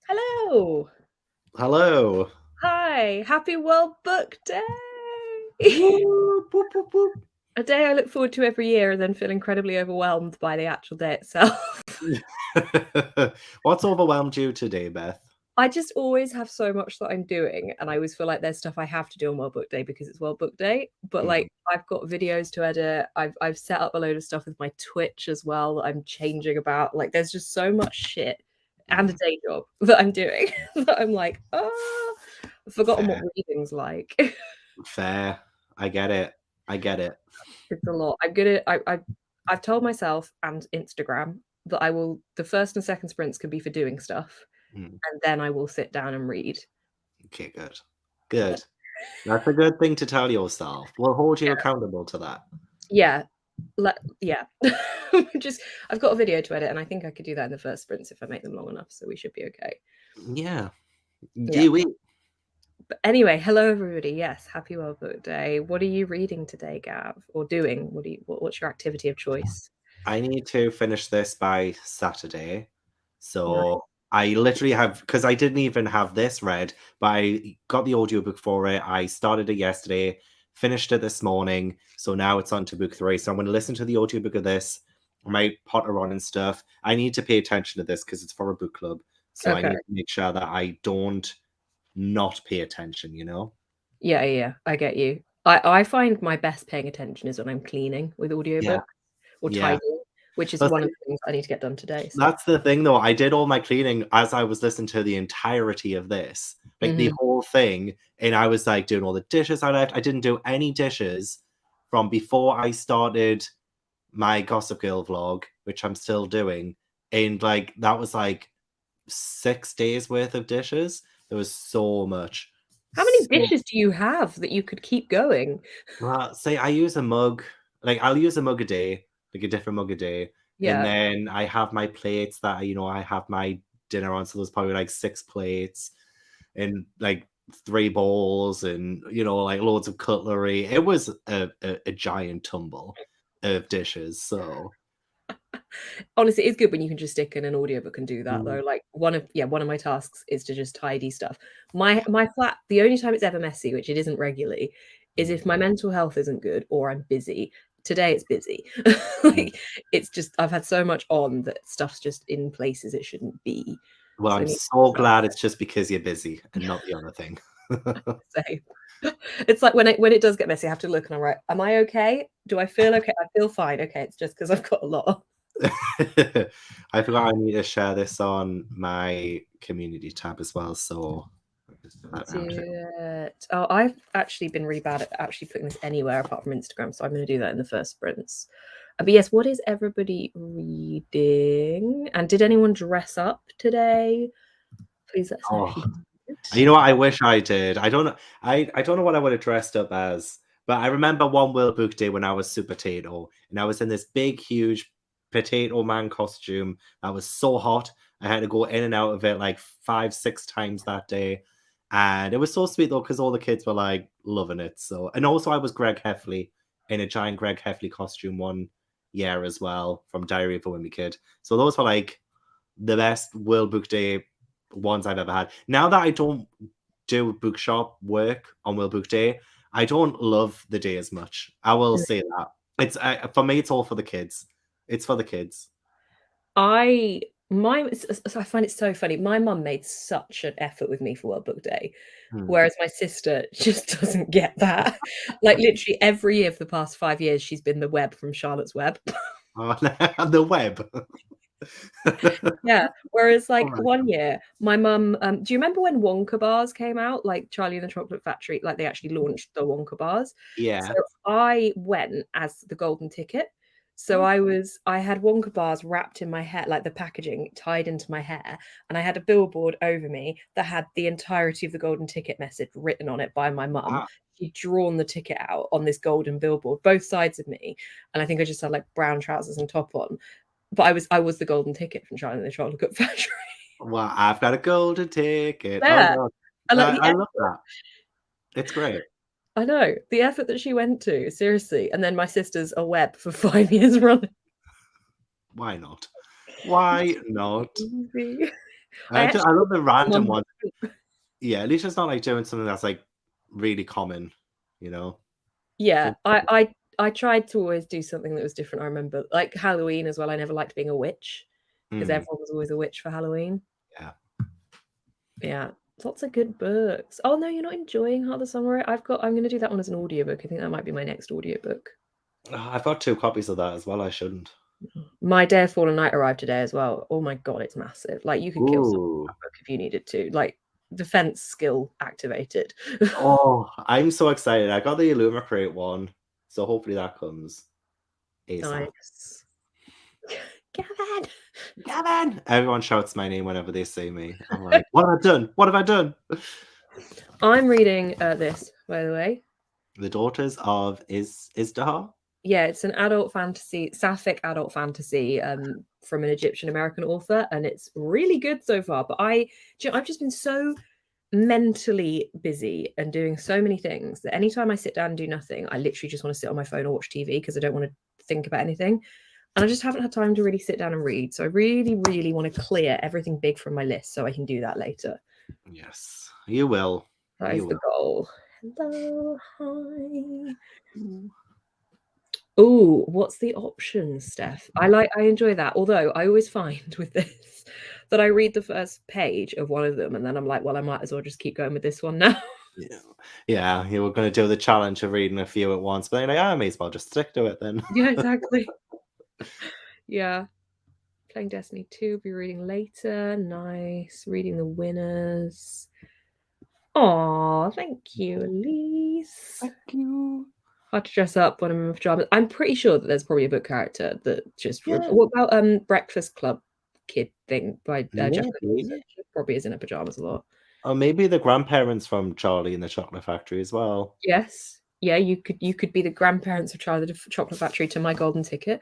Hello. Hello. Hi. Happy World Book Day. Woo, boop, boop, boop. A day I look forward to every year and then feel incredibly overwhelmed by the actual day itself. What's overwhelmed you today, Beth? I just always have so much that I'm doing, and I always feel like there's stuff I have to do on World Book Day because it's World Book Day. But Mm. like, I've got videos to edit. I've set up a load of stuff with my Twitch as well that I'm changing about. Like, there's just so much shit and a day job that I'm doing that I'm like, oh, I've forgotten what Fair. reading's like. Fair. I get it. I get it. It's a lot. I've told myself and Instagram that I will the first and second sprints can be for doing stuff, Mm. and then I will sit down and read. Okay, good. Good. That's a good thing to tell yourself. We'll hold you accountable to that. Yeah. Yeah. Just I've got a video to edit, and I think I could do that in the first sprints if I make them long enough, so we should be okay. Yeah. Yeah. Do it. But anyway, hello everybody. Yes, happy World Book Day. What are you reading today, Gav? Or doing? What's your activity of choice? I need to finish this by Saturday. Nice. So I literally have, because I didn't even have this read, but I got the audiobook for it. I started it yesterday, finished it this morning. So now it's on to book 3. So I'm going to listen to the audiobook of this. I might potter on and stuff. I need to pay attention to this because it's for a book club. So I Okay. need to make sure that I don't not pay attention, you know? Yeah, I get you. I find my best paying attention is when I'm cleaning with Yeah. audiobooks or Yeah. tidying, which is But one of the things I need to get done today. So. that's the thing, though. I did all my cleaning as I was listening to the entirety of this, like the Mhm. whole thing. And I was like doing all the dishes I left. I didn't do any dishes from before I started my Gossip Girl vlog, which I'm still doing. And like that was like 6 days worth of dishes. There was so much. How many So, dishes do you have that you could keep going? say I use a mug, like I'll use a mug a day, like a different mug a day. And Yeah. then I have my plates that, I have my dinner on. So there's probably like 6 plates and like 3 bowls and, like loads of cutlery. It was a giant tumble of dishes. So, Honestly, it's good when you can just stick in an audiobook and do that mm, though. Like one of my tasks is to just tidy stuff. My flat, the only time it's ever messy, which it isn't regularly, is mm, if my mental health isn't good or I'm busy. Today it's busy. mm. Like it's just I've had so much on that stuff's just in places it shouldn't be. Well, So I I'm need so to glad it's just because you're busy and not the other thing. say. It's like when it does get messy, I have to look and I'm like, am I okay? Do I feel okay? I feel fine. Okay, it's just because I've got a lot on. I forgot I need to share this on my community tab as well, so I'll just do that Do now too. it. Oh, I've actually been really bad at actually putting this anywhere apart from Instagram, so I'm going to do that in the first sprints. But yes, what is everybody reading? And did anyone dress up today? Please let us know if you Oh, did. you know what? I wish I did. I don't know. I don't know what I would have dressed up as, but I remember one World Book Day when I was Super Potato, and I was in this big, huge potato man costume that was so hot. I had to go in and out of it like 5, 6 times that day. And it was so sweet though, because all the kids were like loving it. So, and also I was Greg Heffley in a giant Greg Heffley costume one year as well from Diary of a Wimpy Kid. So those were like the best World Book Day ones I've ever had. Now that I don't do bookshop work on World Book Day, I don't love the day as much. I will say that. It's for me, it's all for the kids. It's for the kids. I I find it so funny. My mum made such an effort with me for World Book Day, Hmm. whereas my sister just doesn't get that. Like literally every year for the past 5 years, she's been the web from Charlotte's Web. Oh, the web. Yeah. Whereas Oh like my one God. year, my mum, do you remember when Wonka bars came out? Like Charlie and the Chocolate Factory, like they actually launched the Wonka bars. So Yeah. I went as the golden ticket. So Oh, I had Wonka bars wrapped in my hair, like the packaging tied into my hair, and I had a billboard over me that had the entirety of the golden ticket message written on it by my mum. wow. She'd drawn the ticket out on this golden billboard, both sides of me. And I think I just had like brown trousers and top on. But I was the golden ticket from Charlie and the Chocolate Factory. Well, I've got a golden ticket. Oh Yeah. God. And like the I love effort that. It's great. I know, the effort that she went to, seriously. And then my sister's a web for 5 years running. Why not? Why It's not? easy. I I actually love the random one ones. Yeah, at least it's not like doing something that's like really common, you know? yeah, So, I tried to always do something that was different. I remember, like Halloween as well. I never liked being a witch because mm, everyone was always a witch for Halloween. yeah. Yeah, lots of good books. Oh no, you're not enjoying Heart of the Samurai? I'm gonna do that one as an audiobook. I think that might be my next audiobook. I've got 2 copies of that as well. I shouldn't. My Day of Fallen Night arrived today as well. Oh my god, it's massive. Like you could kill someone with Ooh. that book if you needed to. Like defense skill activated. Oh, I'm so excited. I got the Illumicrate one, so hopefully that comes ASAP. Nice. Gavin. Gavin! Everyone shouts my name whenever they see me. I'm like, "What have I done? What have I done?" I'm reading this, by the way. The Daughters of Izdahar? Yeah, it's an adult fantasy, sapphic adult fantasy from an Egyptian American author, and it's really good so far. But I've just been so mentally busy and doing so many things that anytime I sit down and do nothing, I literally just want to sit on my phone or watch TV because I don't want to think about anything. And I just haven't had time to really sit down and read. So I really, really want to clear everything big from my list so I can do that later. Yes, you will. That You is the will. goal. Hello, hi. Oh, what's the option, Steph? I enjoy that. Although I always find with this that I read the first page of one of them and then I'm like, well, I might as well just keep going with this one now. Yeah. Yeah, you were gonna do the challenge of reading a few at once, but then you're like, I may as well just stick to it then. Yeah, exactly. Yeah. Playing Destiny 2, be reading later. Nice. Reading the winners. Oh, thank you, Elise. Thank you. Hard to dress up when I'm in my pajamas. I'm pretty sure that there's probably a book character that just. Yeah. What about Breakfast Club kid thing by Jeff Nicholson? Maybe. She probably is in her pajamas a lot. Or maybe the grandparents from Charlie and the Chocolate Factory as well. Yes. Yeah, you could be the grandparents of Charlie the Chocolate Factory to my golden ticket.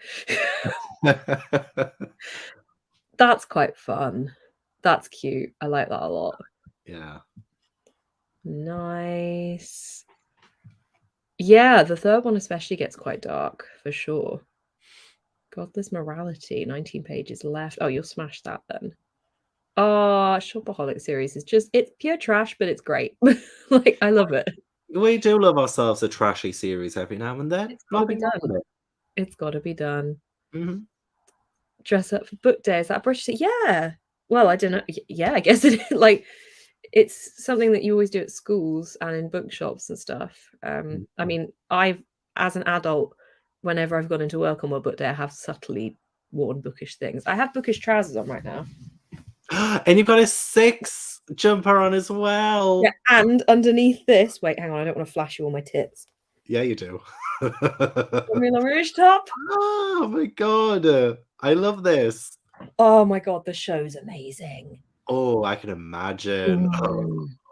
That's quite fun. That's cute. I like that a lot. Yeah. Nice. Yeah, the third one especially gets quite dark for sure. Godless morality, 19 pages left. Oh, you'll smash that then. Oh, Shopaholic series is just, it's pure trash, but it's great. Like, I love it. We do love ourselves a trashy series every now and then. It's got to be Nothing wrong done. with it. It's got to be done. Mhm. Dress up for book day. Is that British? Yeah. Well, I don't know. Yeah, I guess it is. Like, it's something that you always do at schools and in bookshops and stuff. I mean, as an adult, whenever I've gone into work on my book day, I have subtly worn bookish things. I have bookish trousers on right now. And you've got a 6 jumper on as well. Yeah, and underneath this, wait, hang on, I don't want to flash you all my tits. Yeah, you do. Moulin Rouge top. Oh my god. I love this. Oh my god, the show's amazing. Oh, I can imagine.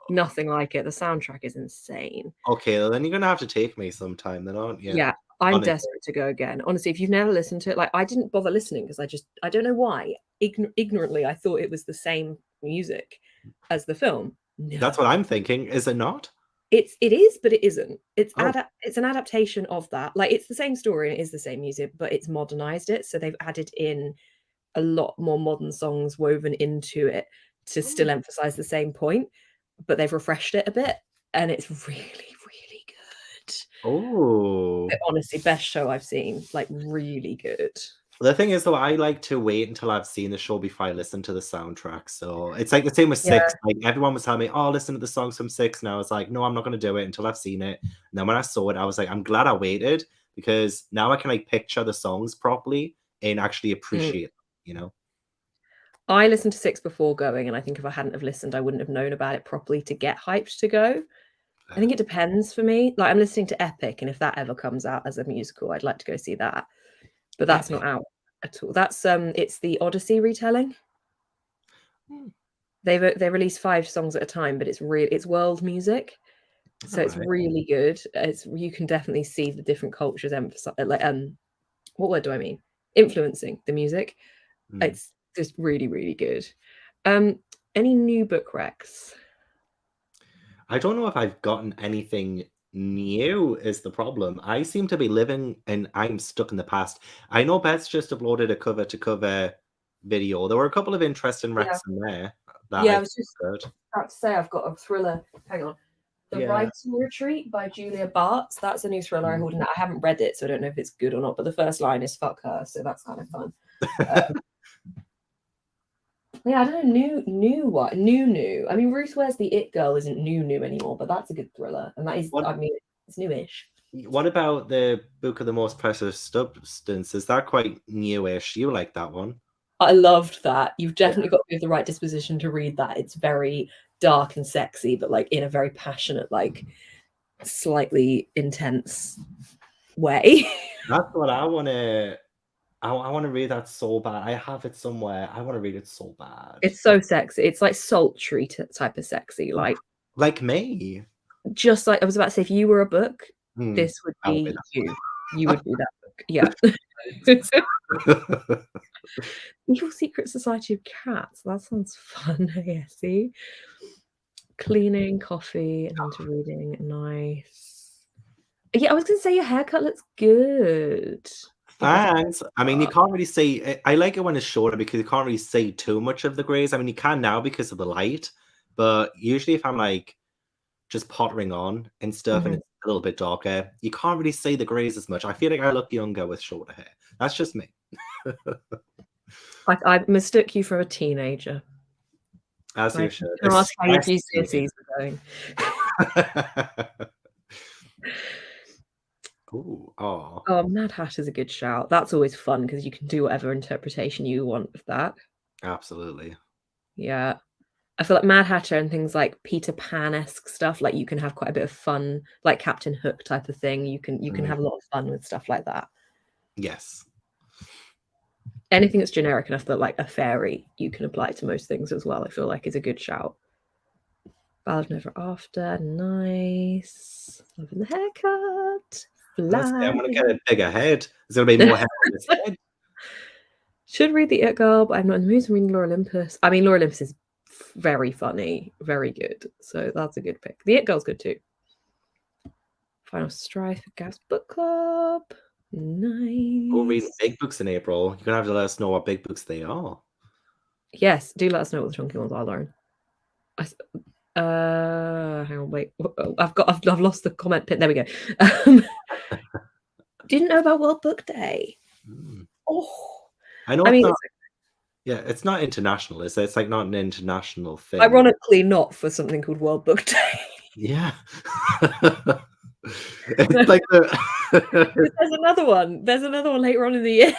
Nothing like it. The soundtrack is insane. Okay, well, then you're gonna have to take me sometime then, aren't you? Yeah, I'm Honestly. desperate to go again. Honestly, if you've never listened to it, like I didn't bother listening because I don't know why. Ignorantly, I thought it was the same music as the film. No. That's what I'm thinking. Is it not? It is, but it isn't. It's Oh. it's an adaptation of that. Like it's the same story and it is the same music, but it's modernized it. So they've added in a lot more modern songs woven into it to still emphasize the same point, but they've refreshed it a bit, and it's really, really good. Oh. But honestly, best show I've seen. Like really good. The thing is, though, I like to wait until I've seen the show before I listen to the soundtrack. So it's like the same with Yeah. 6. Like everyone was telling me, "Oh, listen to the songs from 6," and I was like, "No, I'm not going to do it until I've seen it." And then when I saw it, I was like, "I'm glad I waited because now I can like picture the songs properly and actually appreciate them, you know." I listened to 6 before going, and I think if I hadn't have listened, I wouldn't have known about it properly to get hyped to go. I think it depends for me. Like I'm listening to Epic, and if that ever comes out as a musical, I'd like to go see that. But that's not out at all. That's it's the Odyssey retelling. They release 5 songs at a time, but it's world music, so it's really good. You can definitely see the different cultures like what word do I mean? Influencing the music. It's just really, really good. Any new book recs? I don't know if I've gotten anything new is the problem. I seem to be living and I'm stuck in the past. I know Beth's just uploaded a cover to cover video. There were a couple of interesting recs in there. that Yeah, I I think was just is good. about to say I've got a thriller. Hang on. The Yeah. Writing Retreat by Julia Bartz. That's a new thriller I hold in. I haven't read it, so I don't know if it's good or not, but the first line is fuck her, so that's kind of fun. Yeah, I don't know, new what? New. I mean, Ruth Wears the It Girl isn't new anymore, but that's a good thriller. And that is, I mean, it's newish. What about the Book of the Most Precious Substance? Is that quite newish? You like that one? I loved that. You've definitely got to be of the right disposition to read that. It's very dark and sexy, but like in a very passionate, like slightly intense way. That's what I want to. I want to read that so bad. I have it somewhere. I want to read it so bad. It's so sexy. It's like sultry type of sexy, like me. Just like I was about to say, if you were a book, this would be you. You would be that book. Yeah. Evil Secret Society of Cats. That sounds fun. Yeah, see? Cleaning, coffee, and into reading. Nice. Yeah, I was going to say your haircut looks good. Thanks. I mean, you can't really see. I like it when it's shorter because you can't really see too much of the grays. I mean, you can now because of the light, but usually if I'm like just pottering on and stuff and it's a little bit darker, you can't really see the grays as much. I feel like I look younger with shorter hair. That's just me. I mistook you for a teenager. As you should. Ask how your GCSEs are going. Ooh, oh. Mad Hatter is a good shout. That's always fun because you can do whatever interpretation you want with that. Absolutely. Yeah. I feel like Mad Hatter and things like Peter Pan-esque stuff, like you can have quite a bit of fun, like Captain Hook type of thing. You can have a lot of fun with stuff like that. Yes. Anything that's generic enough that like a fairy, you can apply to most things as well. I feel like is a good shout. Ballad of Never After, nice. Loving the haircut. I'm gonna get a bigger head. There's gonna be more hair on this head. Should read The It Girl, but I'm not in the mood to read Laura Olympus. I mean, Laura Olympus is very funny, very good. So that's a good pick. The It Girl's good too. Final Strife for Gas Book Club. Nice. We'll read big books in April. You're gonna have to let us know what big books they are. Yes, do let us know what the chunky ones are, Lauren. Hang on, wait. I've lost the comment pin. There we go. Didn't know about World Book Day. Oh, I know. I mean, it's not international, is it? It's like not an international thing. Ironically, not for something called World Book Day. Yeah. It's like There's another one. There's another one later on in the year.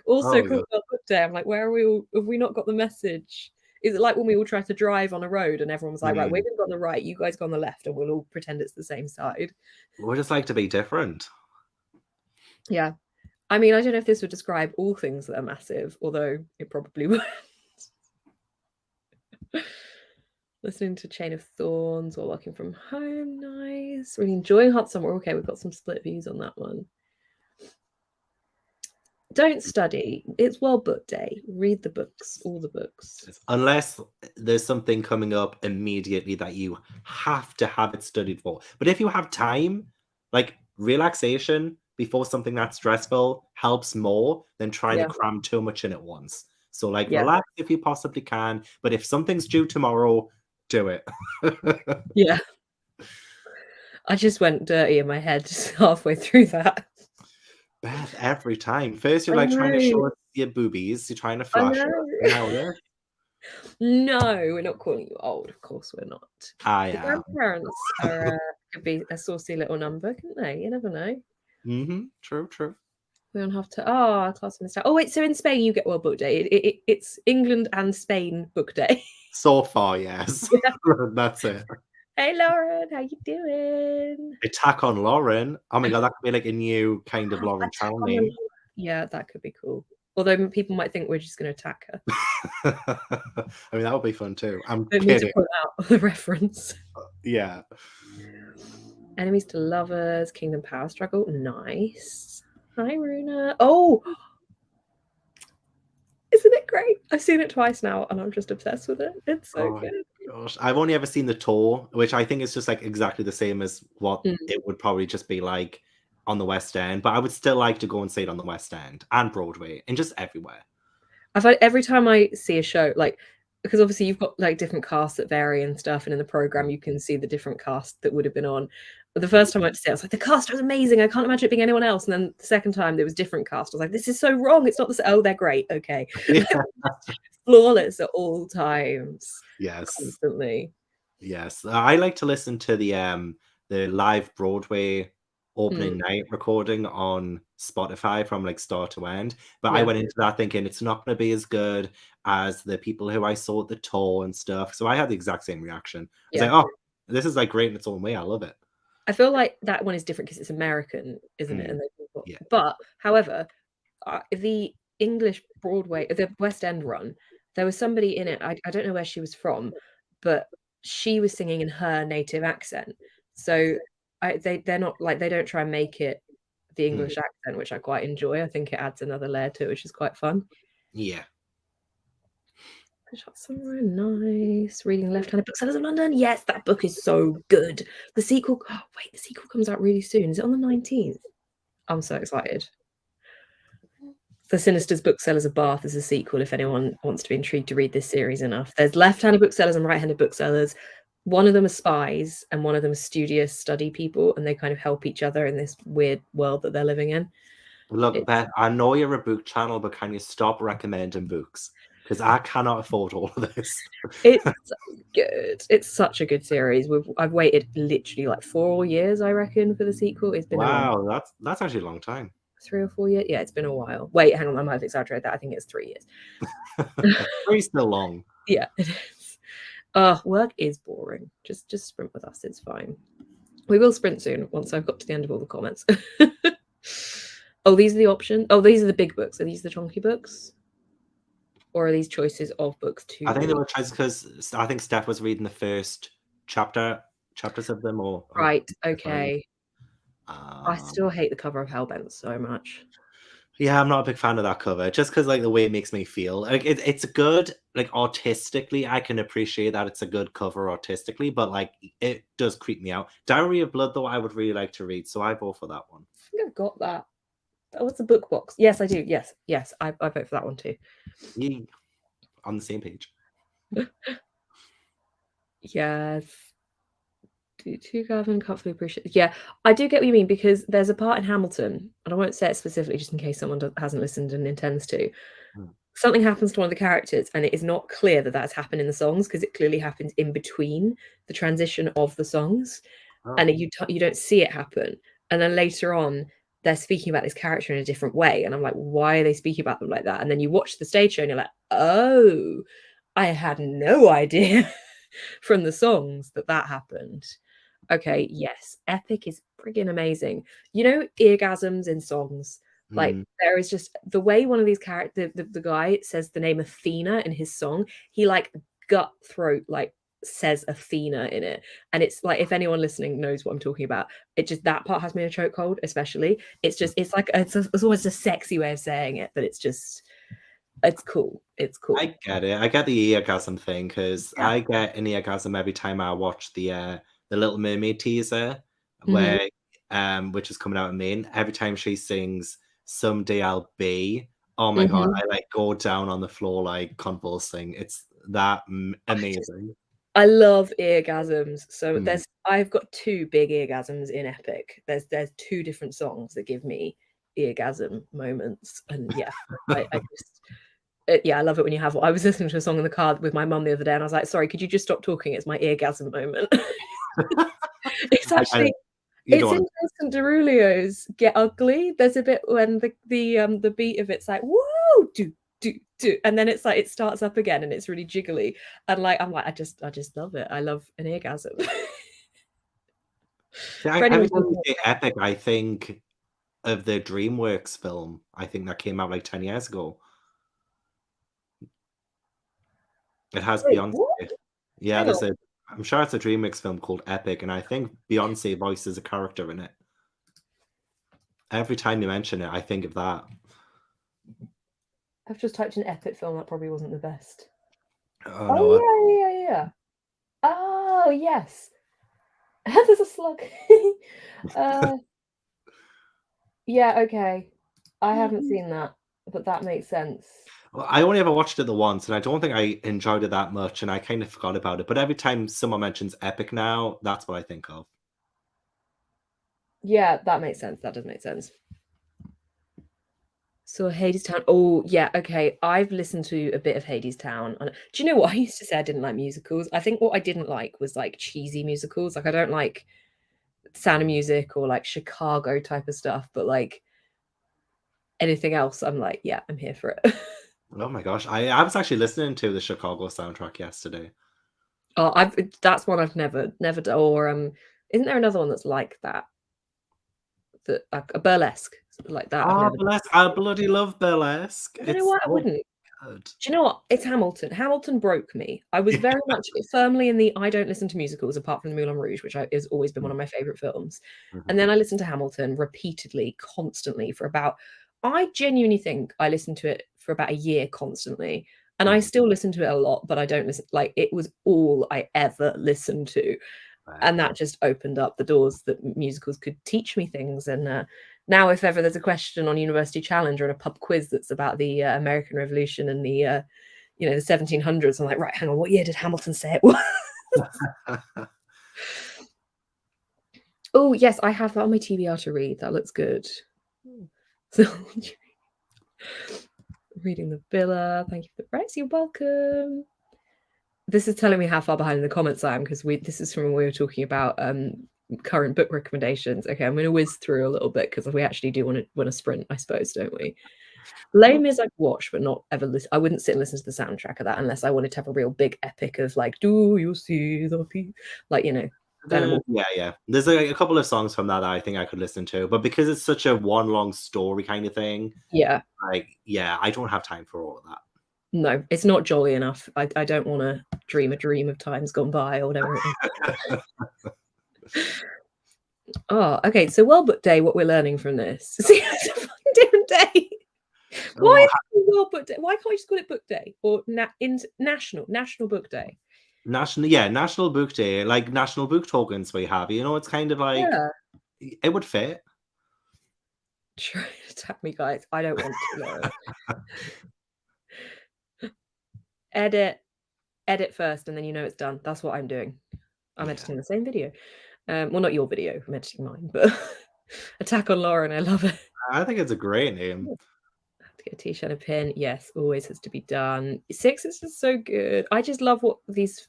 Also called World Book Day. I'm like, where are we all? Have we not got the message? Is it like when we all try to drive on a road and everyone's like, right, we're going to go on the right, you guys go on the left, and we'll all pretend it's the same side? We'll just like to be different. Yeah. I mean, I don't know if this would describe all things that are massive, although it probably would. Listening to Chain of Thorns while working from home. Nice. Really enjoying Hot Summer. Okay, we've got some split views on that one. Don't study. It's World Book Day. Read the books, all the books. Unless there's something coming up immediately that you have to have it studied for. But if you have time, like relaxation before something that's stressful helps more than trying to cram too much in at once. So like relax if you possibly can. But if something's due tomorrow, do it. Yeah. I just went dirty in my head just halfway through that. Beth, every time. First you're like trying to show us your boobies, you're trying to flash it. No, we're not calling you old. Of course we're not. I am. Grandparents could be a saucy little number, couldn't they? You never know. True. We don't have to. Class missed out. Oh wait, so in Spain you get World Book Day. It's England and Spain Book Day. So far, yes. That's it. Hey Lauren, how you doing? Attack on Lauren. Oh my god, that could be like a new kind of Lauren channel name. Yeah, that could be cool. Although people might think we're just going to attack her. I mean, that would be fun too. I'm kidding. Need to point out the reference. Yeah. Enemies to Lovers, Kingdom Power Struggle. Nice. Hi, Runa. Oh, isn't it great? I've seen it twice now and I'm just obsessed with it. It's so good. Gosh. I've only ever seen the tour, which I think is just like exactly the same as what it would probably just be like on the West End, but I would still like to go and see it on the West End and Broadway and just everywhere. I've had every time I see a show, like because obviously you've got like different casts that vary and stuff, and in the program you can see the different cast that would have been on. But the first time I went to see it, I was like, the cast was amazing. I can't imagine it being anyone else. And then the second time there was different cast. I was like, this is so wrong. It's not the same. Oh, they're great. Okay. Yeah. Flawless at all times. Yes. Constantly. Yes. I like to listen to the live Broadway opening night recording on Spotify from like start to end. But I Yeah. went into that thinking it's not going to be as good as the people who I saw at the tour and stuff. So I had the exact same reaction. I was Yeah. like, oh, this is like great in its own way. I love it. I feel like that one is different because it's American, isn't it? And Yeah. but however, the English Broadway, the West End run, there was somebody in it. I don't know where she was from, but she was singing in her native accent. So they're not like, they don't try and make it the English accent, which I quite enjoy. I think it adds another layer to it, which is quite fun. Yeah. Somewhere nice. Reading Left-Handed Booksellers of London. Yes, that book is so good. The sequel. Oh, wait, the sequel comes out really soon. Is it on the 19th? I'm so excited. The Sinister's Booksellers of Bath is a sequel if anyone wants to be intrigued to read this series enough. There's left-handed booksellers and right-handed booksellers. One of them are spies and one of them is studious study people, and they kind of help each other in this weird world that they're living in. Look, Beth, I know you're a book channel, but can you stop recommending books? Because I cannot afford all of this. It's so good. It's such a good series. I've waited literally like 4 years, I reckon, for the sequel. It's been wow, that's actually a long time. 3 or 4 years. Yeah, it's been a while. Wait, hang on, I might have exaggerated that. I think it's 3 years. Very still long. Yeah, it is. Work is boring. Just sprint with us. It's fine. We will sprint soon once I've got to the end of all the comments. Oh, these are the options. Oh, these are the big books. Are these the chunky books? Or are these choices of books too? I think they were choices because I think Steph was reading the first chapters of them. Right, okay. I still hate the cover of Hellbent so much. Yeah, I'm not a big fan of that cover, just because like the way it makes me feel. Like it's good, like artistically, I can appreciate that it's a good cover artistically, but like it does creep me out. Diary of Blood, though, I would really like to read, so I vote for that one. I think I've got that. What's the book box? Yes, I do. Yes, I vote for that one too. Yeah, on the same page. Yes. Do Gavin comfortably appreciate? Yeah, I do get what you mean, because there's a part in Hamilton, and I won't say it specifically just in case someone hasn't listened and intends to. Something happens to one of the characters, and it is not clear that that's happened in the songs, because it clearly happens in between the transition of the songs, and you don't see it happen. And then later on, they're speaking about this character in a different way, and I'm like, why are they speaking about them like that? And then you watch the stage show, and you're like, oh, I had no idea from the songs that happened. Okay, yes, epic is friggin' amazing. You know, eargasms in songs. Like there is just the way one of these characters, the guy says the name Athena in his song. He like gut throat like says Athena in it, and it's like, if anyone listening knows what I'm talking about, it just, that part has me in a chokehold. Especially, it's like it's always a sexy way of saying it, but it's cool. It's cool. I get it. I get the eargasm thing because I get an eargasm every time I watch the Little Mermaid teaser, where which is coming out in May. Every time she sings "Someday I'll Be," oh my god, I like go down on the floor like convulsing. It's that amazing. I love eargasms. So I've got 2 big eargasms in epic. There's 2 different songs that give me eargasm moments, and yeah, I just. Yeah, I love it when you have. I was listening to a song in the car with my mum the other day, and I was like, "Sorry, could you just stop talking? It's my eargasm moment." It's actually, it's in Jason Derulo's "Get Ugly." There's a bit when the beat of it's like whoa, do do do, and then it's like it starts up again, and it's really jiggly, and like I'm like, I just love it. I love an eargasm. Every time you say epic, I think of the DreamWorks film. I think that came out like 10 years ago. It has Beyonce. Yeah, I'm sure it's a DreamWorks film called Epic, and I think Beyonce voices a character in it. Every time you mention it, I think of that. I've just typed in epic film. That probably wasn't the best. Oh no. Yeah. Oh yes. There's a slug. Yeah, okay. I haven't seen that, but that makes sense. Well, I only ever watched it the once, and I don't think I enjoyed it that much, and I kind of forgot about it. But every time someone mentions Epic now, that's what I think of. Yeah, that makes sense. That does make sense. So Hadestown. Oh, yeah, okay. I've listened to a bit of Hadestown. Do you know what I used to say? I didn't like musicals. I think what I didn't like was like cheesy musicals. Like I don't like Sound of Music or like Chicago type of stuff, but like anything else, I'm like, yeah, I'm here for it. Oh my gosh, I was actually listening to the Chicago soundtrack yesterday. Oh, that's one I've never done. Or isn't there another one that's like that? That like a burlesque like that? I've Oh, never. burlesque! I bloody love burlesque. I don't know It's why I so wouldn't. good. Do you know what? It's Hamilton. Hamilton broke me. I was very much firmly in the I don't listen to musicals apart from the Moulin Rouge, which has always been one of my favorite films. Mhm. And then I listened to Hamilton repeatedly, constantly for about, I genuinely think I listened to it for about a year constantly. And I Mhm. still listen to it a lot, but I don't listen, like it was all I ever listened to. Right. And that just opened up the doors that musicals could teach me things. And now if ever there's a question on University Challenge or in a pub quiz that's about the American Revolution and the the 1700s, I'm like, right, hang on, what year did Hamilton say it was? Oh yes, I have that on my TBR to read. That looks good. So reading the villa, thank you for the price, you're welcome. This is telling me how far behind in the comments I am, because this is from when we were talking about current book recommendations. Okay, I'm going to whiz through a little bit because we actually do want to sprint, I suppose, don't we? Les Mis I've watched, but not ever listen. I wouldn't sit and listen to the soundtrack of that unless I wanted to have a real big epic of like, do you see the people? Like, Yeah. There's a couple of songs from that I think I could listen to, but because it's such a one long story kind of thing, yeah. like, yeah, I don't have time for all of that. No, it's not jolly enough. I don't want to dream a dream of times gone by or whatever it is. Oh, okay. So World Book Day, what we're learning from this. See, it's a fucking different day. Why is it World Book Day? Why can't we just call it Book Day or National Book Day? National Book Day, like National Book Tokens we have. It's kind of like it would fit. Try to attack me, guys. I don't want to know. Edit first, and then it's done. That's what I'm doing. I'm editing the same video. Well, not your video. I'm editing mine, but Attack on Lauren. I love it. I think it's a great name. I have to get a t-shirt and a pin. Yes, always has to be done. 6 is just so good. I just love what these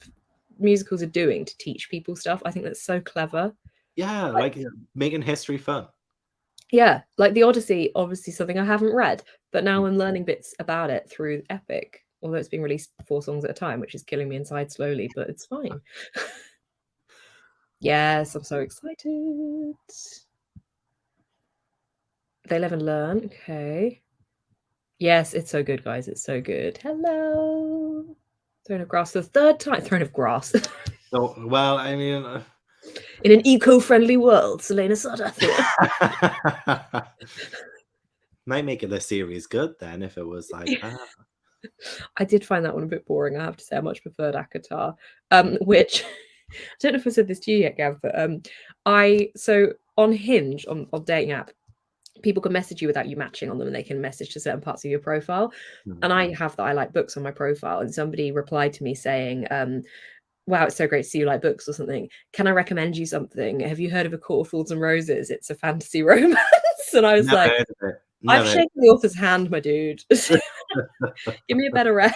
musicals are doing to teach people stuff. I think that's so clever. Yeah, like making history fun. Yeah, like the Odyssey, obviously something I haven't read, but now I'm learning bits about it through Epic, although it's being released 4 songs at a time, which is killing me inside slowly, but it's fine. Yes, I'm so excited. They live and learn. Okay. Yes, it's so good, guys. It's so good. Hello. Throne of Grass. The 3rd time. Throne of Grass. So, well, I mean, in an eco-friendly world, Selena Sardathia. Might make it a series good then if it was like that. I did find that one a bit boring, I have to say. I much preferred Akatar, which I don't know if I said this to you yet, Gav, but so on Hinge, on dating app, people can message you without you matching on them, and they can message to certain parts of your profile. And I have that I like books on my profile, and somebody replied to me saying, wow, it's so great to see you like books or something. Can I recommend you something? Have you heard of A Court of Thorns and Roses? It's a fantasy romance. And I was like, I've shaken the author's hand, my dude. Give me a better rec.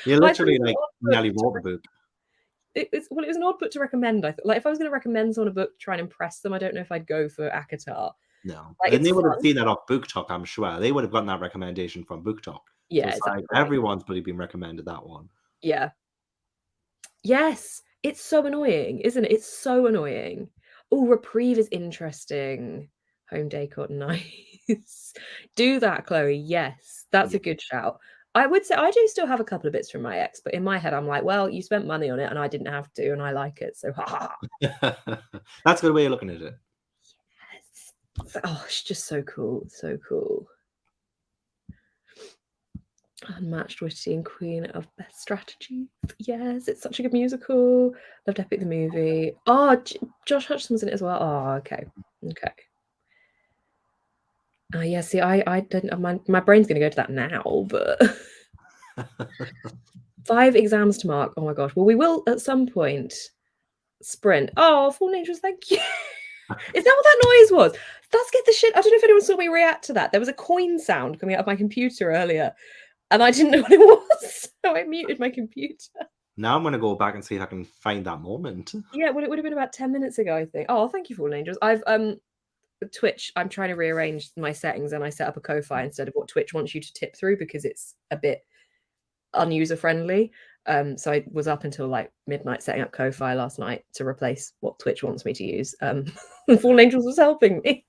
You literally like nearly wrote the book. It was an odd book to recommend. I thought, like, if I was going to recommend someone a book to try and impress them, I don't know if I'd go for Akatar. No, and they would have seen that off Book Talk. I'm sure they would have gotten that recommendation from Book Talk. Yeah, so exactly. like everyone's probably been recommended that one. Yeah. Yes, it's so annoying, isn't it? It's so annoying. Oh, Reprieve is interesting. Home decor, nice. Do that, Chloe. Yes, that's a good shout. I would say I do still have a couple of bits from my ex, but in my head, I'm like, well, you spent money on it and I didn't have to, and I like it. So, ha. That's a good way of looking at it. Yes. Oh, it's just so cool. So cool. Unmatched, witty, and queen of best strategy. Yes, it's such a good musical. Loved Epic the movie. Oh, Josh Hutcherson's in it as well. Oh, okay. Yeah, see, I don't. My brain's going to go to that now, but 5 exams to mark. Oh my gosh. Well, we will at some point sprint. Oh, Fallen Angels, thank you. Is that what that noise was? That scared the shit. I don't know if anyone saw me react to that. There was a coin sound coming out of my computer earlier, and I didn't know what it was, so I muted my computer. Now I'm going to go back and see if I can find that moment. Yeah, well, it would have been about 10 minutes ago, I think. Oh, thank you, Fallen Angels. I've Twitch, I'm trying to rearrange my settings, and I set up a Ko-Fi instead of what Twitch wants you to tip through because it's a bit unuser friendly. So I was up until like midnight setting up Ko-Fi last night to replace what Twitch wants me to use. Fallen Angels was helping me.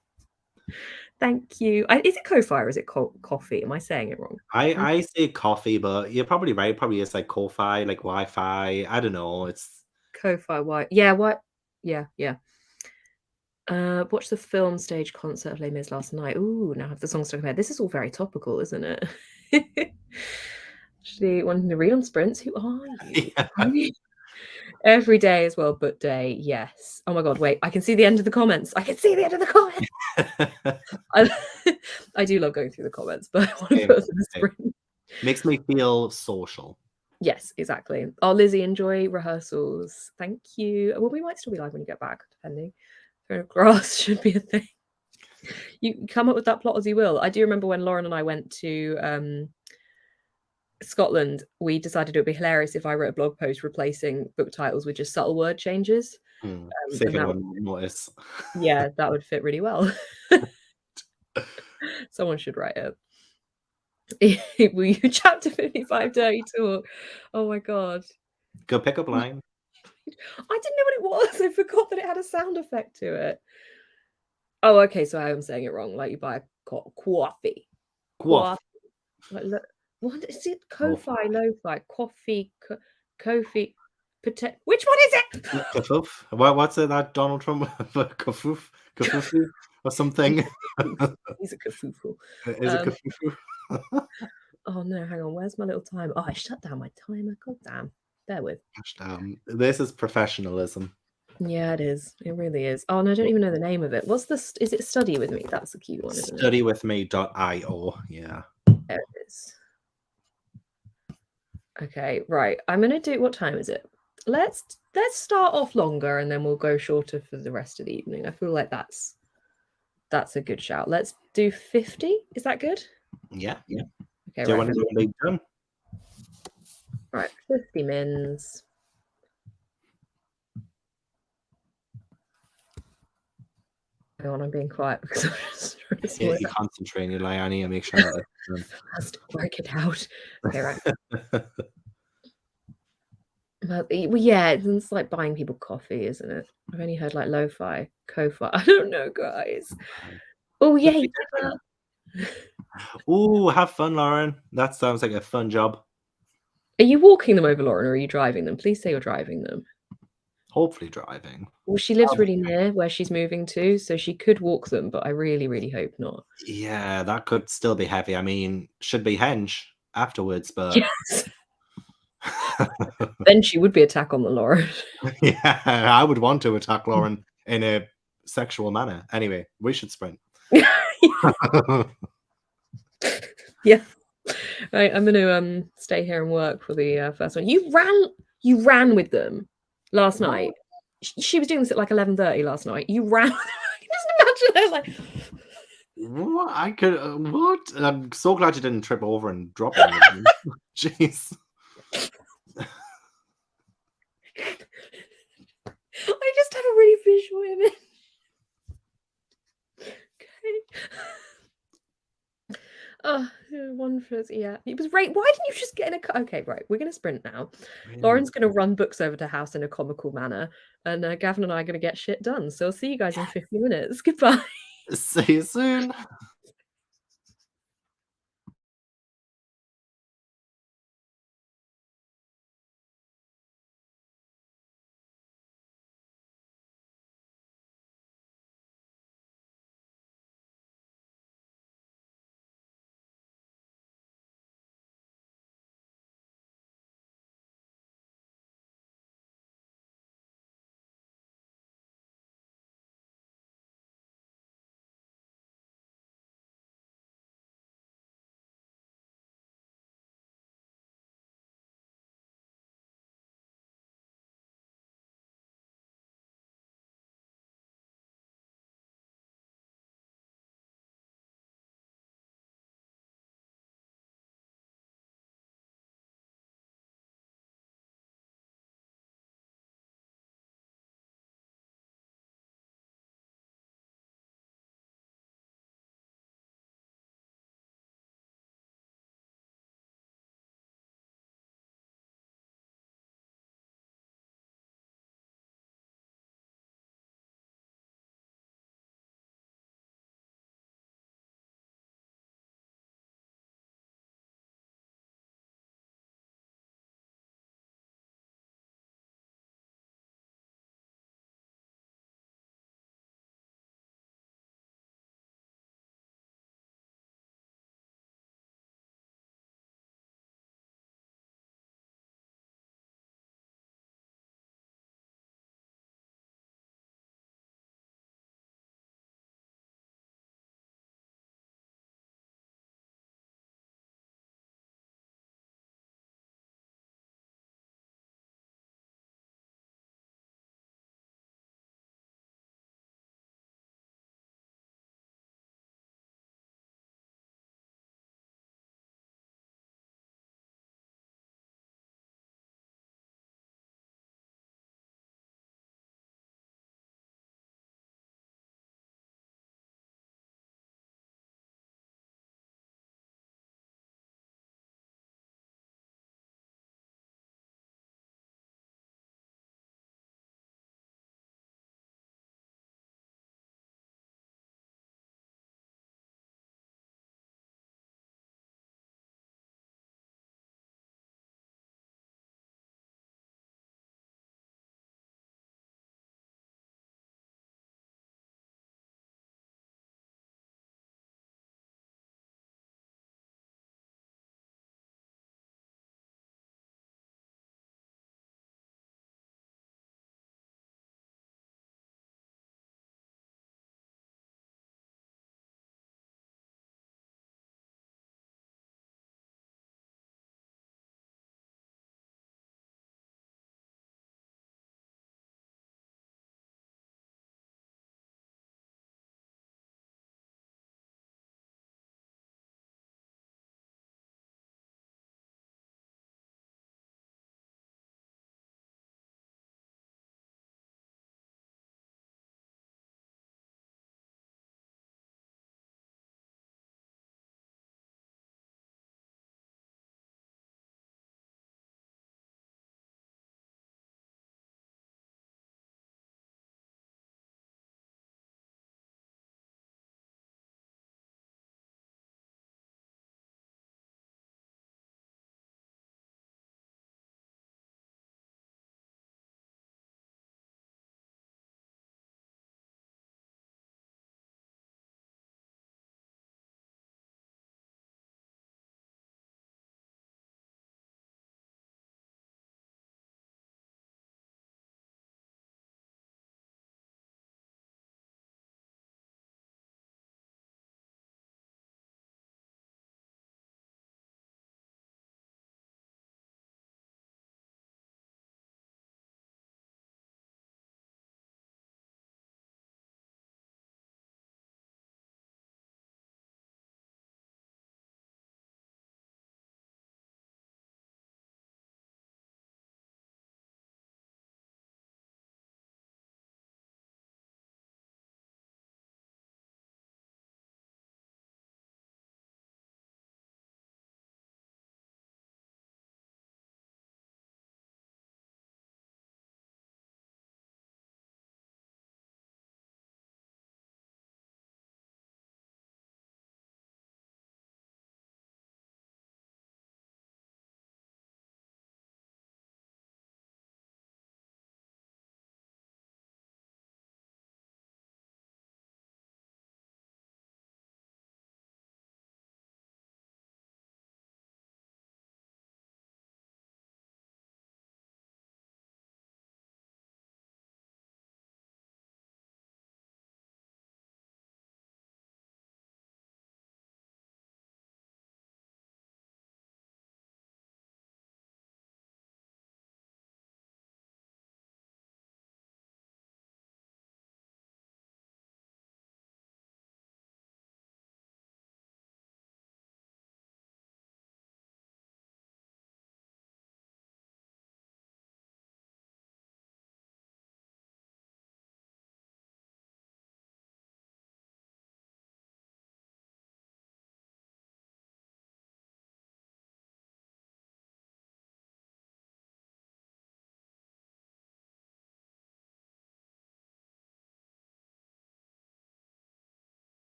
Thank you. Is it Ko-Fi or is it coffee? Am I saying it wrong? I say coffee, but you're probably right. Probably it's like Ko-Fi, like Wi-Fi. I don't know. It's Ko-Fi. Why? Yeah. What? Yeah. Yeah. Watched the film stage concert of Les Mis last night. Ooh, now I have the song stuck in my head. This is all very topical, isn't it? Actually, wanting to read on sprints. Who are you? yeah. Every day as well, but day, yes. Oh my god, wait, I can see the end of the comments. I can see the end of the comments. I do love going through the comments, but I want to put us in the sprint. Makes me feel social. Yes, exactly. Oh, Lizzie, enjoy rehearsals. Thank you. Well, we might still be live when you get back, depending. Grass should be a thing. You come up with that plot as you will. I do remember when Lauren and I went to Scotland, we decided it would be hilarious if I wrote a blog post replacing book titles with just subtle word changes. See if anyone will notice. Yeah, that would fit really well. Someone should write it. Were you chapter 55 dirty talk? Oh my god. Go pick up line. I didn't know what it was. I forgot that it had a sound effect to it. Oh, okay, so I am saying it wrong. Like you buy a coffee. Quaff. Like, look, what is it? Ko-Fi, lo-fi, coffee, Kofi, potato. Which one is it? Kafoof. What's it that Donald Trump Kafoof? Kafufu or something? He's a kafufu. Is it Kafufu? Oh no, hang on. Where's my little timer? Oh, I shut down my timer. God damn. Bear with. This is professionalism. Yeah, it is. It really is. Oh, and I don't even know the name of it. What's this? Is it Study With Me? That's a cute one, isn't it? Studywithme.io. Yeah. There it is. Okay, right. I'm gonna do. What time is it? Let's start off longer and then we'll go shorter for the rest of the evening. I feel like that's a good shout. Let's do 50. Is that good? Yeah. Yeah. Okay. Do you want to do done? Right, 50 mins. Hang on, I'm being quiet because I'm just trying to Yeah, you concentrate. You're like, I need to make sure that has to work it out. Okay, right. Well, yeah, it's like buying people coffee, isn't it? I've only heard like lo-fi, Ko-Fi. I don't know, guys. Oh, yay. Ooh, have fun, Lauren. That sounds like a fun job. Are you walking them over, Lauren, or are you driving them? Please say you're driving them. Hopefully driving. Well, she lives really near where she's moving to, so she could walk them, but I really, really hope not. Yeah, that could still be heavy. I mean, should be henge afterwards, but yes. Then she would be attack on the Lauren. Yeah, I would want to attack Lauren in a sexual manner. Anyway, we should sprint. Yeah. Right, I'm gonna stay here and work for the first one. You ran with them last night. She was doing this at like 11:30 last night. You ran. Just imagine her like. What? I could. What? I'm so glad you didn't trip over and drop it. Jeez. I just had a really visual image. Okay. Oh, one for yeah. It was right. Why didn't you just get in a car? Okay, right. We're gonna sprint now. Really? Lauren's gonna run books over to house in a comical manner, and Gavin and I are gonna get shit done. So I'll see you guys in 50 minutes. Goodbye. See you soon.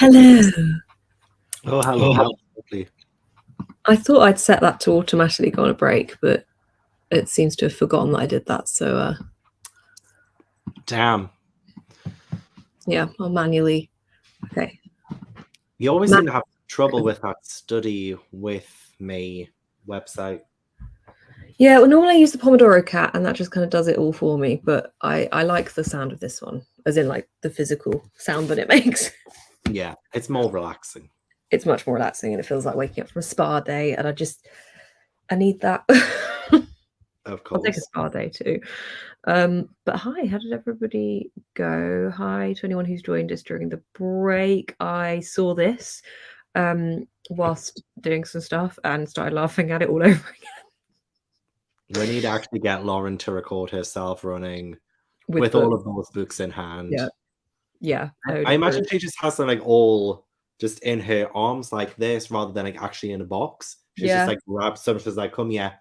Hello. Oh, hello. That was lovely. I thought I'd set that to automatically go on a break, but it seems to have forgotten that I did that. So, Damn. yeah, I'll manually. Okay. You always seem to have trouble with that study with me website. Yeah, well, normally I use the Pomodoro Cat, and that just kind of does it all for me. But I like the sound of this one, as in like the physical sound that it makes. Yeah, it's more relaxing. It's much more relaxing, and it feels like waking up from a spa day. And I need that. Of I'll take a course. spa day too. But hi, how did everybody go? Hi to anyone who's joined us during the break. I saw this whilst doing some stuff and started laughing at it all over again. We need to actually get Lauren to record herself running With all books. of those books in hand. Yeah. Yeah. I imagine she just has them like all just in her arms like this rather than like actually in a box. She's just like grabs some, she's like, come yeah.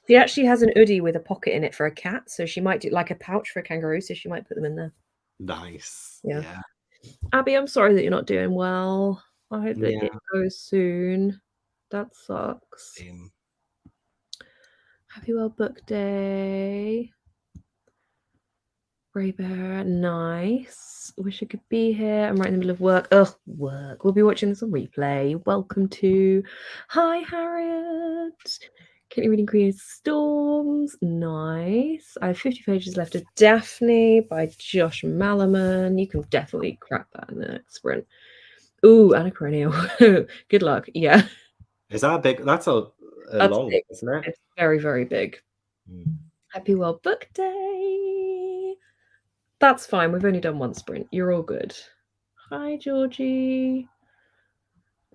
She actually has an hoodie with a pocket in it for a cat, so she might do like a pouch for a kangaroo, so she might put them in there. Nice. Yeah. Abby, I'm sorry that you're not doing well. I hope that it goes soon. That sucks. Happy Well Book Day. Ray Bear, nice. Wish I could be here. I'm right in the middle of work. Ugh, work. We'll be watching this on replay. Welcome to Hi Harriet. Currently reading Queen of Storms. Nice. I have 50 pages left of Daphne by Josh Malaman. You can definitely crack that in the next sprint. Ooh, Anachronial. Good luck. Yeah. Is that big? That's a long big. one, isn't it? It's very, very big. Happy World Book Day. That's fine. We've only done one sprint. You're all good. Hi, Georgie.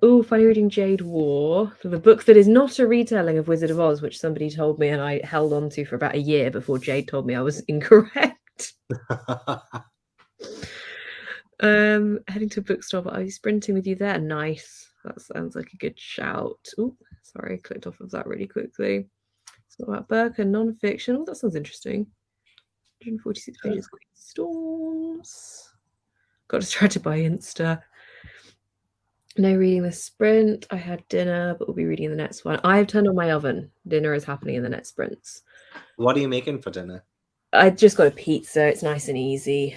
Oh, funny reading Jade War, the book that is not a retelling of Wizard of Oz, which somebody told me and I held on to for about a year before Jade told me I was incorrect. Heading to a bookstore, but I'll be sprinting with you there. Nice. That sounds like a good shout. Oh, sorry, I clicked off of that really quickly. It's not about Burke and non-fiction. Oh, that sounds interesting. 146 pages. Queen Storms. Got to try to buy Insta. No reading the sprint. I had dinner, but we'll be reading the next one. I have turned on my oven. Dinner is happening in the next sprints. What are you making for dinner? I just got a pizza. It's nice and easy.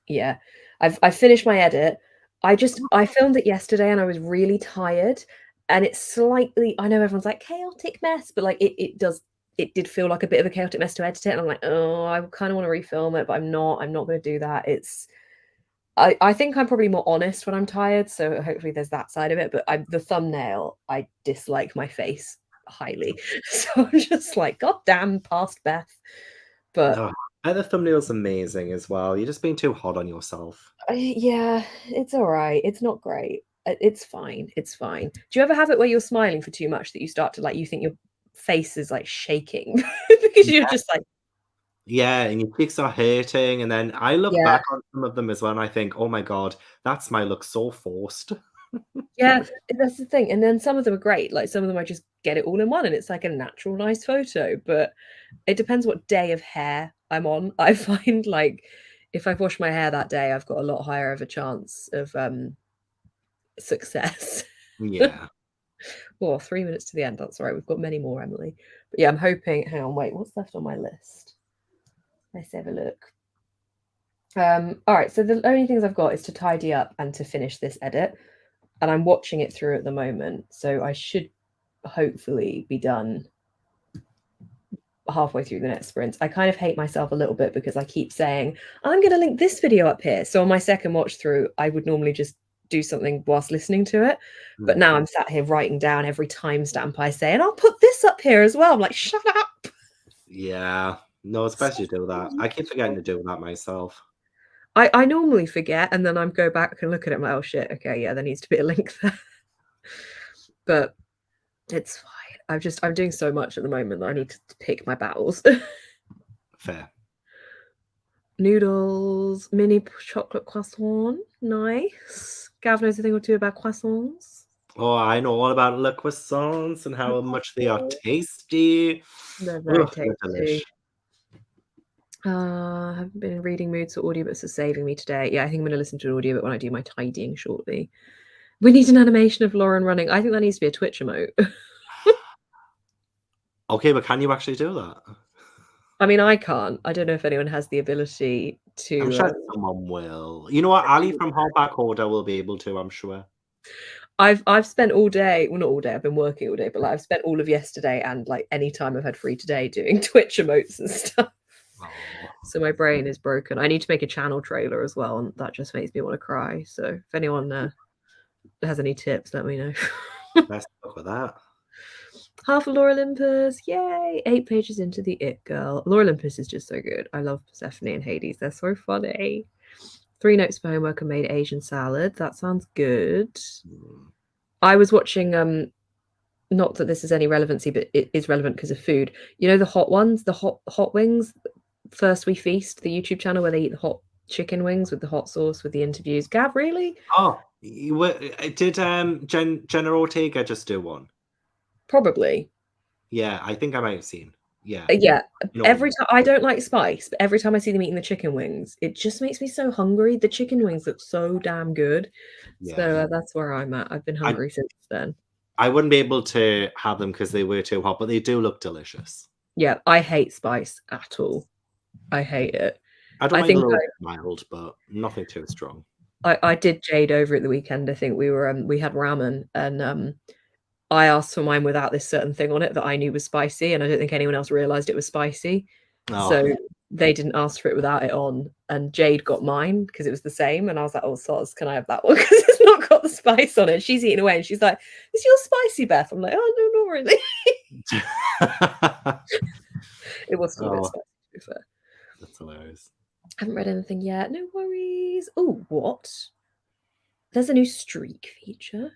Yeah. I finished my edit. I filmed it yesterday and I was really tired. And it's slightly, I know everyone's like chaotic mess, but like it did feel like a bit of a chaotic mess to edit it. And I'm like, oh, I kind of want to refilm it, but I'm not going to do that. I think I'm probably more honest when I'm tired, so hopefully there's that side of it. But the thumbnail, I dislike my face highly, so I'm just like, God damn, past Beth. But the thumbnail's amazing as well. You're just being too hard on yourself. Yeah, it's all right. It's not great. It's fine. It's fine. Do you ever have it where you're smiling for too much that you start to like, you think your face is like shaking because you're just like. Yeah, and your cheeks are hurting, and then I look back on some of them as well, and I think, oh my God, that smile looks so forced. Yeah, that's the thing. And then some of them are great. Like some of them I just get it all in one and it's like a natural, nice photo. But it depends what day of hair I'm on. I find like if I've washed my hair that day, I've got a lot higher of a chance of success. Yeah. Well, 3 minutes to the end. That's all right. We've got many more, Emily. But yeah, I'm hoping. Hang on, wait, what's left on my list? Let's have a look. All right, so the only things I've got is to tidy up and to finish this edit. And I'm watching it through at the moment. So I should hopefully be done halfway through the next sprint. I kind of hate myself a little bit because I keep saying, I'm going to link this video up here. So on my second watch through, I would normally just do something whilst listening to it. But now I'm sat here writing down every timestamp I say, and I'll put this up here as well. I'm like, shut up. Yeah. No, it's best you do that. I keep forgetting to do that myself. I normally forget, and then I go back and look at it and I'm like, oh shit, okay, yeah, there needs to be a link there. But it's fine. I'm doing so much at the moment that I need to pick my battles. Fair. Noodles, mini chocolate croissant, nice. Gavin knows a thing or two about croissants. Oh, I know all about le croissants and how much they are tasty. They're very tasty. I haven't been in reading mood, so audiobooks are saving me today. Yeah, I think I'm going to listen to an audiobook when I do my tidying shortly. We need an animation of Lauren running. I think that needs to be a Twitch emote. Okay, but can you actually do that? I mean, I can't. I don't know if anyone has the ability I'm to. sure someone will. You know what? Ali from Hardback Order will be able to, I'm sure. I've spent all day, well, not all day, I've been working all day, but like I've spent all of yesterday and like any time I've had free today doing Twitch emotes and stuff. Oh. So my brain is broken. I need to make a channel trailer as well, and that just makes me want to cry. So if anyone has any tips, let me know. Best luck with that. Half of Laura Olympus, yay! 8 pages into the It Girl. Laura Olympus is just so good. I love Persephone and Hades. They're so funny. 3 notes for homework and made Asian salad. That sounds good. I was watching not that this is any relevancy, but it is relevant because of food. You know the hot ones, the hot wings. First We Feast, the YouTube channel where they eat the hot chicken wings with the hot sauce with the interviews. Gav, really? Oh, did Jenna Ortega just do one? Probably. Yeah, I think I might have seen. Yeah. Yeah. You know Every time I don't like spice, but every time I see them eating the chicken wings, it just makes me so hungry. The chicken wings look so damn good. Yeah. So that's where I'm at. I've been hungry since then. I wouldn't be able to have them because they were too hot, but they do look delicious. Yeah, I hate spice at all. I hate it. I don't I mind think a little mild, but nothing too strong. I did Jade over at the weekend. I think we were we had ramen and I asked for mine without this certain thing on it that I knew was spicy, and I don't think anyone else realized it was spicy. Oh. So they didn't ask for it without it on, and Jade got mine because it was the same, and I was like, "Oh, soz, can I have that one?" Because it's not got the spice on it. She's eating away, and she's like, "Is yours spicy, Beth?" I'm like, "Oh no, not really." It was still a bit spicy, to be fair. That's hilarious. I haven't read anything yet. No worries. Oh, what? There's a new streak feature.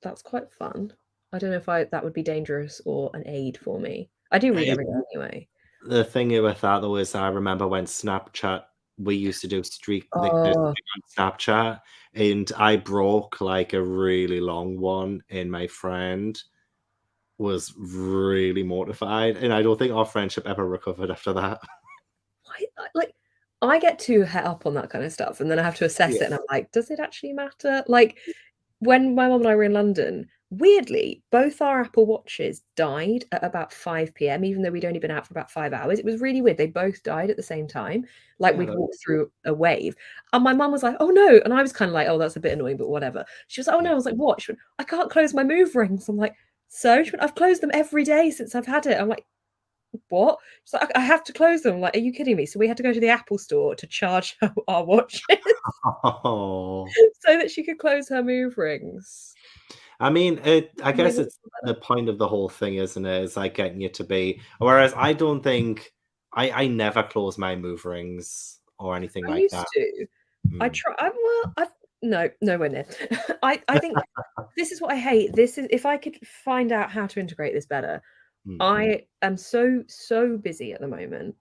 That's quite fun. I don't know if that would be dangerous or an aid for me. I do read every day anyway. The thing with that though is I remember when Snapchat, we used to do streak on Snapchat, and I broke like a really long one, and my friend was really mortified, and I don't think our friendship ever recovered after that. Like, I get too het up on that kind of stuff, and then I have to assess it, and I'm like, does it actually matter? Like, when my mum and I were in London, weirdly, both our Apple Watches died at about 5 p.m., even though we'd only been out for about 5 hours. It was really weird. They both died at the same time, like we'd walked through a wave. And my mum was like, "Oh no!" And I was kind of like, "Oh, that's a bit annoying, but whatever." She was like, "Oh no!" I was like, "What?" She went, "I can't close my Move rings." I'm like, "So?" She went, "I've closed them every day since I've had it." I'm like, "What?" She's like, "I have to close them." I'm like, "Are you kidding me?" So we had to go to the Apple store to charge our watches so that she could close her Move rings. I mean, I guess it's the point of the whole thing, isn't it? It's like getting you to be. Whereas I don't think I never close my Move rings or anything like that. I try. I've no, nowhere near. I think this is what I hate. This is if I could find out how to integrate this better. I am so busy at the moment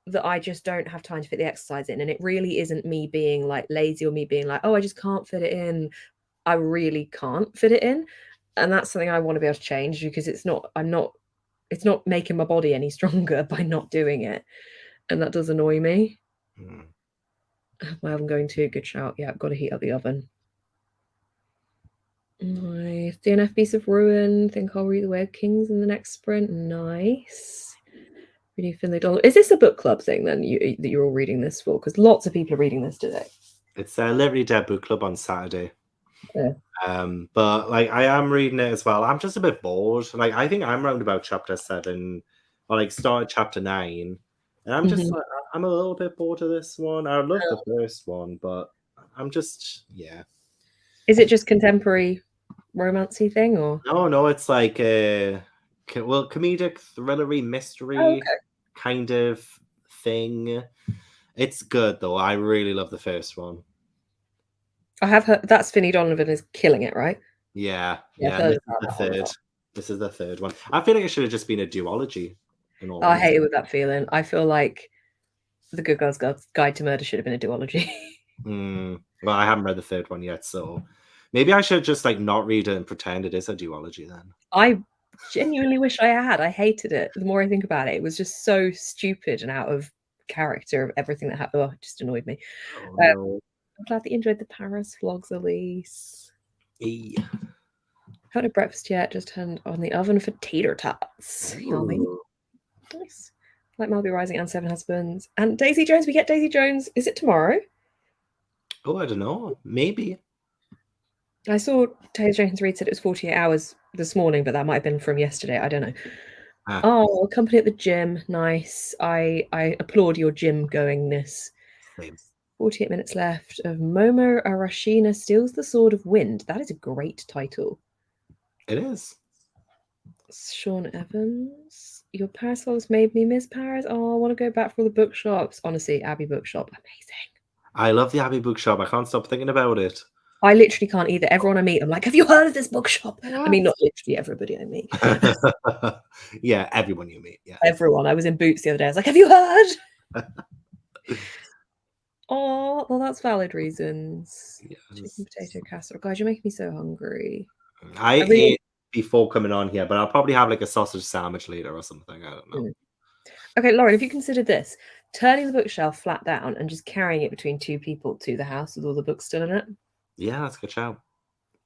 that I just don't have time to fit the exercise in, and it really isn't me being like lazy or me being like, oh, I just can't fit it in. I really can't fit it in, and that's something I want to be able to change because it's not making my body any stronger by not doing it, and that does annoy me. My oven going too? Good shout. Yeah, I've got to heat up the oven. Nice. DNF Beast of Ruin. Think I'll read The Way of Kings in the next sprint. Nice. Reading Finley Donald. Is this a book club thing then that you're all reading this for? Because lots of people are reading this today. It's a Liberty Dead book club on Saturday. Yeah. But like I am reading it as well. I'm just a bit bored. Like I think I'm around about chapter 7 or like started chapter 9. And I'm just like, I'm a little bit bored of this one. I love the first one, but I'm just, yeah. Is it just contemporary romancy thing or? No, it's like comedic, thrillery, mystery kind of thing. It's good though. I really love the first one. I have heard that's Finny Donovan is killing it, right? Yeah. This is the third one. I feel like it should have just been a duology. I hate it with that feeling. I feel like The Good Girl's Guide to Murder should have been a duology. Well, I haven't read the third one yet, so maybe I should just like not read it and pretend it is a duology then. I genuinely wish I had. I hated it. The more I think about it, it was just so stupid and out of character of everything that happened. Oh, it just annoyed me. Oh no. I'm glad that you enjoyed the Paris vlogs, Elise. E. Haven't had breakfast yet, just turned on the oven for tater tots. Yummy. Ooh. Nice. Like Malby Rising and Seven Husbands. And Daisy Jones, we get Daisy Jones. Is it tomorrow? Oh, I don't know. Maybe. I saw Taylor Jenkins Reid said it was 48 hours this morning, but that might have been from yesterday. I don't know. Ah, Oh, company at the gym. Nice. I applaud your gym goingness. same. 48 minutes left of Momo Arashina Steals the Sword of Wind. That is a great title. It is. Sean Evans. Your Paris vlogs made me miss Paris. Oh, I want to go back for all the bookshops. Honestly, Abbey Bookshop, amazing. I love the Abbey Bookshop. I can't stop thinking about it. I literally can't either. Everyone I meet, I'm like, have you heard of this bookshop? I mean, not literally everybody I meet. Yeah, everyone you meet. Yeah. Everyone. I was in Boots the other day. I was like, have you heard? Oh, well, that's valid reasons. Yes. Chicken potato casserole. Guys, you're making me so hungry. I really- ate before coming on here, but I'll probably have like a sausage sandwich later or something. I don't know. Okay, Lauren, if you consider this, turning the bookshelf flat down and just carrying it between two people to the house with all the books still in it. Yeah, that's a good shout.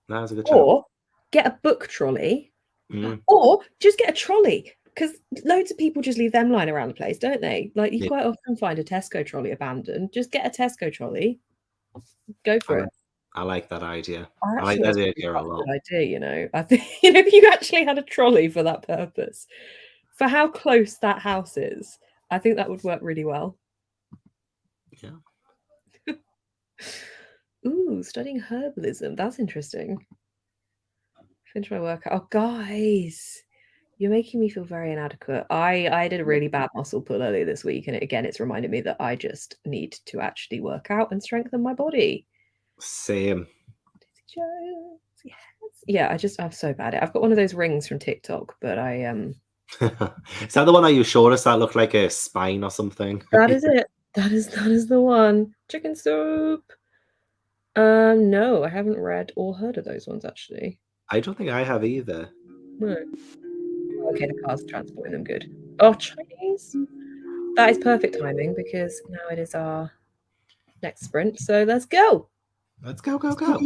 That's a good shout. Or get a book trolley. Mm. Or just get a trolley. Because loads of people just leave them lying around the place, don't they? Like, you quite often find a Tesco trolley abandoned. Just get a Tesco trolley. Go for it. I like that idea. I like that idea a lot. Idea, you know. I think if you actually had a trolley for that purpose, for how close that house is, I think that would work really well. Yeah. Ooh, studying herbalism. That's interesting. Finish my workout. Oh, guys, you're making me feel very inadequate. I did a really bad muscle pull earlier this week, and it's reminded me that I just need to actually work out and strengthen my body. Same. Yes. Yeah, I'm so bad at it. I've got one of those rings from TikTok, but I Is that the one that you showed us that looked like a spine or something? That is it. That is the one. Chicken soup. No, I haven't read or heard of those ones actually. I don't think I have either. No. Okay, the car's transporting them good. Oh, Chinese. That is perfect timing because now it is our next sprint. So let's go. Let's go, go, go.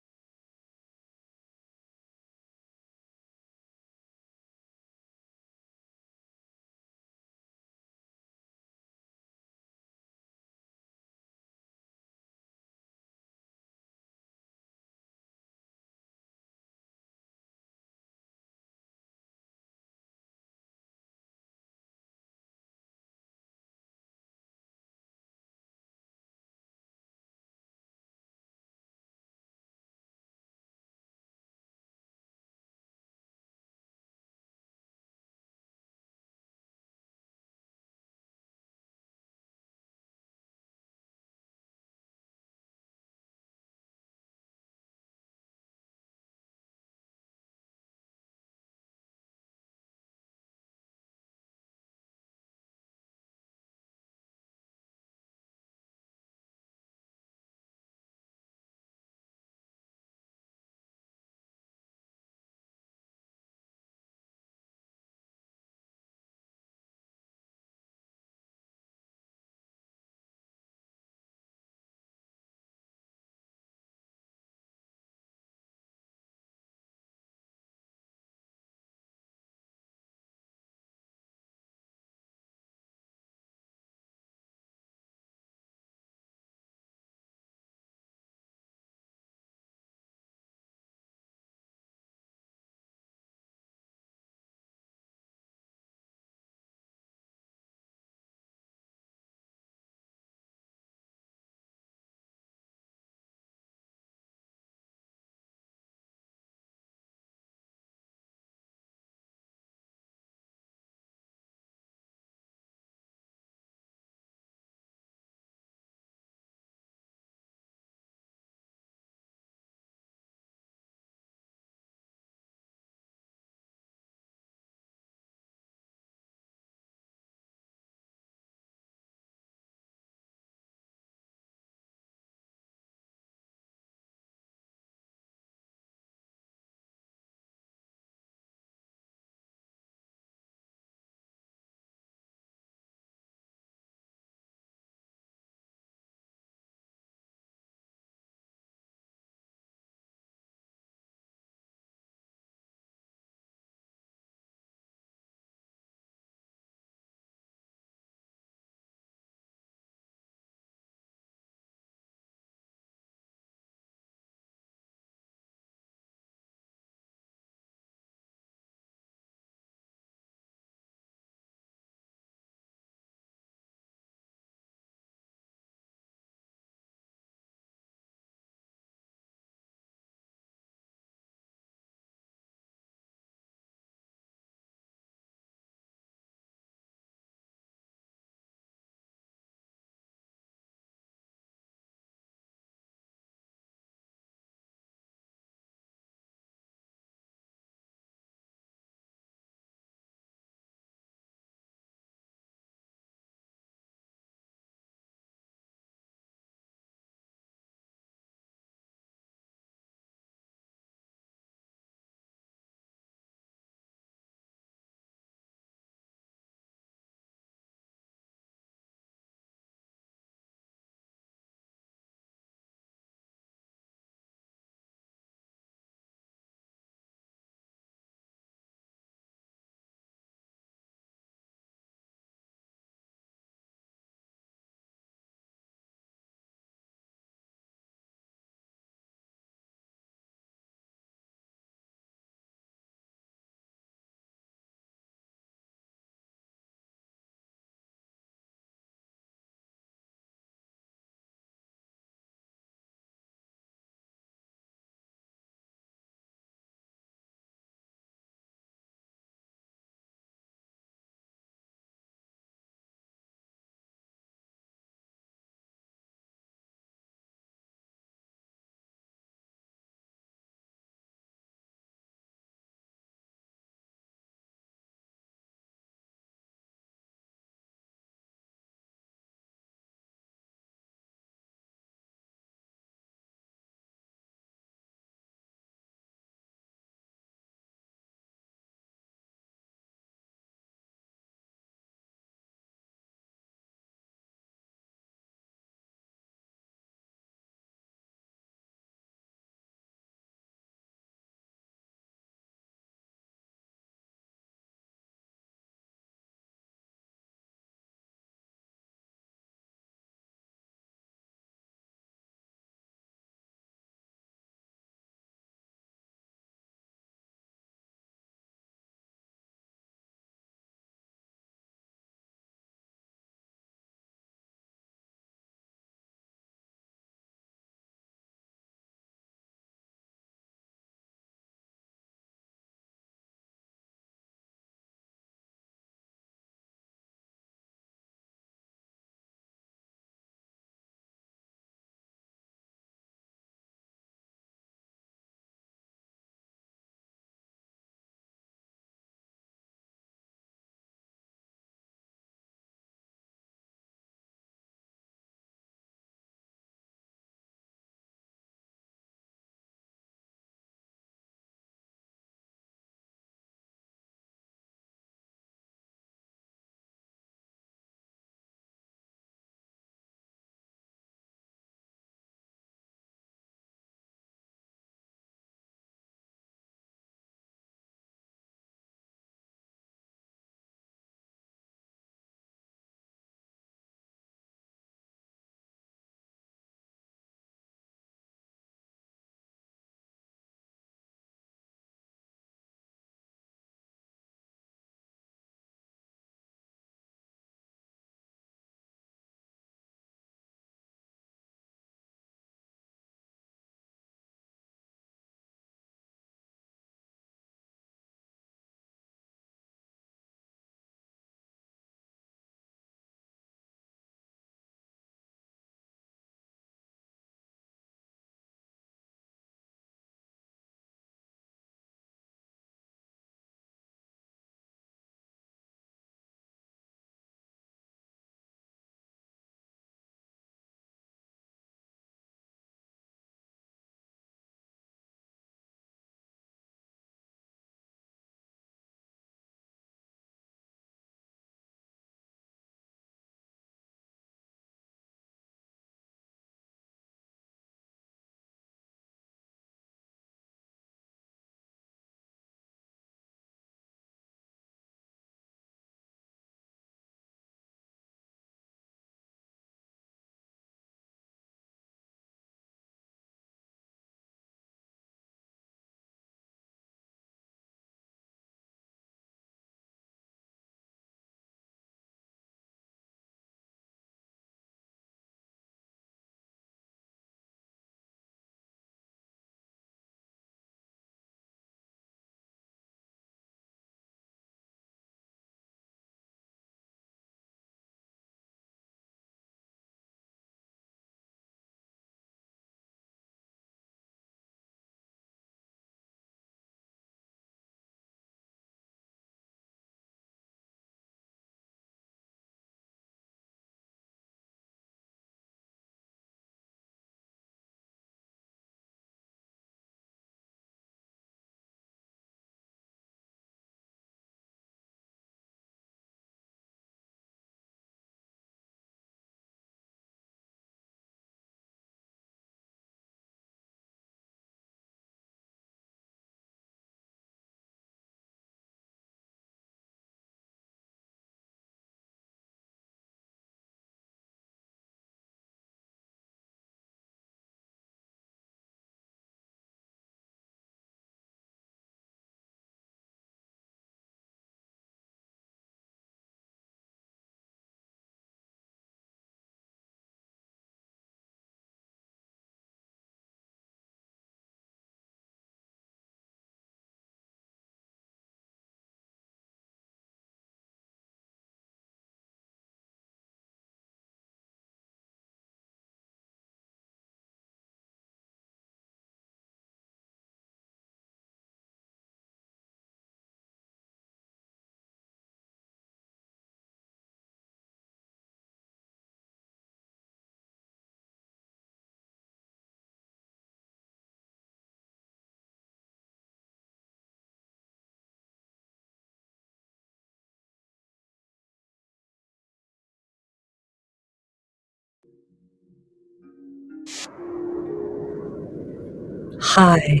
Hi.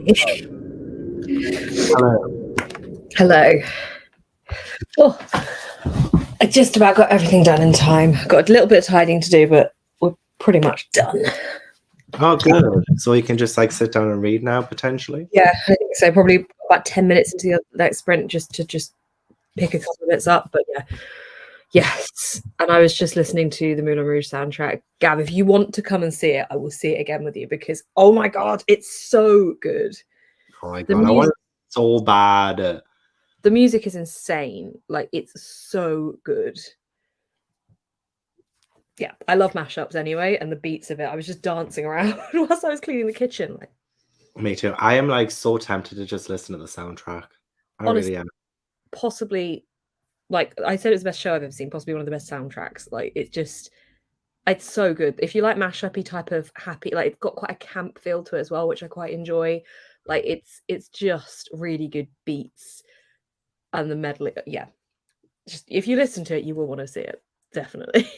Hello. Hello. Oh, I just about got everything done in time. Got a little bit of tidying to do, but we're pretty much done. Oh, good. So you can just like sit down and read now, potentially? Yeah, I think so. Probably about 10 minutes into the next sprint just to pick a couple of bits up. But yeah. Yes. And I was just listening to the Moulin Rouge soundtrack. Gav, if you want to come and see it, I will see it again with you because, oh my God, it's so good. Oh my God, I want it so bad. The music is insane. Like, it's so good. Yeah, I love mashups anyway, and the beats of it. I was just dancing around whilst I was cleaning the kitchen. Like, me too. I am like so tempted to just listen to the soundtrack. I honestly, really am. possibly, like I said, it was the best show I've ever seen. Possibly one of the best soundtracks. Like, it's so good. If you like mashup-y type of happy, like it's got quite a camp feel to it as well, which I quite enjoy. Like it's just really good beats and the medley. Yeah, just if you listen to it, you will want to see it. Definitely.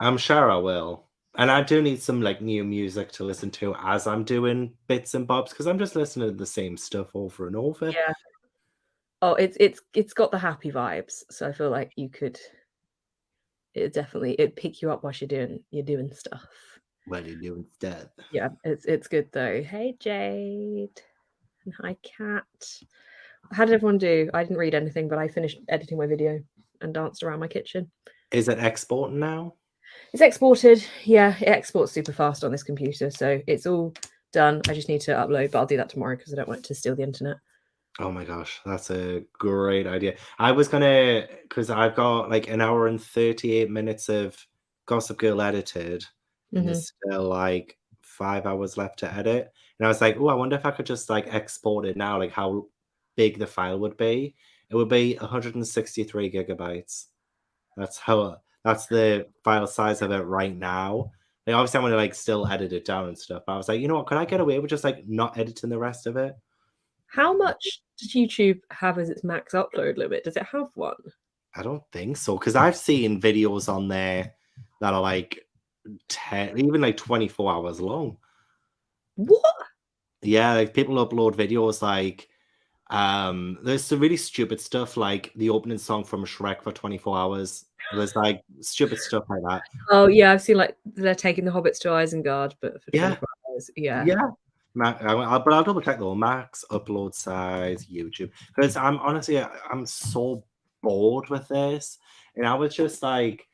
I'm sure I will. And I do need some like new music to listen to as I'm doing bits and bobs because I'm just listening to the same stuff over and over. Yeah. Oh, it's got the happy vibes, so I feel like you could. It'd pick you up whilst you're doing stuff. What are you doing instead? Yeah, it's good though. Hey Jade, and hi Kat. How did everyone do? I didn't read anything, but I finished editing my video and danced around my kitchen. Is it exporting now? It's exported. Yeah, it exports super fast on this computer, so it's all done. I just need to upload, but I'll do that tomorrow because I don't want it to steal the internet. Oh my gosh, that's a great idea. I was gonna, because I've got like an hour and 38 minutes of Gossip Girl edited, and there's still like 5 hours left to edit. And I was like, oh, I wonder if I could just like export it now, like how big the file would be. It would be 163 gigabytes. That's the file size of it right now. Like obviously I'm gonna like still edit it down and stuff. But I was like, you know what, could I get away with just like not editing the rest of it? How much does YouTube have as its max upload limit? Does it have one? I don't think so, because I've seen videos on there that are like 10, even like 24 hours long. What? Yeah, like people upload videos like there's some really stupid stuff like the opening song from Shrek for 24 hours. There's like stupid stuff like that. Oh yeah, I've seen like they're taking the hobbits to Isengard, but for Yeah. 24 hours. Yeah. Yeah. But I'll double check though. Max upload size YouTube, because I'm so bored with this, and I was just like,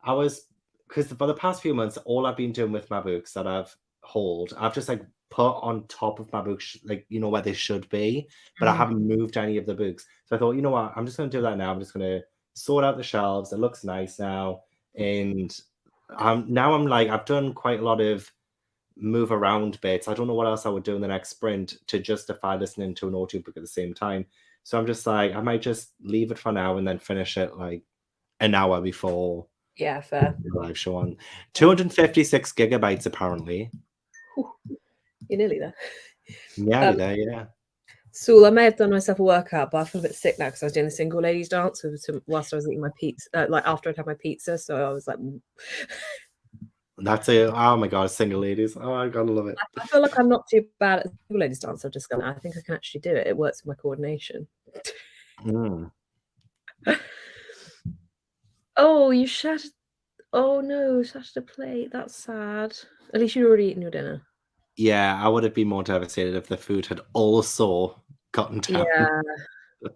because for the past few months, all I've been doing with my books that I've just like put on top of my books, like you know where they should be, but I haven't moved any of the books. So I thought, you know what, I'm just gonna do that now. I'm just gonna sort out the shelves. It looks nice now, and now I'm like I've done quite a lot of move around bits. I don't know what else I would do in the next sprint to justify listening to an audiobook at the same time. So I'm just like, I might just leave it for now and then finish it like an hour before Yeah, fair. the live show on. 256 gigabytes apparently. You're nearly there. Yeah, there, yeah. So I may have done myself a workout, but I feel a bit sick now because I was doing the single ladies dance whilst I was eating my pizza, like after I'd had my pizza. So I was like, That's it. Oh my god, single ladies. Oh, I gotta love it. I feel like I'm not too bad at single ladies dance. I've just gone, I think I can actually do it. It works with my coordination. Oh, you shattered. Oh no, shattered a plate. That's sad. At least you'd already eaten your dinner. Yeah, I would have been more devastated if the food had also gotten down. Yeah.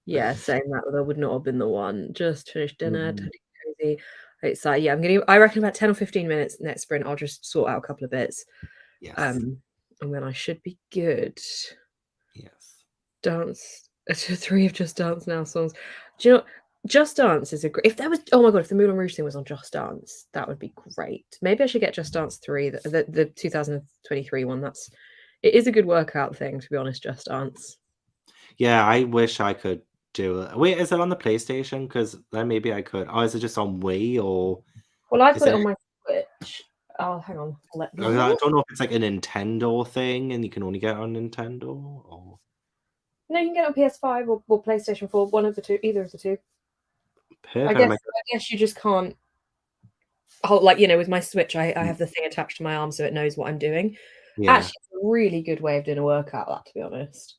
Yeah, same. That would not have been the one. Just finished dinner, cozy. It's like, yeah, I reckon about 10 or 15 minutes next sprint. I'll just sort out a couple of bits. Yes. And then I should be good. Yes. Dance. 3 of Just Dance Now songs. Do you know, Just Dance is if there was, oh my god, if the Moulin Rouge thing was on Just Dance, that would be great. Maybe I should get Just Dance 3, the 2023 one. It is a good workout thing, to be honest, Just Dance. Yeah, I wish I could do it. Wait, is it on the PlayStation? Because then maybe I could. Oh, is it just on Wii or? Well, I've got it on my Switch. Oh, hang on. I don't know if it's like a Nintendo thing and you can only get it on Nintendo or. No, you can get it on PS5 or PlayStation 4, one of the two, either of the two. Perfect. I guess you just can't. Oh, like, with my Switch, I have the thing attached to my arm so it knows what I'm doing. Yeah. Actually, it's a really good way of doing a workout, that, to be honest.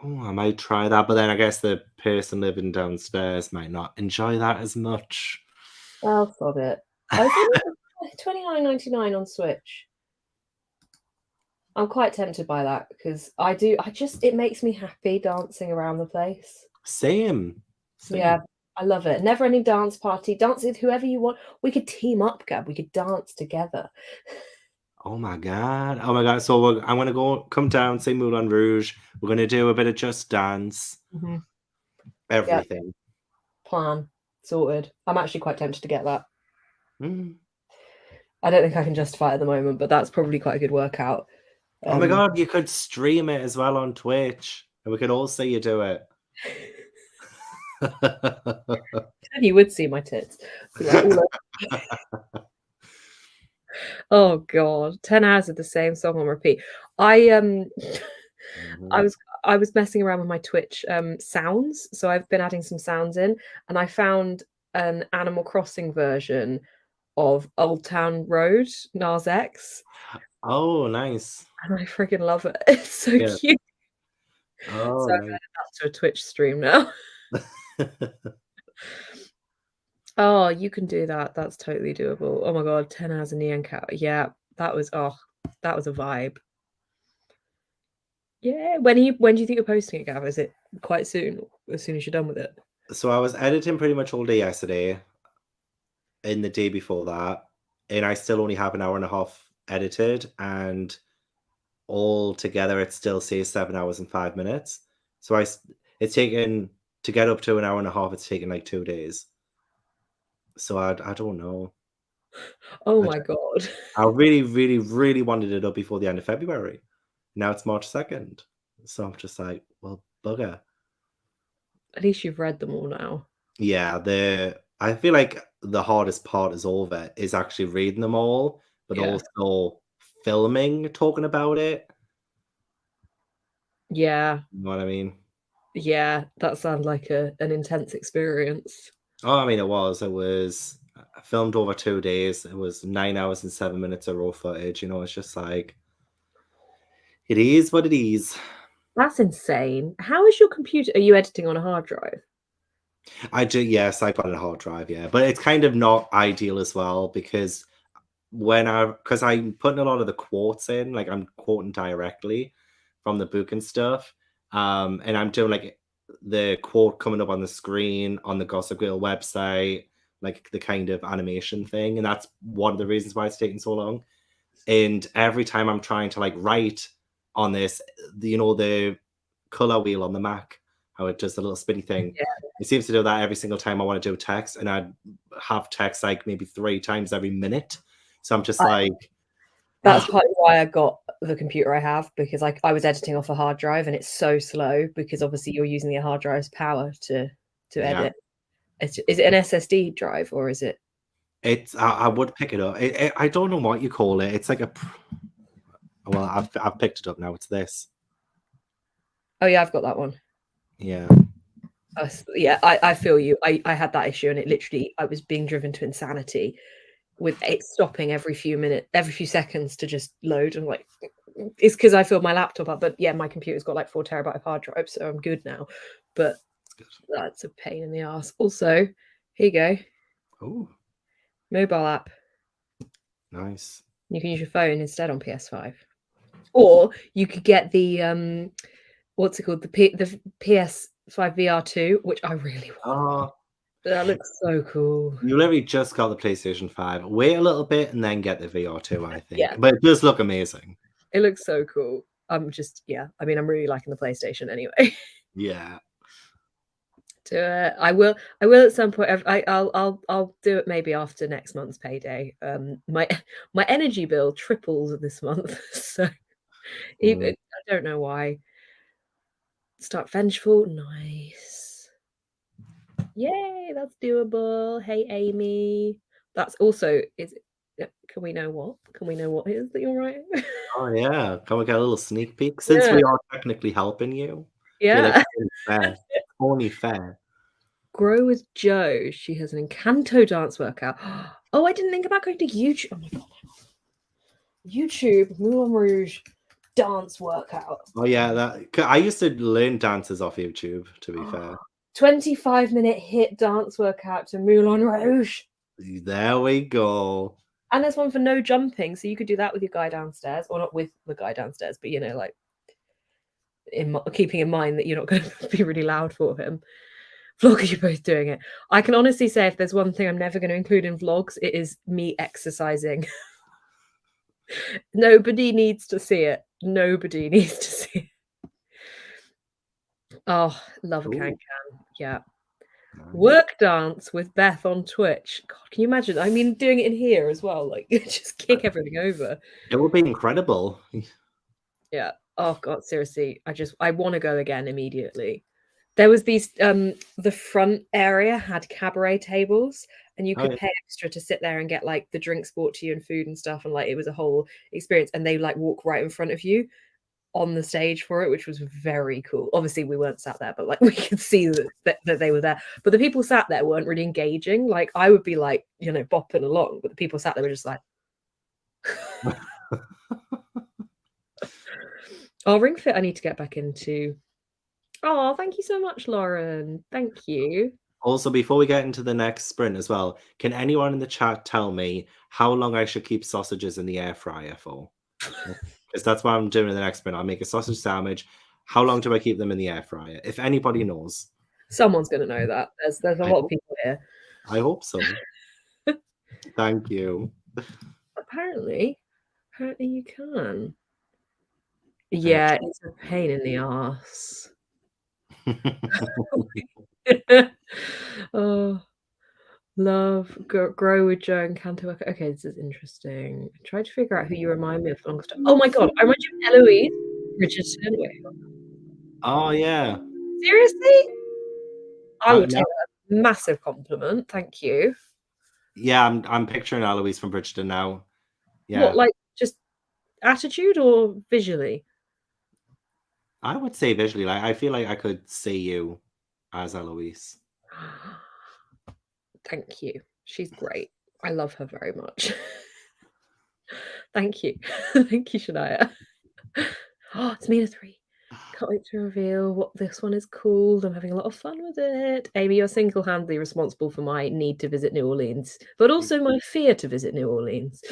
Oh, I might try that, but then I guess the person living downstairs might not enjoy that as much. Oh, sod it. Oh, it's only $29.99 on Switch. I'm quite tempted by that because it makes me happy dancing around the place. Same. Yeah, I love it. Never ending dance party. Dance with whoever you want. We could team up, Gab. We could dance together. Oh my god. Oh my god. So I'm gonna come down, say Moulin Rouge. We're gonna do a bit of Just Dance. Yeah, Everything. plan sorted. I'm actually quite tempted to get that. Mm. I don't think I can justify it at the moment, but that's probably quite a good workout. Oh my god, you could stream it as well on Twitch, and we could all see you do it. You would see my tits. Oh god, 10 hours of the same song on repeat. I was messing around with my Twitch sounds, so I've been adding some sounds in, and I found an Animal Crossing version of Old Town Road, Nas X. Oh, nice. And I freaking love it. It's so cute. Oh, So I've added that to a Twitch stream now. Oh, you can do that. That's totally doable. Oh my god, 10 hours of Neon Cat. Yeah, that was a vibe. Yeah. When do you think you're posting it, Gav? Is it quite soon? As soon as you're done with it? So I was editing pretty much all day yesterday, and the day before that, and I still only have an hour and a half edited, and all together it still says 7 hours and 5 minutes. So it's taken to get up to an hour and a half, it's taken like 2 days. So I don't know. Oh my god. I really, really, really wanted it up before the end of February. Now it's March 2nd. So I'm just like, well, bugger. At least you've read them all now. Yeah, I feel like the hardest part is actually reading them all, but also filming, talking about it. Yeah. You know what I mean? Yeah, that sounds like an intense experience. Oh, I mean, it was. I filmed over 2 days. It was 9 hours and 7 minutes of raw footage. You know, it's just like, it is what it is. That's insane. How is your computer? Are you editing on a hard drive? I do, yes, I got a hard drive, yeah. But it's kind of not ideal as well because because I'm putting a lot of the quotes in, like I'm quoting directly from the book and stuff. And I'm doing like the quote coming up on the screen on the Gossip Girl website, like the kind of animation thing. And that's one of the reasons why it's taking so long. And every time I'm trying to like write on this, the color wheel on the Mac, how it does the little spinny thing. Yeah. It seems to do that every single time I want to do text, and I'd have text like maybe 3 times every minute. So I'm just like, that's partly why I got the computer I have, because I was editing off a hard drive and it's so slow because obviously you're using the hard drive's power to edit. Is it an SSD drive or is it? I would pick it up. I don't know what you call it. It's like well, I've picked it up now. It's this. Oh yeah, I've got that one. Yeah. Yeah, I feel you. I had that issue and it literally, I was being driven to insanity with it stopping every few seconds to just load. And like, it's because I filled my laptop up, but yeah, my computer's got like 4 terabyte of hard drive, so I'm good now. But that's a pain in the ass. Also, here you go. Oh, mobile app. Nice. You can use your phone instead on PS5, or you could get the what's it called, the PS5 VR2, which I really want. That looks so cool. You literally just got the PlayStation 5. Wait a little bit and then get the VR2, I think. Yeah. But it does look amazing. It looks so cool. I'm really liking the PlayStation anyway. Yeah. I will at some point. I'll do it maybe after next month's payday. My energy bill triples this month, so even I don't know why. Start vengeful, nice. Yay, that's doable. Hey, Amy. That's also Can we know what it is that you're writing? Oh yeah, can we get a little sneak peek since we are technically helping you? Yeah, only fair. Grow with Joe. She has an Encanto dance workout. Oh, I didn't think about going to YouTube. Oh my god. YouTube Moulin Rouge dance workout. Oh yeah, I used to learn dances off YouTube, to be fair. 25-minute hit dance workout to Moulin Rouge. There we go. And there's one for no jumping, so you could do that with your guy downstairs, or not with the guy downstairs, but like keeping in mind that you're not going to be really loud for him. Vlog, you're both doing it. I can honestly say if there's one thing I'm never going to include in vlogs, it is me exercising. Nobody needs to see it. Nobody needs to see it. Oh, love a can. Yeah. Nice. Work dance with Beth on Twitch. God, can you imagine? I mean, doing it in here as well. Like, just kick everything over. It would be incredible. Yeah. Oh God, seriously. I want to go again immediately. There was these, the front area had cabaret tables and you could pay extra to sit there and get like the drinks brought to you and food and stuff. And like, it was a whole experience, and they like walk right in front of you on the stage for it, which was very cool. Obviously we weren't sat there, but like we could see that they were there, but the people sat there weren't really engaging. Like I would be like, bopping along, but the people sat there were just like Ring Fit I need to get back into. Oh, thank you so much, Lauren. Thank you. Also, before we get into the next sprint as well, can anyone in the chat tell me how long I should keep sausages in the air fryer for? Because that's what I'm doing in the next sprint. I'll make a sausage sandwich. How long do I keep them in the air fryer? If anybody knows. Someone's going to know that. There's a lot of people here. I hope so. Thank you. Apparently you can. Yeah, it's a pain in the arse. Oh, love grow with Joe and Canto. Okay, this is interesting. I tried to figure out who you remind me of. Oh my God, I remind you of Eloise Bridgerton. Oh yeah. Seriously? I would take a massive compliment. Thank you. Yeah, I'm picturing Eloise from Bridgerton now. Yeah. What, like just attitude or visually? I would say visually. Like I feel like I could see you as Eloise. Thank you. She's great. I love her very much. Thank you. Thank you, Shania. Oh, it's Mina 3. Can't wait to reveal what this one is called. I'm having a lot of fun with it. Amy, you're single-handedly responsible for my need to visit New Orleans, but also my fear to visit New Orleans.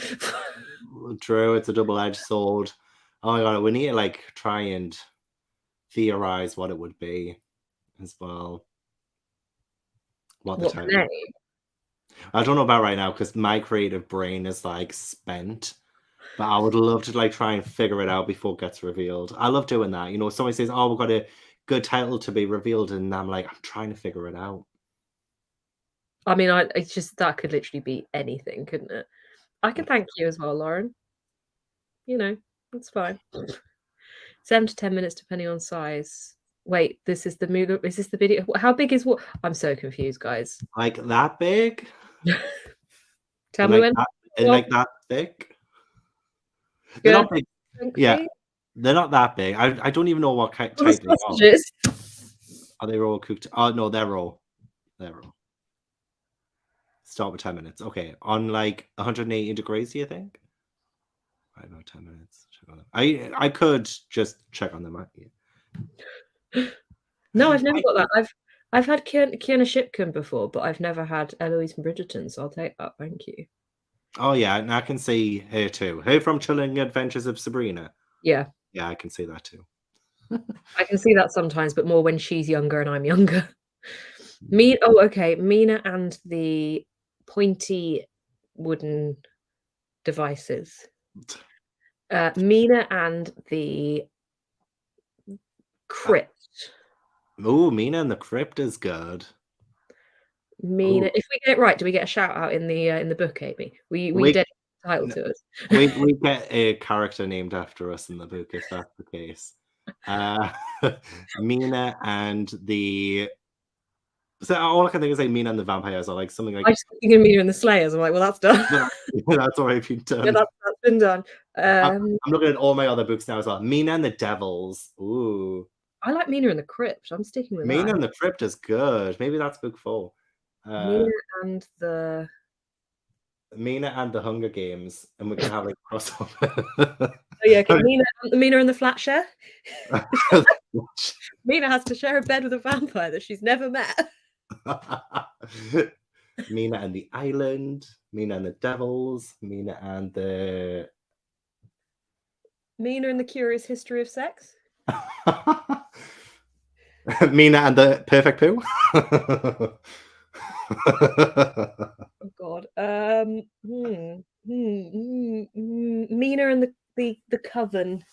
True, it's a double-edged sword. Oh my God, we need to like try and theorize what it would be as well. What the title? I don't know about right now because my creative brain is like spent. But I would love to like try and figure it out before it gets revealed. I love doing that. Somebody says, "Oh, we've got a good title to be revealed," and I'm like, I'm trying to figure it out. I mean, it's just that could literally be anything, couldn't it? I can thank you as well, Lauren. It's fine. 7 to 10 minutes, depending on size. Wait, this is the movie. Is this the video? How big is what? I'm so confused, guys. Like that big? Tell me when. Like that big? They're not big. Yeah, they're not that big. I don't even know what type they are. Are they raw cooked? Oh no, they're raw. They're raw. Start with 10 minutes. Okay, on like 180 degrees, do you think? Right, about 10 minutes. Check on them. I could just check on them. No, I've never got that. I've had Kiana Shipkin before, but I've never had Eloise from Bridgerton, so I'll take that. Thank you. Oh yeah, and I can see her too. Her from Chilling Adventures of Sabrina. Yeah. Yeah, I can see that too. I can see that sometimes, but more when she's younger and I'm younger. Mina and the pointy wooden devices. Mina and the crypt. Oh, Mina and the crypt is good. Mina, if we get it right, do we get a shout out in the book, Amy? We dedicate the title to us. We get a character named after us in the book if that's the case. Mina and the. So all I can think is like Mina and the vampires, or like something like. I just thinking Mina and the Slayers. I'm like, well, that's done. That's already been done. Yeah, that's been done. I'm looking at all my other books now as well. Mina and the Devils. Ooh. I like Mina and the Crypt. I'm sticking with Mina and the Crypt is good. Maybe that's book 4. Mina and the Mina and the Hunger Games, and we can have like crossover. Oh yeah, okay. Mina and the flat share. Mina has to share a bed with a vampire that she's never met. Mina and the Island, Mina and the Devils, Mina and the Curious History of Sex. Mina and the Perfect Poo. Oh God. Mina and the Coven.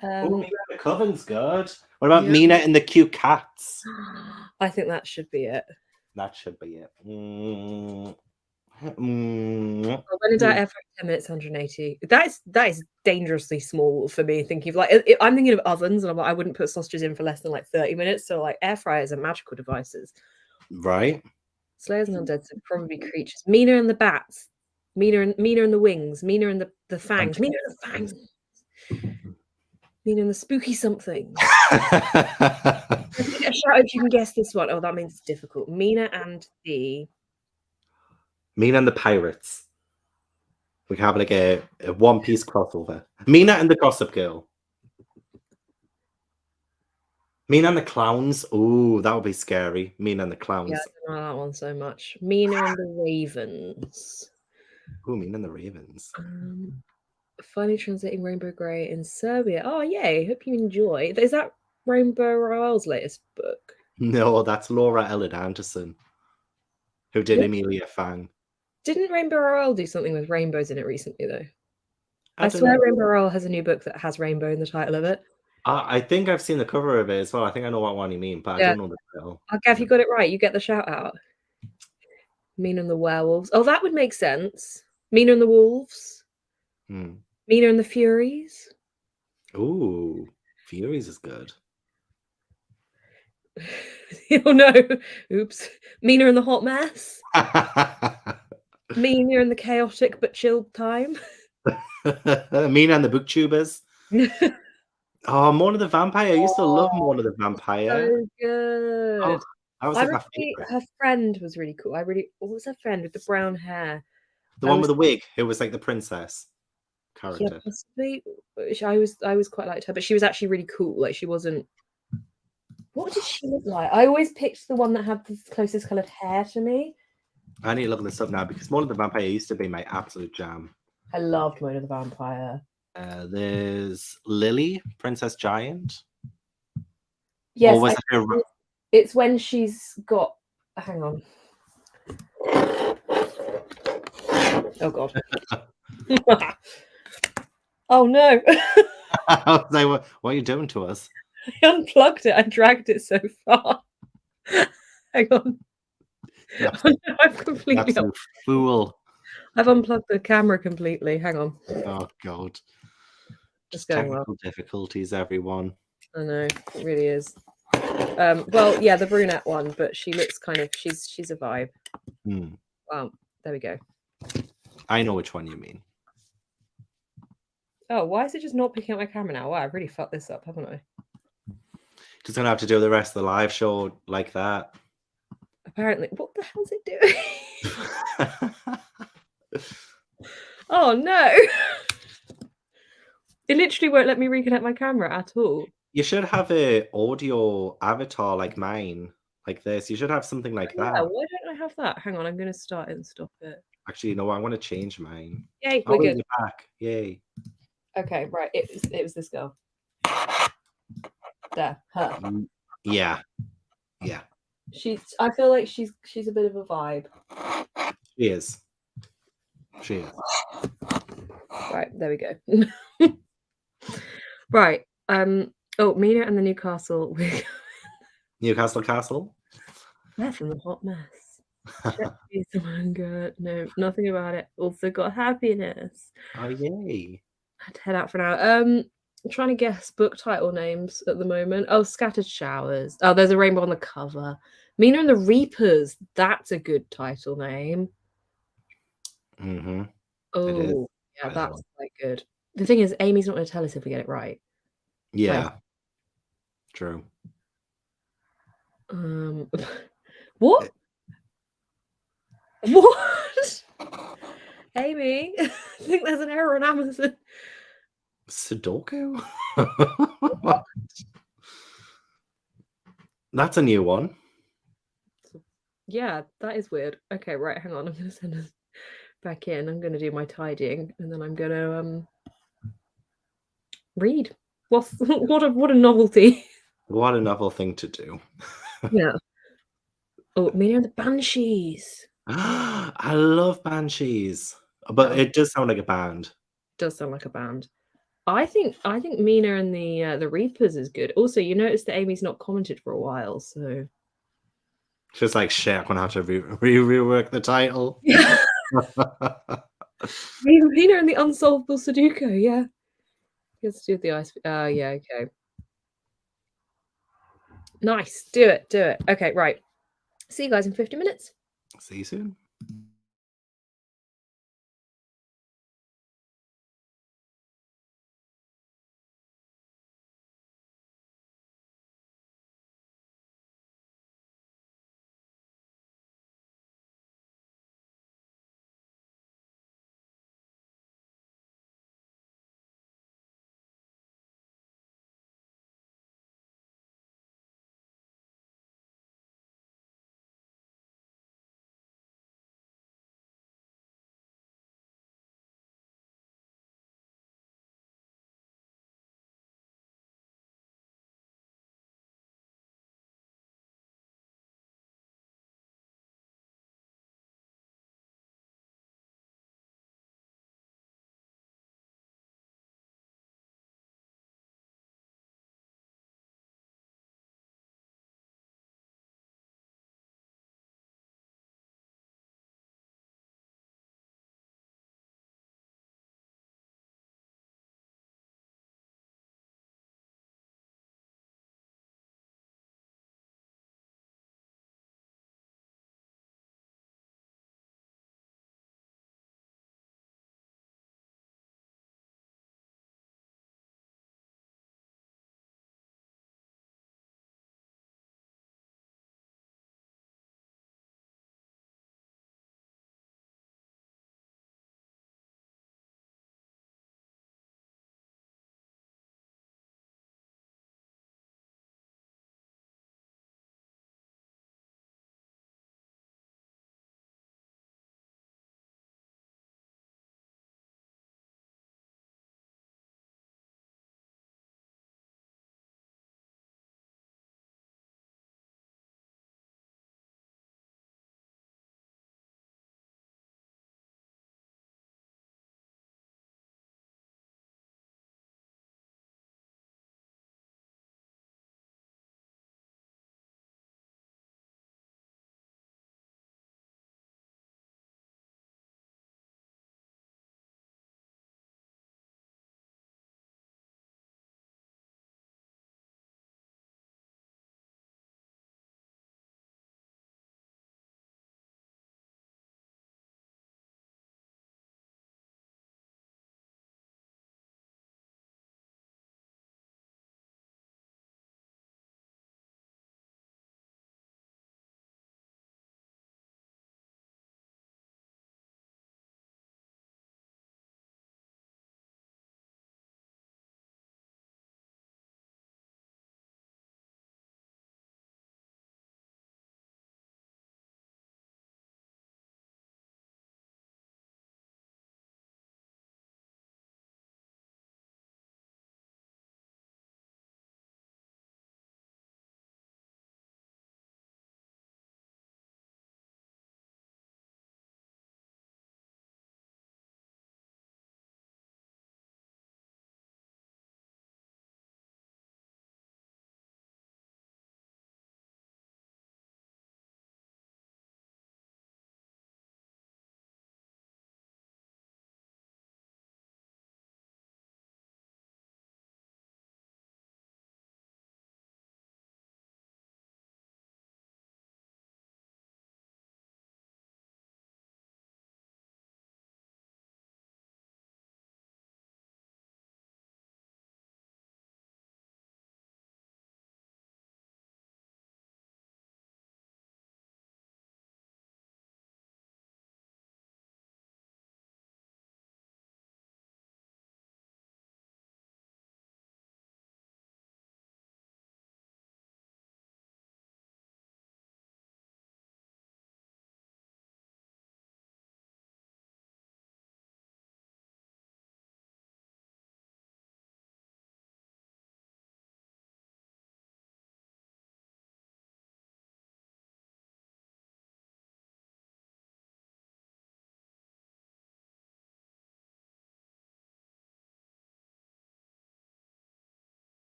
Oh, Mina and the Coven's good. What about Yeah. Mina and the Cute Cats? I think that should be it. That should be it. When in doubt, air fryer 10 minutes, 180. That is dangerously small for me. Thinking of like, I'm thinking of ovens, and I'm like, I wouldn't put sausages in for less than like 30 minutes. So like, air fryers are magical devices, right? Slayers and undead are probably creatures. Mina and the bats. Mina and the wings. Mina and the fangs. Mina and the fangs. Mina and the spooky something. A shout if you can guess this one. Oh, that means it's difficult. Mina and the Pirates. We can have like a One Piece crossover. Mina and the Gossip Girl. Mina and the Clowns. Ooh, that would be scary. Mina and the Clowns. Yeah, I don't know that one so much. Mina and the Ravens. Ooh, Mina and the Ravens. Finally translating Rainbow Grey in Serbia. Oh, yay. Hope you enjoy. Is that Rainbow Royale's latest book? No, that's Laura Ellen Anderson, who did Amelia Fang. Didn't Rainbow Royale do something with rainbows in it recently, though? I swear Rainbow Royale has a new book that has rainbow in the title of it. I think I've seen the cover of it as well. I think I know what one you mean, but I don't know the title. Gav, you got it right. You get the shout out. Mina and the Werewolves. Oh, that would make sense. Mina and the Wolves. Mina and the Furies. Ooh, Furies is good. Oh no. Oops. Mina and the Hot Mess. Mina and the Chaotic but Chilled Time. Mina and the Booktubers. Oh, Mona the Vampire. I used to love Mona the Vampire. So good. Oh, that was like my favorite. Her friend was really cool. What was her friend with the brown hair? The one with the wig, who was like the princess character. Yeah, possibly. I was quite liked her, but she was actually really cool. Like she wasn't. What did she look like? I always picked the one that had the closest coloured hair to me. I need to look this up now because Mona the Vampire used to be my absolute jam. I loved Mona the Vampire. There's Lily, Princess Giant. Yes, or was it's when she's got. Hang on. Oh God. Oh no. I was like, what are you doing to us? I unplugged it. I dragged it so far. Hang on. I've completely fool. I've unplugged the camera completely. Hang on. Oh God. Just going technical difficulties, everyone. I know, it really is. Well, yeah, the brunette one, but she looks kind of she's a vibe. Wow, there we go. I know which one you mean. Oh, why is it just not picking up my camera now? Wow, I've really fucked this up, haven't I? Just gonna have to do the rest of the live show like that. Apparently. What the hell's it doing? Oh no. It literally won't let me reconnect my camera at all. You should have a audio avatar like mine, like this. You should have something like that. Why don't I have that? Hang on, I'm going to start it and stop it. Actually, no, I want to change mine. Yay, we're good. Back. Yay. Okay, right. It was this girl. There, her. Yeah. I feel like she's a bit of a vibe. She is. Right, there we go. Right. Oh, Mina and the Newcastle. Newcastle Castle? They're from the Hot Mess. No, nothing about it. Also got happiness. Oh, yay. I had to head out for now. I'm trying to guess book title names at the moment. Oh, Scattered Showers. Oh, there's a rainbow on the cover. Mina and the Reapers. That's a good title name. Oh, yeah, that's quite good. The thing is, Amy's not going to tell us if we get it right. Yeah. Like, true. What? What? Amy, I think there's an error on Amazon. Sudoku? That's a new one. Yeah, that is weird. Okay, right, hang on. I'm gonna send us back in. I'm gonna do my tidying, and then I'm gonna read. What a novelty. What a novel thing to do. Yeah. Oh, Mina and the Banshees. I love Banshees, but it does sound like a band. Does sound like a band. I think Mina and the Reapers is good. Also, you notice that Amy's not commented for a while, so Just like shit, I'm gonna have to rework the title. yeah. Mina and the Unsolvable Sudoku. Yeah, let's do the ice. Yeah, okay. Nice. Do it. Okay, right. See you guys in 50 minutes. See you soon.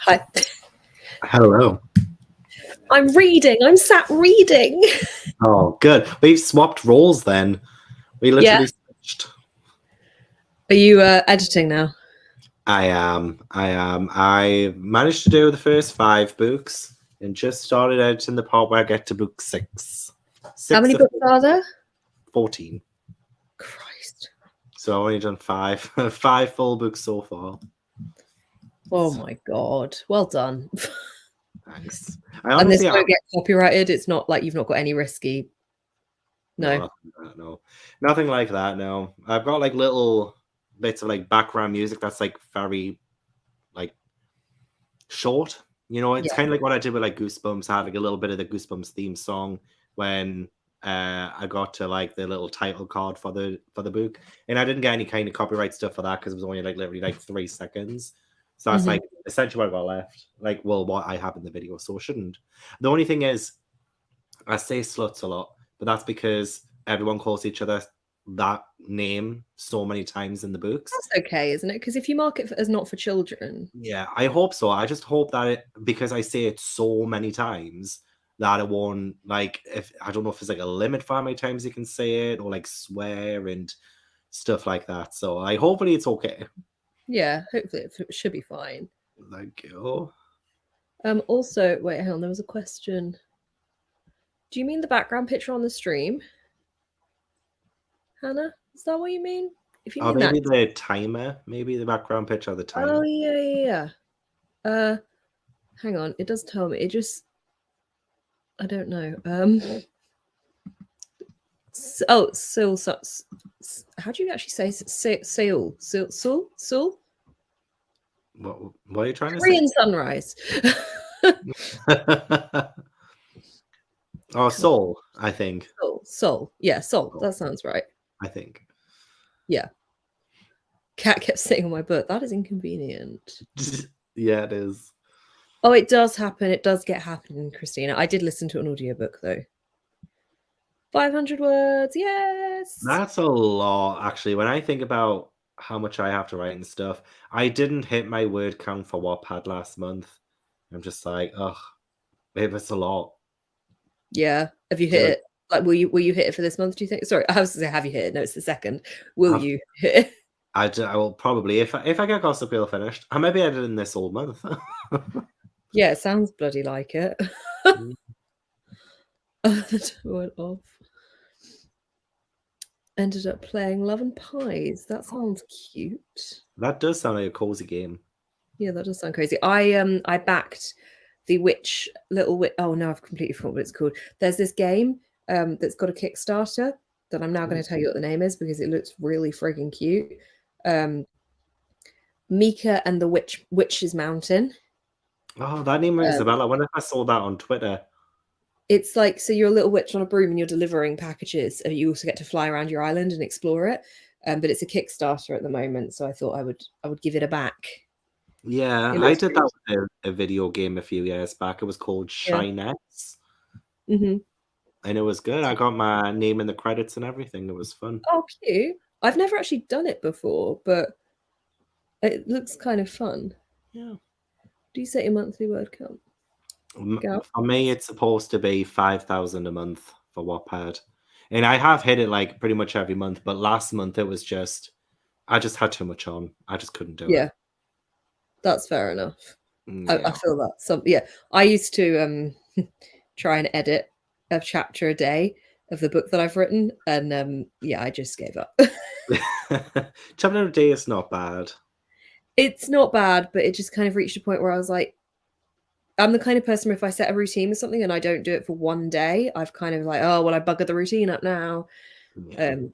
Hi. Hello. I'm reading. I'm sat reading. Oh, good. We've swapped roles then. We literally switched. Are you editing now? I am. I managed to do the first 5 books and just started editing the part where I get to book 6. How many books are there? 14. Christ. So I've only done 5. 5 full books so far. Oh my God. Well done. Thanks. And this won't get copyrighted. It's not like you've not got any risky. No. No. Nothing like that, no. I've got like little bits of like background music that's like very like short. You know, it's kind of like what I did with like Goosebumps. I had like a little bit of the Goosebumps theme song when I got to like the little title card for the book, and I didn't get any kind of copyright stuff for that because it was only like literally like 3 seconds. So that's like essentially what I got left. Like, well, what I have in the video, so it shouldn't. The only thing is, I say sluts a lot, but that's because everyone calls each other that name so many times in the books. That's okay, isn't it? Because if you mark it as not for children. Yeah, I hope so. I just hope that because I say it so many times that it won't, like, if I don't know if there's like a limit for how many times you can say it or like swear and stuff like that. So hopefully it's okay. Yeah, hopefully it should be fine. Thank you. Also, wait, hang on, there was a question. Do you mean the background picture on the stream? Hannah? Is that what you mean? If you mean maybe that, the timer, maybe the background picture of the timer. Oh yeah. Hang on, it does tell me. It just, I don't know. How do you actually say Seoul? What are you trying to Korean say? sunrise. Oh, Seoul, I think. Seoul. Yeah, Seoul. That sounds right. I think. Yeah. Cat kept sitting on my butt. That is inconvenient. Yeah, it is. Oh, it does happen. It does get happening, Christina. I did listen to an audiobook though. 500 words. Yes. That's a lot, actually. When I think about how much I have to write and stuff, I didn't hit my word count for Wattpad last month. I'm just like, ugh, babe, it's a lot. Yeah. Have you hit it? Like, will you hit it for this month? Do you think? Sorry, I was going to say, have you hit it? No, it's the second. Will you hit it? I will probably if I get Gossip Girl finished, I might be editing this all month. Yeah, it sounds bloody like it. Went off. Ended up playing Love and Pies. That sounds cute. That does sound like a cozy game. Yeah, that does sound crazy. I backed the Little Witch. Oh no, I've completely forgotten what it's called. There's this game that's got a Kickstarter that I'm now going to tell you what the name is because it looks really frigging cute. Mika and the Witch's Mountain. Oh, that name rings a bell. I wonder if I saw that on Twitter. It's like, so you're a little witch on a broom and you're delivering packages, and you also get to fly around your island and explore it. But it's a Kickstarter at the moment, so I thought I would give it a back. Yeah, I did that with a video game a few years back. It was called Shinets. And it was good. I got my name in the credits and everything. It was fun. Oh, cute. I've never actually done it before, but it looks kind of fun. Yeah. Do you set your monthly word count? For me, it's supposed to be 5,000 a month for Wattpad. And I have hit it like pretty much every month, but last month it was just, I just had too much on. I just couldn't do it. Yeah, that's fair enough. I feel that. I used to try and edit a chapter a day of the book that I've written, and I just gave up. Chapter a day is not bad. It's not bad, but it just kind of reached a point where I was like, I'm the kind of person where if I set a routine or something and I don't do it for one day, I've kind of like, oh well, I buggered the routine up now,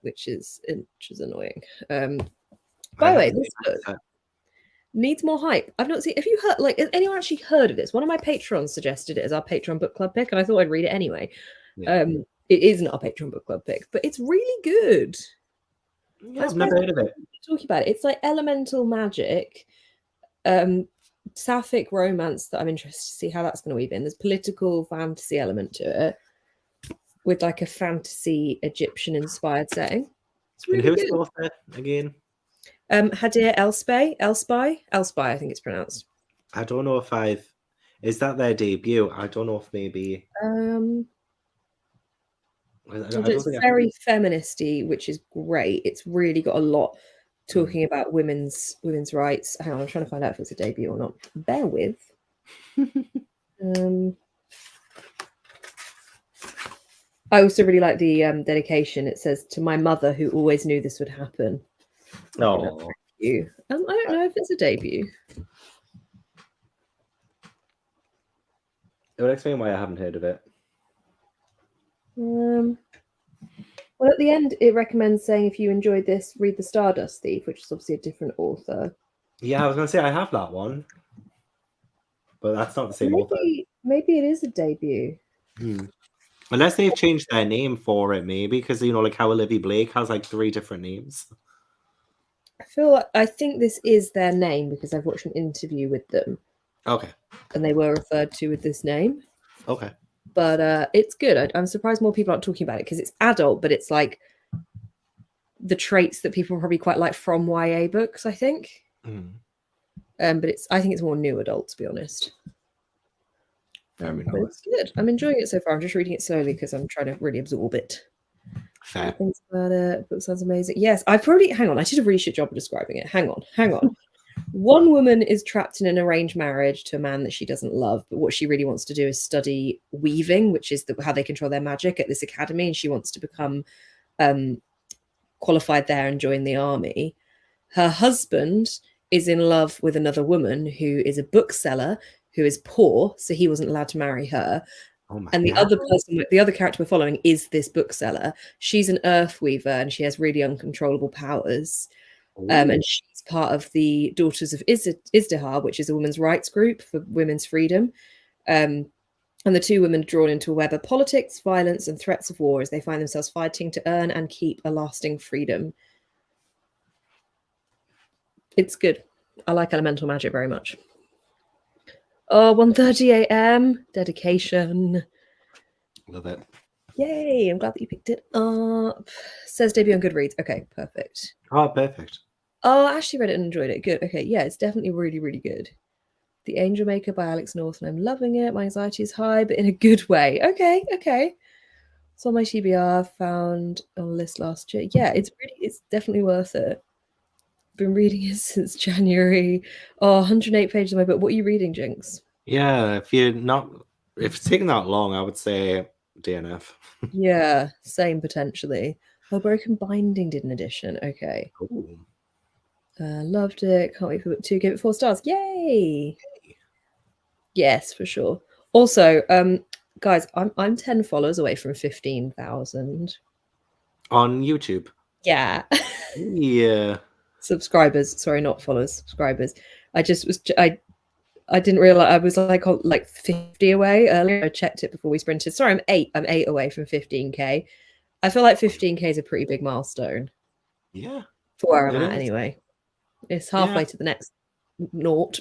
which is annoying. By the way, this book needs more hype. I've not seen. Have you heard? Like, has anyone actually heard of this? One of my patrons suggested it as our Patreon book club pick, and I thought I'd read it anyway. It is not a Patreon book club pick, but it's really good. Yeah, I've never heard of it. Talking about it, it's like elemental magic, sapphic romance that I'm interested to see how that's going to weave in. There's political fantasy element to it with like a fantasy Egyptian inspired setting. It's really and who's good. the author again? Hadir Elspy, I think it's pronounced. I don't know if I've. Is that their debut? I don't know if maybe. I don't It's think. very feministy, which is great. It's really got a lot talking about women's rights. Hang on, I'm trying to find out if it's a debut or not. Bear with. I also really like the dedication. It says, "To my mother, who always knew this would happen." Oh, you. I don't know if it's a debut. it would explain why I haven't heard of it. Well, at the end, it recommends saying, if you enjoyed this, read The Stardust Thief, which is obviously a different author. Yeah, I was going to say I have that one, but that's not the same author. Maybe it is a debut. Unless they've changed their name for it, maybe, because, you know, like how Olivia Blake has like 3 different names. I think this is their name because I've watched an interview with them. Okay. And they were referred to with this name. Okay. But it's good. I'm surprised more people aren't talking about it because it's adult, but it's like the traits that people probably quite like from YA books, I think. But I think it's more new adult, to be honest. But it's good. I'm enjoying it so far. I'm just reading it slowly because I'm trying to really absorb it. Fair. Things about it. Book sounds amazing. Yes, hang on. I did a really shit job of describing it. Hang on. One woman is trapped in an arranged marriage to a man that she doesn't love, but what she really wants to do is study weaving, which is how they control their magic at this academy, and she wants to become qualified there and join the army. Her husband is in love with another woman who is a bookseller who is poor, so he wasn't allowed to marry her. And the other character we're following is this bookseller. She's an earth weaver and she has really uncontrollable powers. And she's part of the Daughters of Izdihar, which is a women's rights group for women's freedom. And the two women are drawn into a web of politics, violence, and threats of war as they find themselves fighting to earn and keep a lasting freedom. It's good. I like elemental magic very much. Oh, 1:30 a.m. Dedication. Love it. Yay, I'm glad that you picked it up. Says debut on Goodreads. Okay, perfect. Oh, perfect. Oh, I actually read it and enjoyed it. Good. Okay, yeah, it's definitely really, really good. The Angel Maker by Alex North, and I'm loving it. My anxiety is high, but in a good way. Okay. It's on my TBR, found on a list last year. Yeah, it's definitely worth it. Been reading it since January. Oh, 108 pages of my book. What are you reading, Jinx? Yeah, if it's taking that long, I would say DNF. Yeah, same potentially. Oh, Broken Binding did an edition. Okay. Loved it. Can't wait for book 2. Give it 4 stars. Yay! Yes, for sure. Also, guys, I'm 10 followers away from 15,000 on YouTube. Yeah. Yeah. Subscribers. Sorry, not followers. Subscribers. I didn't realize I was like 50 away earlier. I checked it before we sprinted. Sorry, I'm 8 away from 15k. I feel like 15k is a pretty big milestone. Yeah. For where I'm at anyway. It's halfway to the next naught.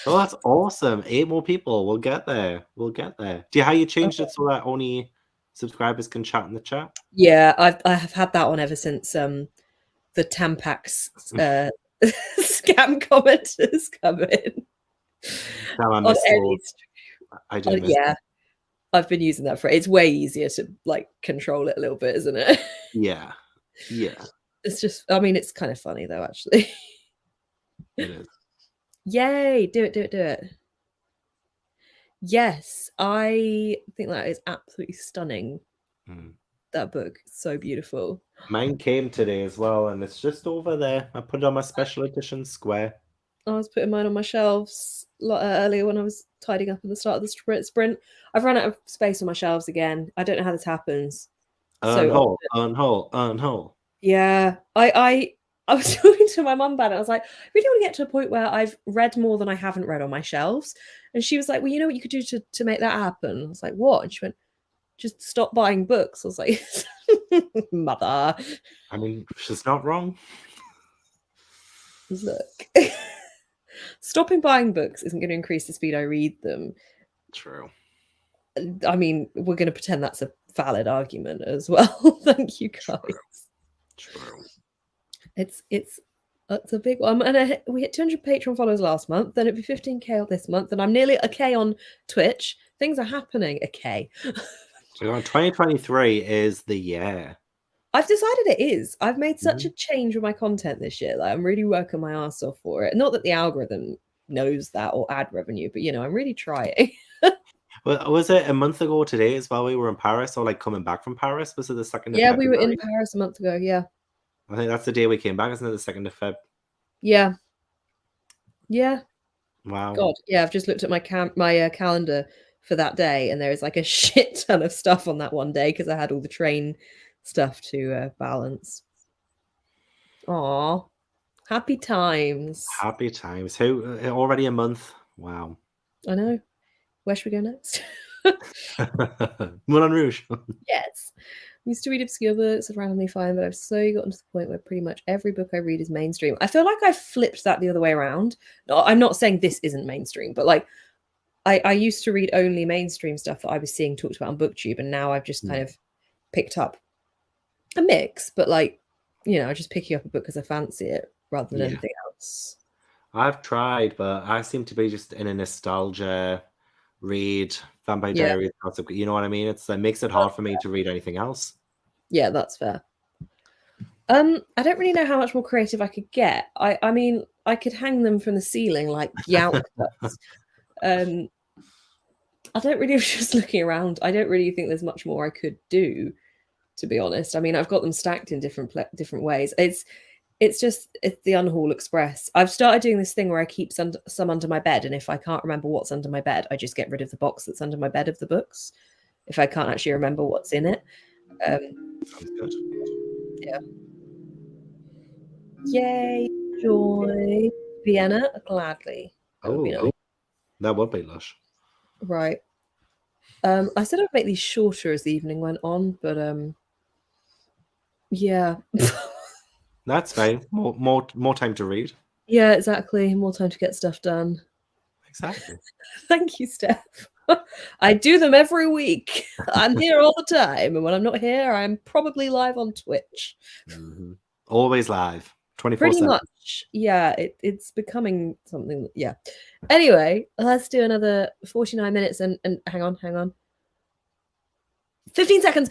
Oh, that's awesome. 8 more people. We'll get there. How you changed it so that only subscribers can chat in the chat? Yeah, I have had that on ever since the Tampax scam commenters come in. Yeah, I've been using that for it's way easier to like control it a little bit, isn't it? Yeah. It's just, I mean, it's kind of funny though, actually. It is. Yay, do it. Yes, I think that is absolutely stunning. That book, so beautiful. Mine came today as well, and it's just over there. I put it on my special edition square. I was putting mine on my shelves earlier when I was tidying up at the start of the sprint. I've run out of space on my shelves again. I don't know how this happens. Unhole. Yeah, I was talking to my mum about it. I was like, I really want to get to a point where I've read more than I haven't read on my shelves. And she was like, well, you know what you could do to make that happen? I was like, what? And she went, just stop buying books. I was like, mother. I mean, she's not wrong. Look, stopping buying books isn't going to increase the speed I read them. True. I mean, we're going to pretend that's a valid argument as well. Thank you, guys. True. It's That's a big one. And we hit 200 Patreon followers last month. Then it'd be 15k this month. And I'm nearly a K on Twitch. Things are happening. A K. 2023 is the year. I've decided it is. I've made such Mm-hmm. a change with my content this year. Like I'm really working my ass off for it. Not that the algorithm knows that or ad revenue, but I'm really trying. Well, was it a month ago today as well? We were in Paris, or like coming back from Paris? Was it the 2nd of Yeah, we were in February? Paris a month ago. Yeah. I think that's the day we came back, isn't it? The 2nd of Feb. Yeah. Yeah. Wow. God. Yeah. I've just looked at my calendar for that day, and there is like a shit ton of stuff on that one day because I had all the train stuff to balance. Aw. Happy times. Happy times. How already a month? Wow. I know. Where should we go next? Moulin Rouge. Yes. I used to read obscure books, randomly find, but I've slowly gotten to the point where pretty much every book I read is mainstream. I feel like I've flipped that the other way around. No, I'm not saying this isn't mainstream, but like I used to read only mainstream stuff that I was seeing talked about on BookTube, and now I've just kind of picked up a mix, but like, just picking up a book because I fancy it rather than anything else. I've tried, but I seem to be just in a nostalgia read, Vampire Yeah. Diaries, gossip. You know what I mean? It makes it hard for me to read anything else. Yeah, that's fair. I don't really know how much more creative I could get. I mean, I could hang them from the ceiling like Yauk does. I don't really, just looking around, I don't really think there's much more I could do, to be honest. I mean, I've got them stacked in different ways. It's the Unhaul Express. I've started doing this thing where I keep some under my bed, and if I can't remember what's under my bed, I just get rid of the box that's under my bed of the books, if I can't actually remember what's in it. Sounds good. Yeah. Yay, joy. Vienna, gladly. That would be nice. That would be lush. Right. I said I'd make these shorter as the evening went on, but yeah. That's fine. More time to read. Yeah, exactly. More time to get stuff done. Exactly. Thank you, Steph. I do them every week. I'm here all the time, and when I'm not here, I'm probably live on Twitch. Mm-hmm. Always live. 24/7. Pretty much. Yeah, it's becoming something. Yeah. Anyway, let's do another 49 minutes and hang on. 15 seconds.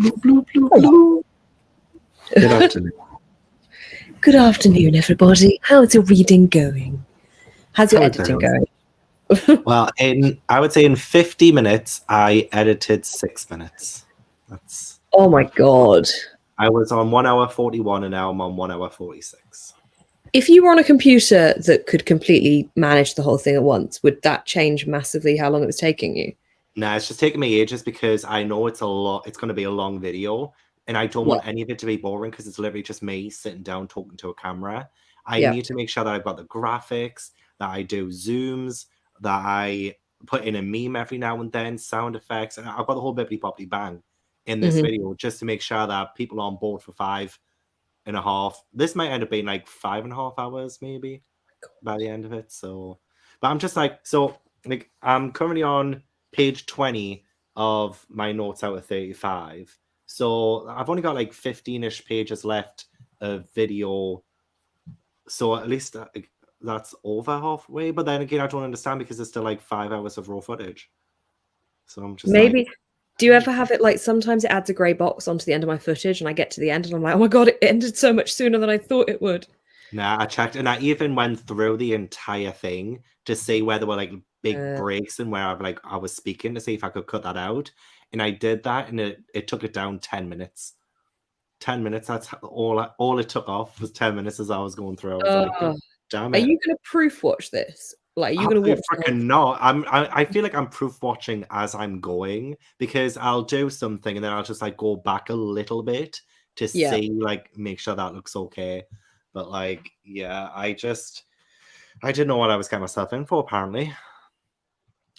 Good afternoon. Good afternoon, everybody. How's your reading going? How's your editing going? Well, I would say in 50 minutes, I edited 6 minutes. That's. Oh my god. I was on 1 hour 41 and now I'm on 1 hour 46. If you were on a computer that could completely manage the whole thing at once, would that change massively how long it was taking you? Nah, it's just taking me ages because I know it's going to be a long video and I don't want any of it to be boring because it's literally just me sitting down talking to a camera. I need to make sure that I've got the graphics, that I do zooms, that I put in a meme every now and then, sound effects, and I've got the whole bippity boppity bang in this video just to make sure that people are on board for 5.5. This might end up being like 5.5 hours maybe by the end of it. So, but I'm just like, I'm currently on page 20 of my notes out of 35. So I've only got like 15-ish pages left of video. So at least that's over halfway. But then again, I don't understand because it's still like 5 hours of raw footage. So I'm just maybe. Do you ever have it like sometimes it adds a grey box onto the end of my footage and I get to the end and I'm like, oh my god, it ended so much sooner than I thought it would? Nah, I checked and I even went through the entire thing to see where there were like big breaks and where I was speaking to see if I could cut that out. And I did that and it took it down 10 minutes. 10 minutes, that's all it took off was 10 minutes as I was going through. I was like, damn it. Are you going to proof watch this? Like, are you going to watch freaking not. I feel like I'm proof watching as I'm going because I'll do something and then I'll just like go back a little bit to see, like, make sure that looks okay. But like, yeah, I didn't know what I was getting myself in for, apparently.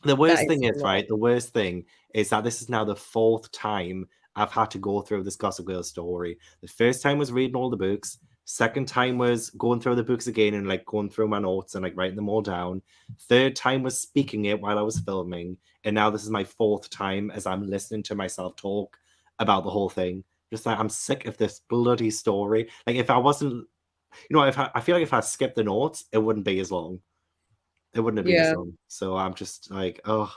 The worst thing is, right? The worst thing is that this is now the 4th time I've had to go through this Gossip Girl story. The first time was reading all the books. Second time was going through the books again and like going through my notes and like writing them all down. Third time was speaking it while I was filming. And now this is my 4th time as I'm listening to myself talk about the whole thing. Just like, I'm sick of this bloody story. Like if I wasn't, I feel like if I skipped the notes, it wouldn't be as long. It wouldn't have been as long. So I'm just like, oh.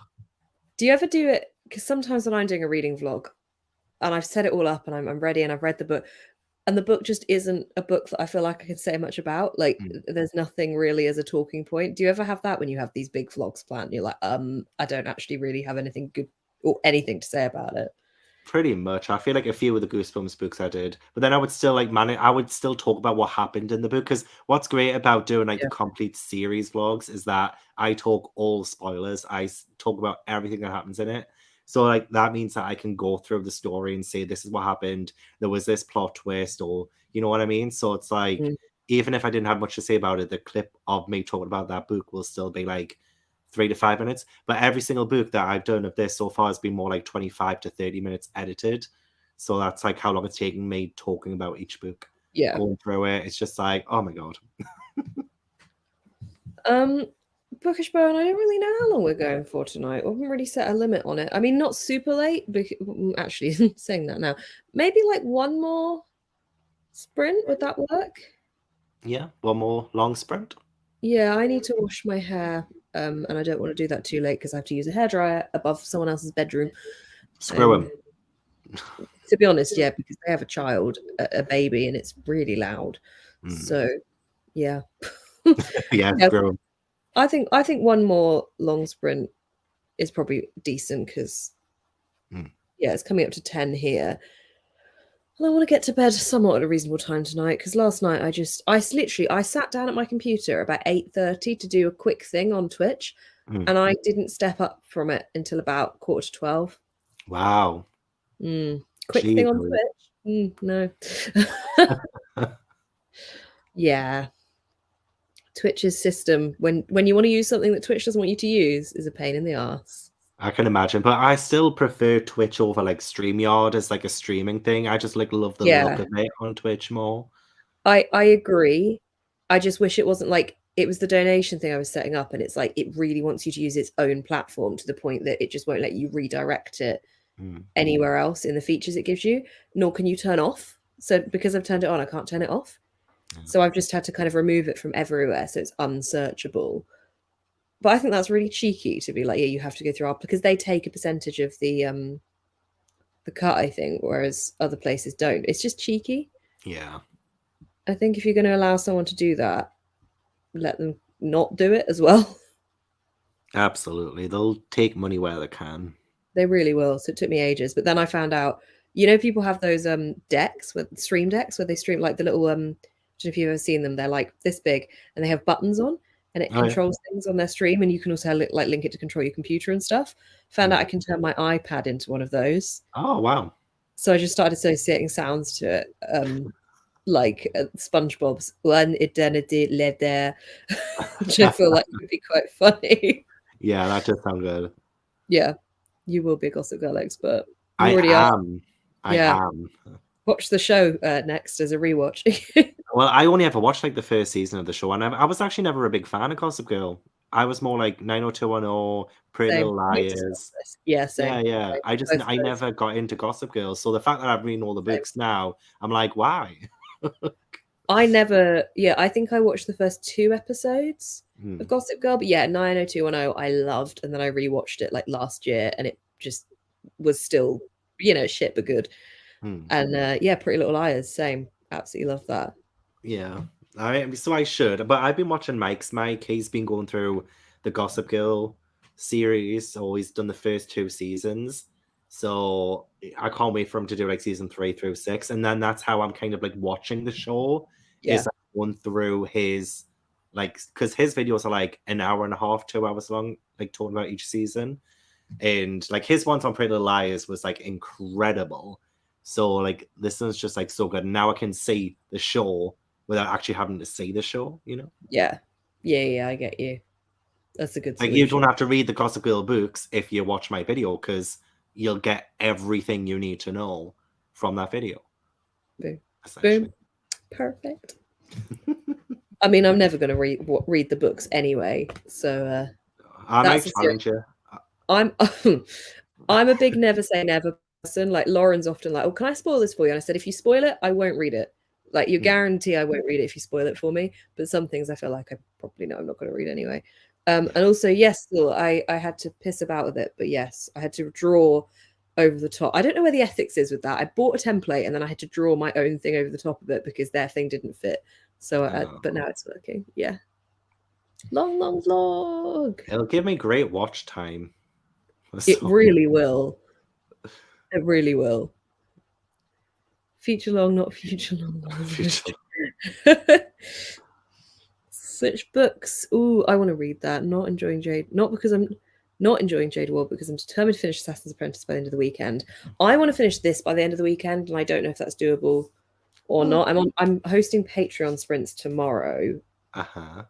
Do you ever do it? Because sometimes when I'm doing a reading vlog and I've set it all up and I'm ready and I've read the book and the book just isn't a book that I feel like I can say much about. Like there's nothing really as a talking point. Do you ever have that when you have these big vlogs planned? You're like, I don't actually really have anything good or anything to say about it. Pretty much. I feel like a few of the Goosebumps books I did, but then I would still like I would still talk about what happened in the book because what's great about doing like the complete series vlogs is that I talk all spoilers. I talk about everything that happens in it. So like that means that I can go through the story and say this is what happened. There was this plot twist, or you know what I mean. So it's like even if I didn't have much to say about it, the clip of me talking about that book will still be like 3 to 5 minutes. But every single book that I've done of this so far has been more like 25 to 30 minutes edited. So that's like how long it's taking me talking about each book. Yeah. Going through it. It's just like, oh my God. Bookish Bone, I don't really know how long we're going for tonight. We haven't really set a limit on it. I mean, not super late, but actually saying that now, maybe like one more sprint. Would that work? Yeah, one more long sprint. Yeah, I need to wash my hair, and I don't want to do that too late because I have to use a hairdryer above someone else's bedroom. Screw him. To be honest, yeah, because they have a child, a baby, and it's really loud. So, yeah. Yeah, screw him. I think one more long sprint is probably decent because, yeah, it's coming up to 10 here. And I want to get to bed somewhat at a reasonable time tonight because last night I sat down at my computer about 8:30 to do a quick thing on Twitch, and I didn't step up from it until about 11:45. Wow. Quick thing on Twitch? No. Yeah. Twitch's system, when you want to use something that Twitch doesn't want you to use, is a pain in the ass. I can imagine, but I still prefer Twitch over like StreamYard as like a streaming thing. I just like love the look of it on Twitch more. I agree. I just wish it wasn't like it was the donation thing I was setting up, and it's like it really wants you to use its own platform to the point that it just won't let you redirect it anywhere else in the features it gives you, nor can you turn off. So because I've turned it on, I can't turn it off. So I've just had to kind of remove it from everywhere so it's unsearchable. But I think that's really cheeky to be like, yeah, you have to go through our, because they take a percentage of the the cut, I think, whereas other places don't. It's just cheeky. Yeah. I think if you're going to allow someone to do that, let them not do it as well. Absolutely. They'll take money where they can. They really will. So it took me ages. But then I found out, you know, people have those decks with stream decks where they stream like the little I don't know if you've ever seen them. They're like this big and they have buttons on and it controls things on their stream, and you can also like link it to control your computer and stuff. Found out I can turn my iPad into one of those. Oh wow. So I just started associating sounds to it. Like SpongeBob's One Eternity Led There, which I feel like would be quite funny. Yeah, that does sound good. Yeah, you will be a Gossip Girl expert. You I already am. are. I Yeah. am. Watch the show next as a rewatch. Well, I only ever watched like the first season of the show, and I was actually never a big fan of Gossip Girl. I was more like 90210, Pretty Same. Little We discussed Liars. this. Yeah, same. Yeah. I Both of those. never got into Gossip Girl. So the fact that I've read all the Same. books now, I'm like, why? I never. Yeah, I think I watched the first 2 episodes of Gossip Girl, but yeah, 90210 I loved, and then I rewatched it like last year, and it just was still, you know, shit but good. And yeah, Pretty Little Liars, same. Absolutely love that. Yeah. So I should, but I've been watching Mike's Mike. He's been going through the Gossip Girl series, so he's done the first 2 seasons. So I can't wait for him to do like season 3 through 6, and then that's how I'm kind of like watching the show. Yeah. Is like going through his like, because his videos are like an hour and a half, 2 hours long, like talking about each season, and like his ones on Pretty Little Liars was like incredible. So like this one's just like so good. Now I can see the show without actually having to see the show, you know? Yeah, I get you. That's a good Like solution. you don't have to read the Gossip Girl books if you watch my video, because you'll get everything you need to know from that video. Boom. Perfect. I mean, I'm never going to read the books anyway, so I might challenge you. I'm a big never say never person. Like Lauren's often like, "Oh, can I spoil this for you?" And I said, "If you spoil it, I won't read it. Like you guarantee I won't read it if you spoil it for me." But some things I feel like I probably know I'm not going to read anyway. And also, yes, still I had to piss about with it, but yes, I had to draw over the top. I don't know where the ethics is with that. I bought a template and then I had to draw my own thing over the top of it because their thing didn't fit. So, but now it's working. Yeah. Long vlog. It'll give me great watch time. It really will. It really will. Feature long, not future long. Switch books. Ooh, I want to read that. Not enjoying Jade. Not because I'm not enjoying Jade War, because I'm determined to finish Assassin's Apprentice by the end of the weekend. I want to finish this by the end of the weekend, and I don't know if that's doable or not. I'm hosting Patreon sprints tomorrow. Uh-huh.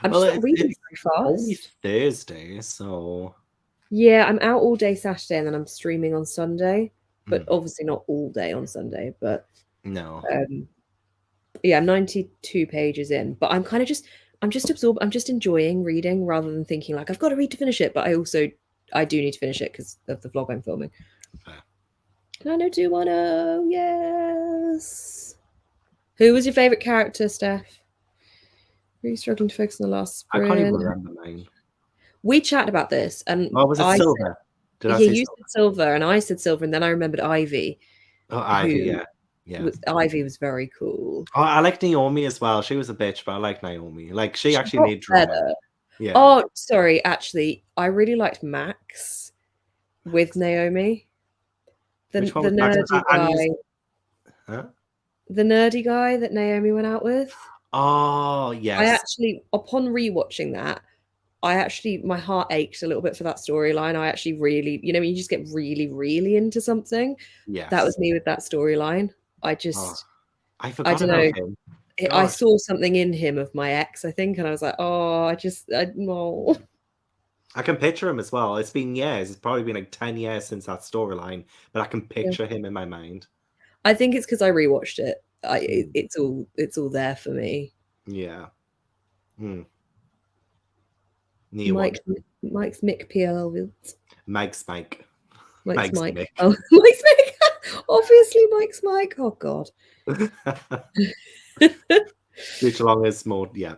I'm just not reading very fast. Only Thursday, so yeah, I'm out all day Saturday, and then I'm streaming on Sunday, but obviously not all day on Sunday. But no, yeah, I'm 92 pages in, but I'm kind of I'm just absorbed. I'm just enjoying reading rather than thinking like I've got to read to finish it. But I do need to finish it because of the vlog I'm filming. Fair. 90210, yes. Who was your favorite character, Steph? Were you struggling to focus on the last sprint? I can't even remember mine. We chatted about this, and was it Silver? Did I say you said Silver, and I said Silver, and then I remembered Ivy. Oh, Ivy, yeah. Ivy was very cool. Oh, I like Naomi as well. She was a bitch, but I like Naomi. Like she actually made drama. Yeah. Oh, sorry. Actually, I really liked Max with Naomi. The nerdy guy. Huh? The nerdy guy that Naomi went out with. Oh, yes. I actually, upon rewatching that, my heart ached a little bit for that storyline. I actually really, you know, when you just get really, really into something. Yes. That was me with that storyline. I forgot about him. I saw something in him of my ex, I think, and I was like, oh, no. I can picture him as well. It's been years. It's probably been like 10 years since that storyline, but I can picture him in my mind. I think it's because I rewatched it. It's all there for me. Yeah. Mike's Mick PLL. Mike's Mike. Mike's Mike. Mick. Oh, Mike's Mike. Obviously, Mike's Mike. Oh God. Future long is more. Yeah.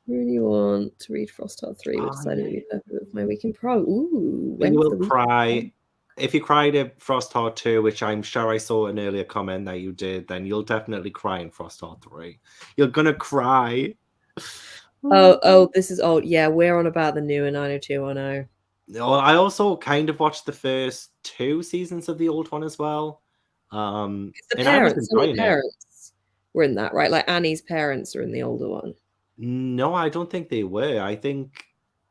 Really want to read Frostheart 3, which decided to be perfect with my weekend pro. Ooh, You will cry. if you cried at Frost Heart 2, which I'm sure I saw an earlier comment that you did, then you'll definitely cry in Frost Heart 3. You're gonna cry. Oh, this is old. Yeah, we're on about the newer 90210. No, I also kind of watched the first 2 seasons of the old one as well. The And I was parents, some of the enjoying it. parents were in that, right? Like Annie's parents are in the older one. No, I don't think they were. I think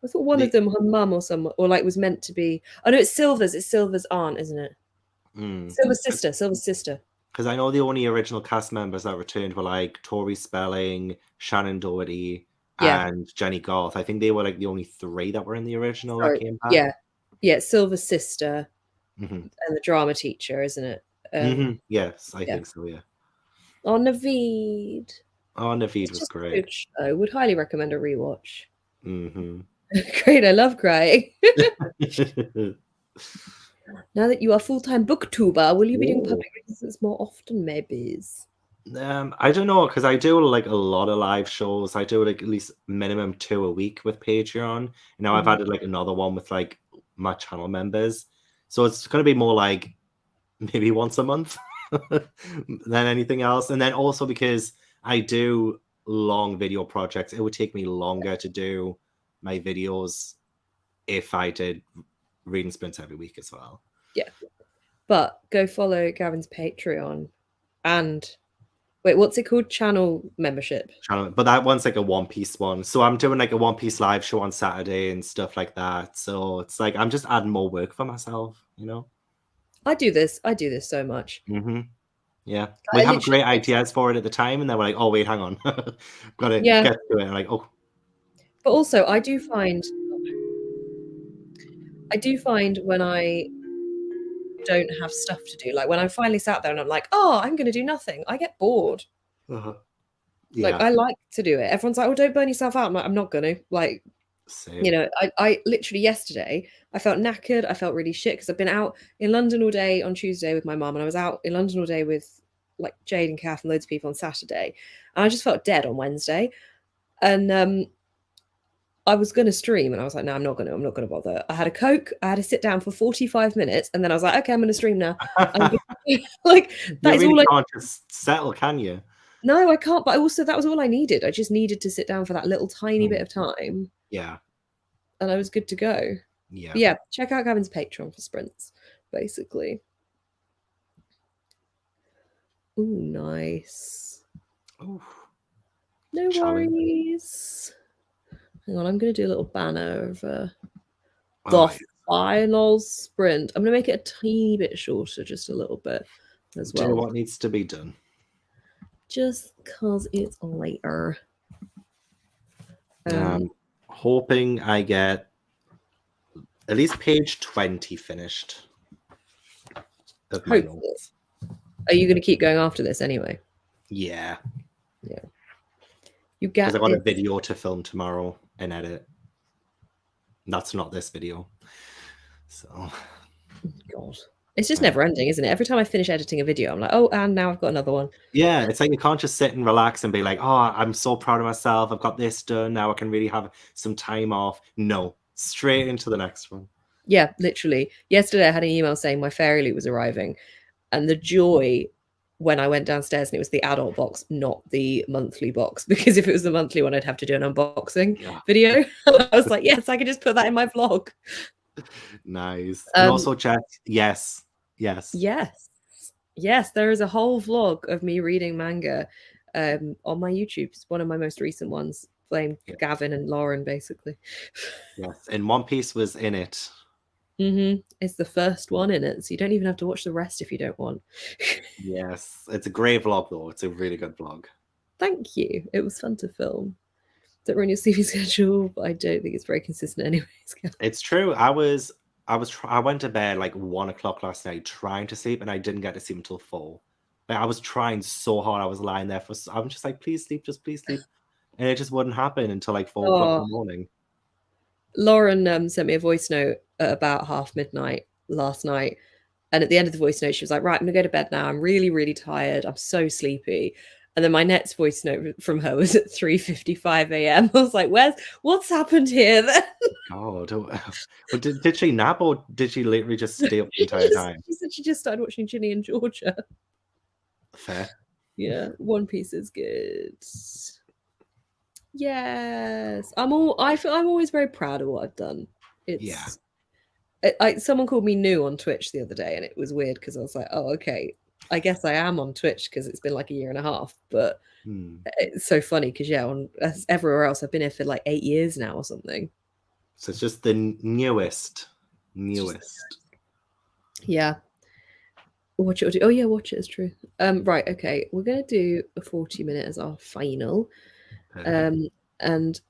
I thought one of them, her mum or someone, or like was meant to be. Oh no, it's Silver's. It's Silver's aunt, isn't it? Silver's sister. Silver's sister. Because I know the only original cast members that returned were like Tori Spelling, Shannon Doherty, Yeah. and Jenny Garth. I think they were like the only 3 that were in the original that Sorry. came back. Yeah. Yeah, Silver's sister Mm-hmm. and the drama teacher, isn't it? Yes, I think so, yeah. Oh, Naveed. Oh, Naveed It's was just a great. good show. Would highly recommend a rewatch. Mm-hmm. Great, I love crying. Now that you are full-time booktuber, will you be doing public readings more often, maybe? I don't know, because I do like a lot of live shows. I do like at least minimum 2 a week with Patreon. And now I've added like another one with like my channel members. So it's going to be more like maybe once a month than anything else. And then also because I do long video projects, it would take me longer to do my videos if I did reading sprints every week as well. Yeah. But go follow Gavin's Patreon and wait, what's it called? Channel membership. But that one's like a One Piece one. So I'm doing like a One Piece live show on Saturday and stuff like that. So it's like I'm just adding more work for myself, you know? I do this so much. Yeah. We have great ideas for it at the time, and then we're like, oh wait, hang on. Gotta get to it. And like, oh. But also I do find when I don't have stuff to do, like when I finally sat there and I'm like, oh, I'm gonna do nothing, I get bored. Yeah. Like I like to do it. Everyone's like, oh, don't burn yourself out. I'm like, I'm not gonna. Like, same. You know, I literally yesterday I felt knackered. I felt really shit because I've been out in London all day on Tuesday with my mum, and I was out in London all day with like Jade and Kath and loads of people on Saturday, and I just felt dead on Wednesday. And I was going to stream, and I was like, no, I'm not going to bother. I had a Coke. I had to sit down for 45 minutes, and then I was like, okay, I'm going to stream now. Like that is all. You can't just settle, can you? No, I can't. But also, that was all I needed. I just needed to sit down for that little tiny bit of time. Yeah. And I was good to go. Yeah. But yeah, check out Gavin's Patreon for sprints, basically. Ooh, nice. Ooh. No worries. Hang on, I'm going to do a little banner of the final sprint. I'm going to make it a tiny bit shorter, just a little bit as well. Do what needs to be done. Just because it's later. Hoping I get at least page 20 finished. Of my notes. Are you going to keep going after this anyway? Yeah. Yeah. You get because I got a video to film tomorrow and edit. That's not this video. So. God. It's just never ending, isn't it? Every time I finish editing a video, I'm like, oh, and now I've got another one. Yeah, it's like you can't just sit and relax and be like, oh, I'm so proud of myself. I've got this done. Now I can really have some time off. No, straight into the next one. Yeah, literally. Yesterday I had an email saying my fairy loot was arriving, and the joy when I went downstairs and it was the adult box, not the monthly box, because if it was the monthly one, I'd have to do an unboxing video. I was like, yes, I could just put that in my vlog. Nice. And also chat. Yes. There is a whole vlog of me reading manga on my YouTube. It's one of my most recent ones, playing Gavin and Lauren, basically. Yes, and One Piece was in it. It's the first one in it, so you don't even have to watch the rest if you don't want. Yes, it's a great vlog though. It's a really good vlog. Thank you. It was fun to film. Don't run your CV schedule, but I don't think it's very consistent anyways. It's true. I went to bed like 1 o'clock last night trying to sleep, and I didn't get to sleep until 4. Like I was trying so hard. I was lying there I'm just like, please sleep, just please sleep, and it just wouldn't happen until like 4 o'clock in the morning. Lauren sent me a voice note at about midnight last night, and at the end of the voice note she was like, right, I'm gonna go to bed now, I'm really, really tired, I'm so sleepy. And then my next voice note from her was at 3:55 a.m. I was like, what's happened here then? God. Well, did she nap or did she literally just stay up the entire time? She said she just started watching Ginny and Georgia. Fair. Yeah, One Piece is good. Yes, I'm always very proud of what I've done. Yeah. Someone called me new on Twitch the other day, and it was weird because I was like, oh, okay, I guess I am on Twitch because it's been like a year and a half. But it's so funny because everywhere else I've been here for like 8 years now or something. So it's just the newest. Yeah. Watch it. Oh yeah, watch it is true. Right, okay. We're gonna do a 40-minute as our final. And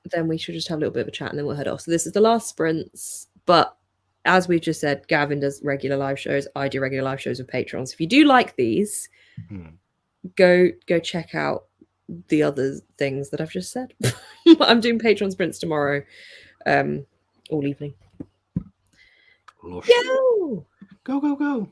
then we should just have a little bit of a chat and then we'll head off. So this is the last sprints, but as we've just said, Gavin does regular live shows. I do regular live shows with patrons. If you do like these, go check out the other things that I've just said. I'm doing patron sprints tomorrow, all evening. Go.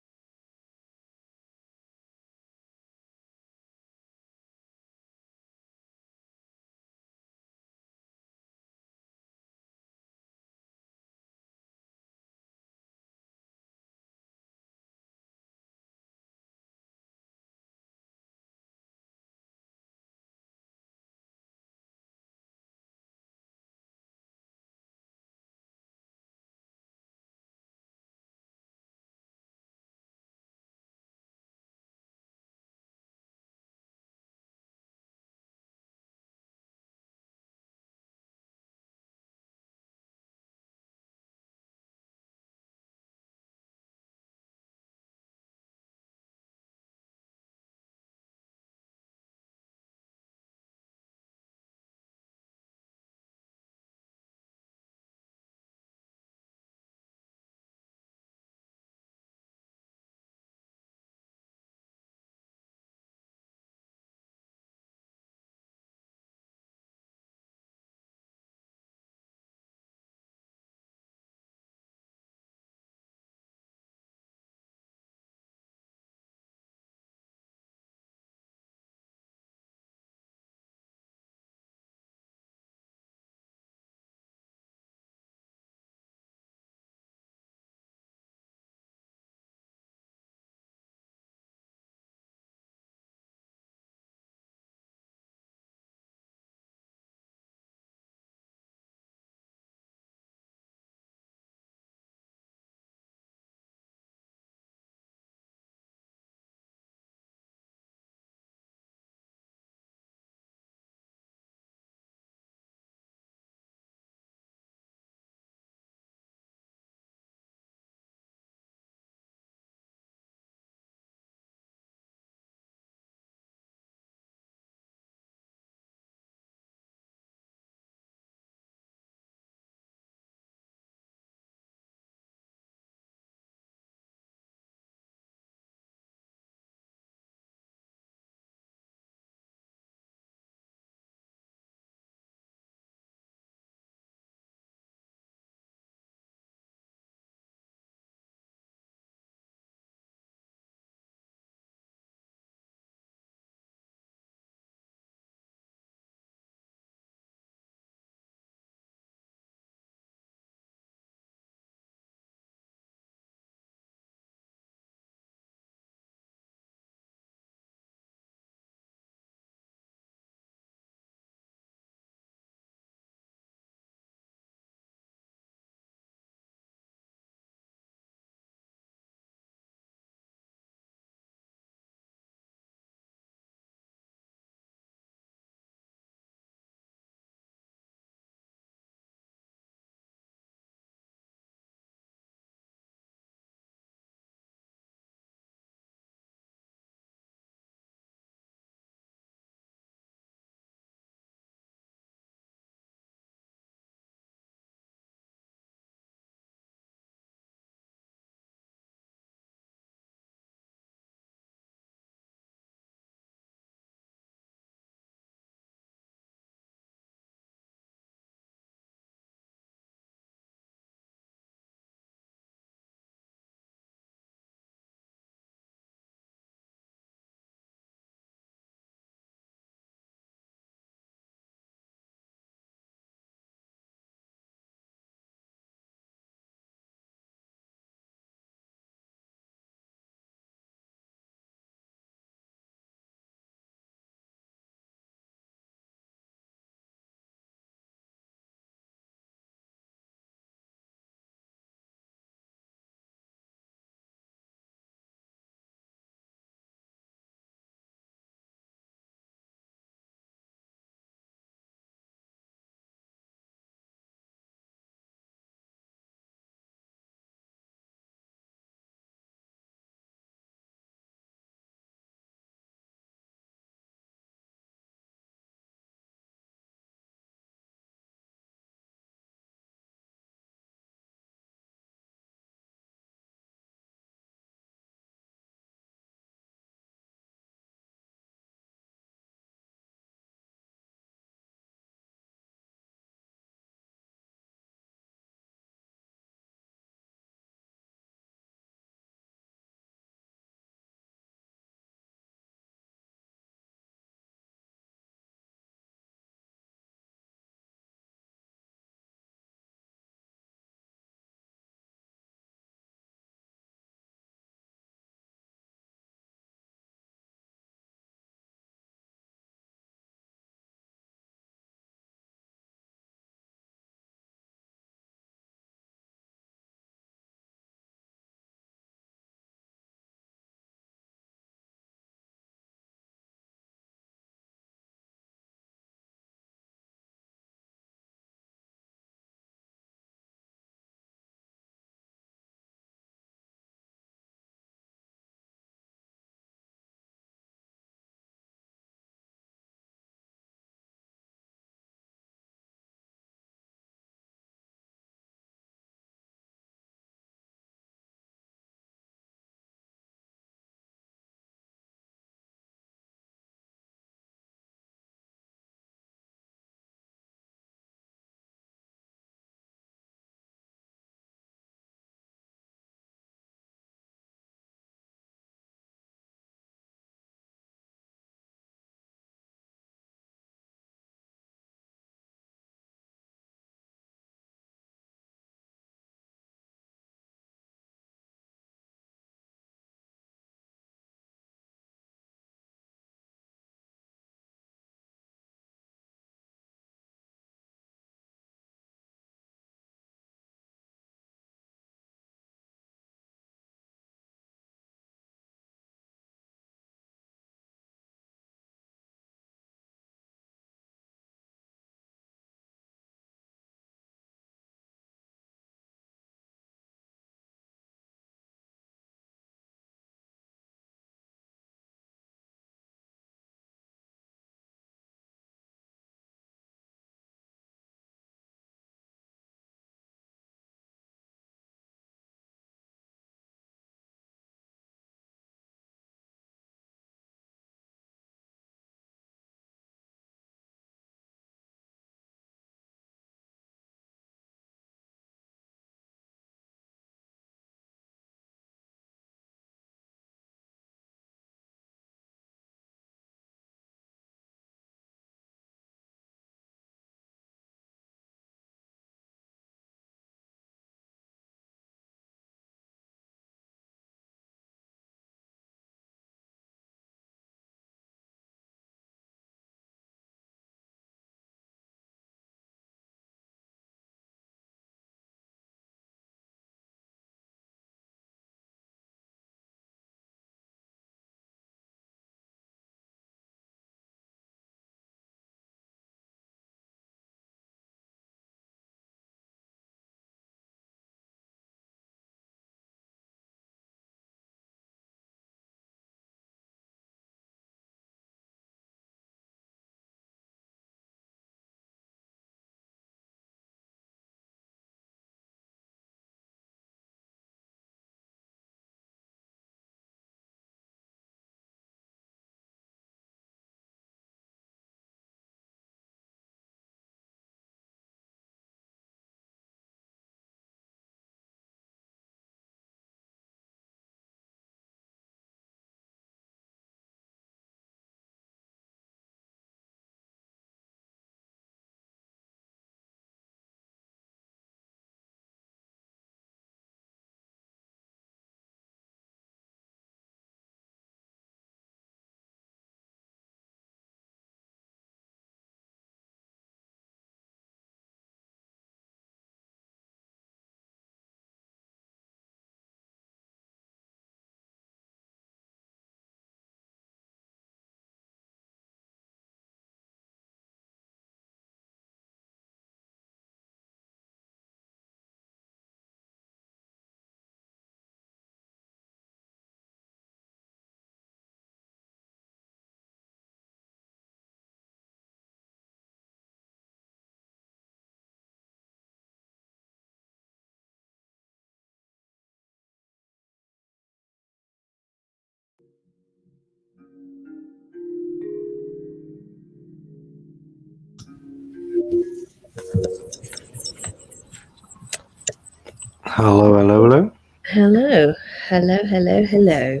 Hello, hello, hello. Hello, hello, hello, hello.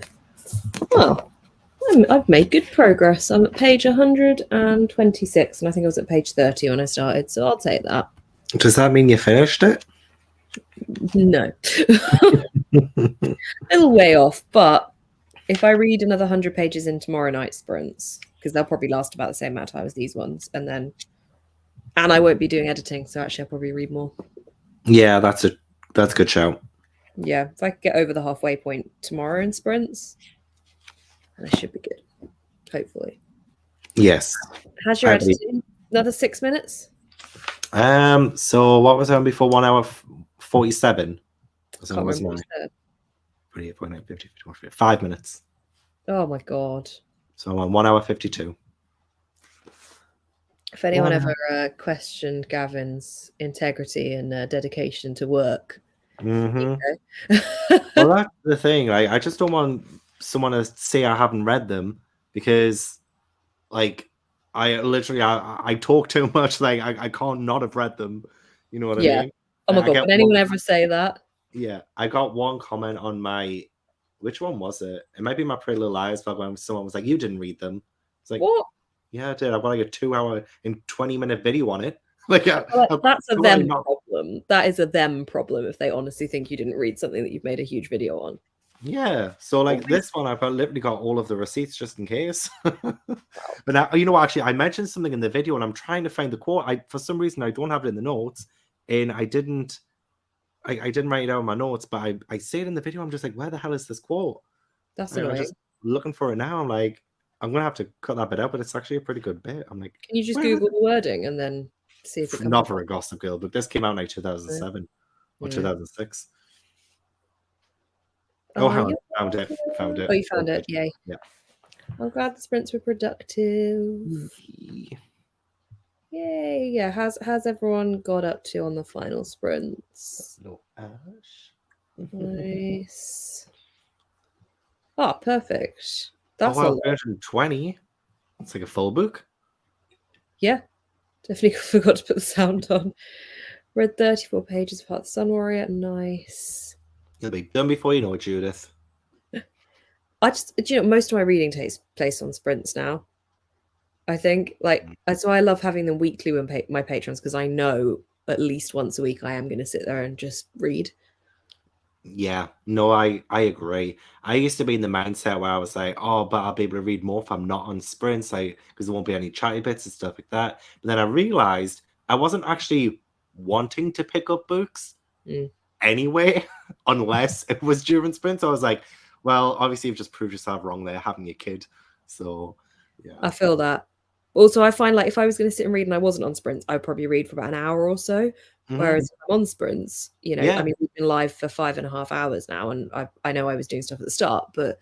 Oh, I've made good progress. I'm at page 126, and I think I was at page 30 when I started, so I'll take that. Does that mean you finished it? No. A little way off, but if I read another 100 pages in tomorrow night's sprints, because they'll probably last about the same amount of time as these ones, and I won't be doing editing, so actually I'll probably read more. Yeah, that's a good shout. Yeah, if I could get over the halfway point tomorrow in sprints, then I should be good. Hopefully. Yes. How's your editing? Another 6 minutes? So what was I on before? 1 hour 47? I can't remember what you said. 5 minutes. Oh my god. So I'm on 1 hour 52. If anyone ever questioned Gavin's integrity and dedication to work. Well, that's the thing. I just don't want someone to say I haven't read them, because like I literally I talk too much. Like I can't not have read them. You know what I mean? Oh my god, would anyone ever say that? Yeah, I got one comment on my, which one was it? It might be my Pretty Little Liars vlog, when someone was like, "You didn't read them." It's like, what? Yeah, I did. I've got like a 2 hour and 20-minute video on it. Like, that's a them problem. That is a them problem if they honestly think you didn't read something that you've made a huge video on. Yeah. So like this one, I've literally got all of the receipts just in case. But now, you know what? Actually, I mentioned something in the video, and I'm trying to find the quote. For some reason, I don't have it in the notes, and I didn't write it down in my notes, but I say it in the video. I'm just like, where the hell is this quote? That's annoying. I'm just looking for it now. I'm like, I'm gonna have to cut that bit out, but it's actually a pretty good bit. I'm like, can you just Google the wording and then see if it comes not for a Gossip Girl, but this came out in like 2007 or 2006. Oh, hell, found it. Oh, you found it. Yay. Yeah. I'm glad the sprints were productive. Yay. Yeah. How's everyone got up to on the final sprints? No ash. Nice. Oh, perfect. That's wow, 120. It's like a full book. Yeah. Definitely forgot to put the sound on. Read 34 pages about the Sun Warrior. Nice. You'll be done before you know it, Judith. Most of my reading takes place on sprints now. I think, like, so I love having them weekly when my patrons, because I know at least once a week I am going to sit there and just read. Yeah, no, I agree. I used to be in the mindset where I was like, oh, but I'll be able to read more if I'm not on sprints, like, because there won't be any chatty bits and stuff like that. But then I realized I wasn't actually wanting to pick up books anyway, unless it was during sprints. I was like, well, obviously you've just proved yourself wrong there, having your kid. So yeah, I feel that. Also, I find like if I was going to sit and read and I wasn't on sprints, I'd probably read for about an hour or so. Whereas if I'm on sprints, I mean, we've been live for 5.5 hours now, and I know I was doing stuff at the start, but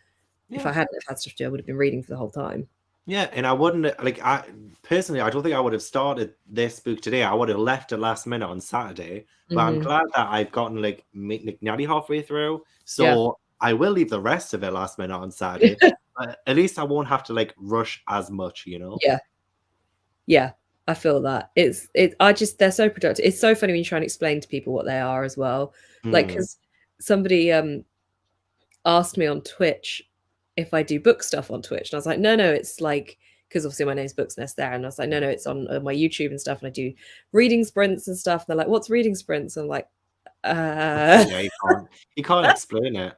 if I hadn't had stuff to do, I would have been reading for the whole time. Yeah, and I wouldn't I personally, I don't think I would have started this book today. I would have left it last minute on Saturday. But I'm glad that I've gotten like nearly halfway through. So I will leave the rest of it last minute on Saturday. But at least I won't have to like rush as much, Yeah, I feel that. They're so productive. It's so funny when you try and explain to people what they are as well. Like, because somebody asked me on Twitch if I do book stuff on Twitch, and I was like, no, it's like, because obviously my name's Books Nest there, and I was like, no, it's on my YouTube and stuff, and I do reading sprints and stuff. And they're like, what's reading sprints? And I'm like, yeah, you can't explain it.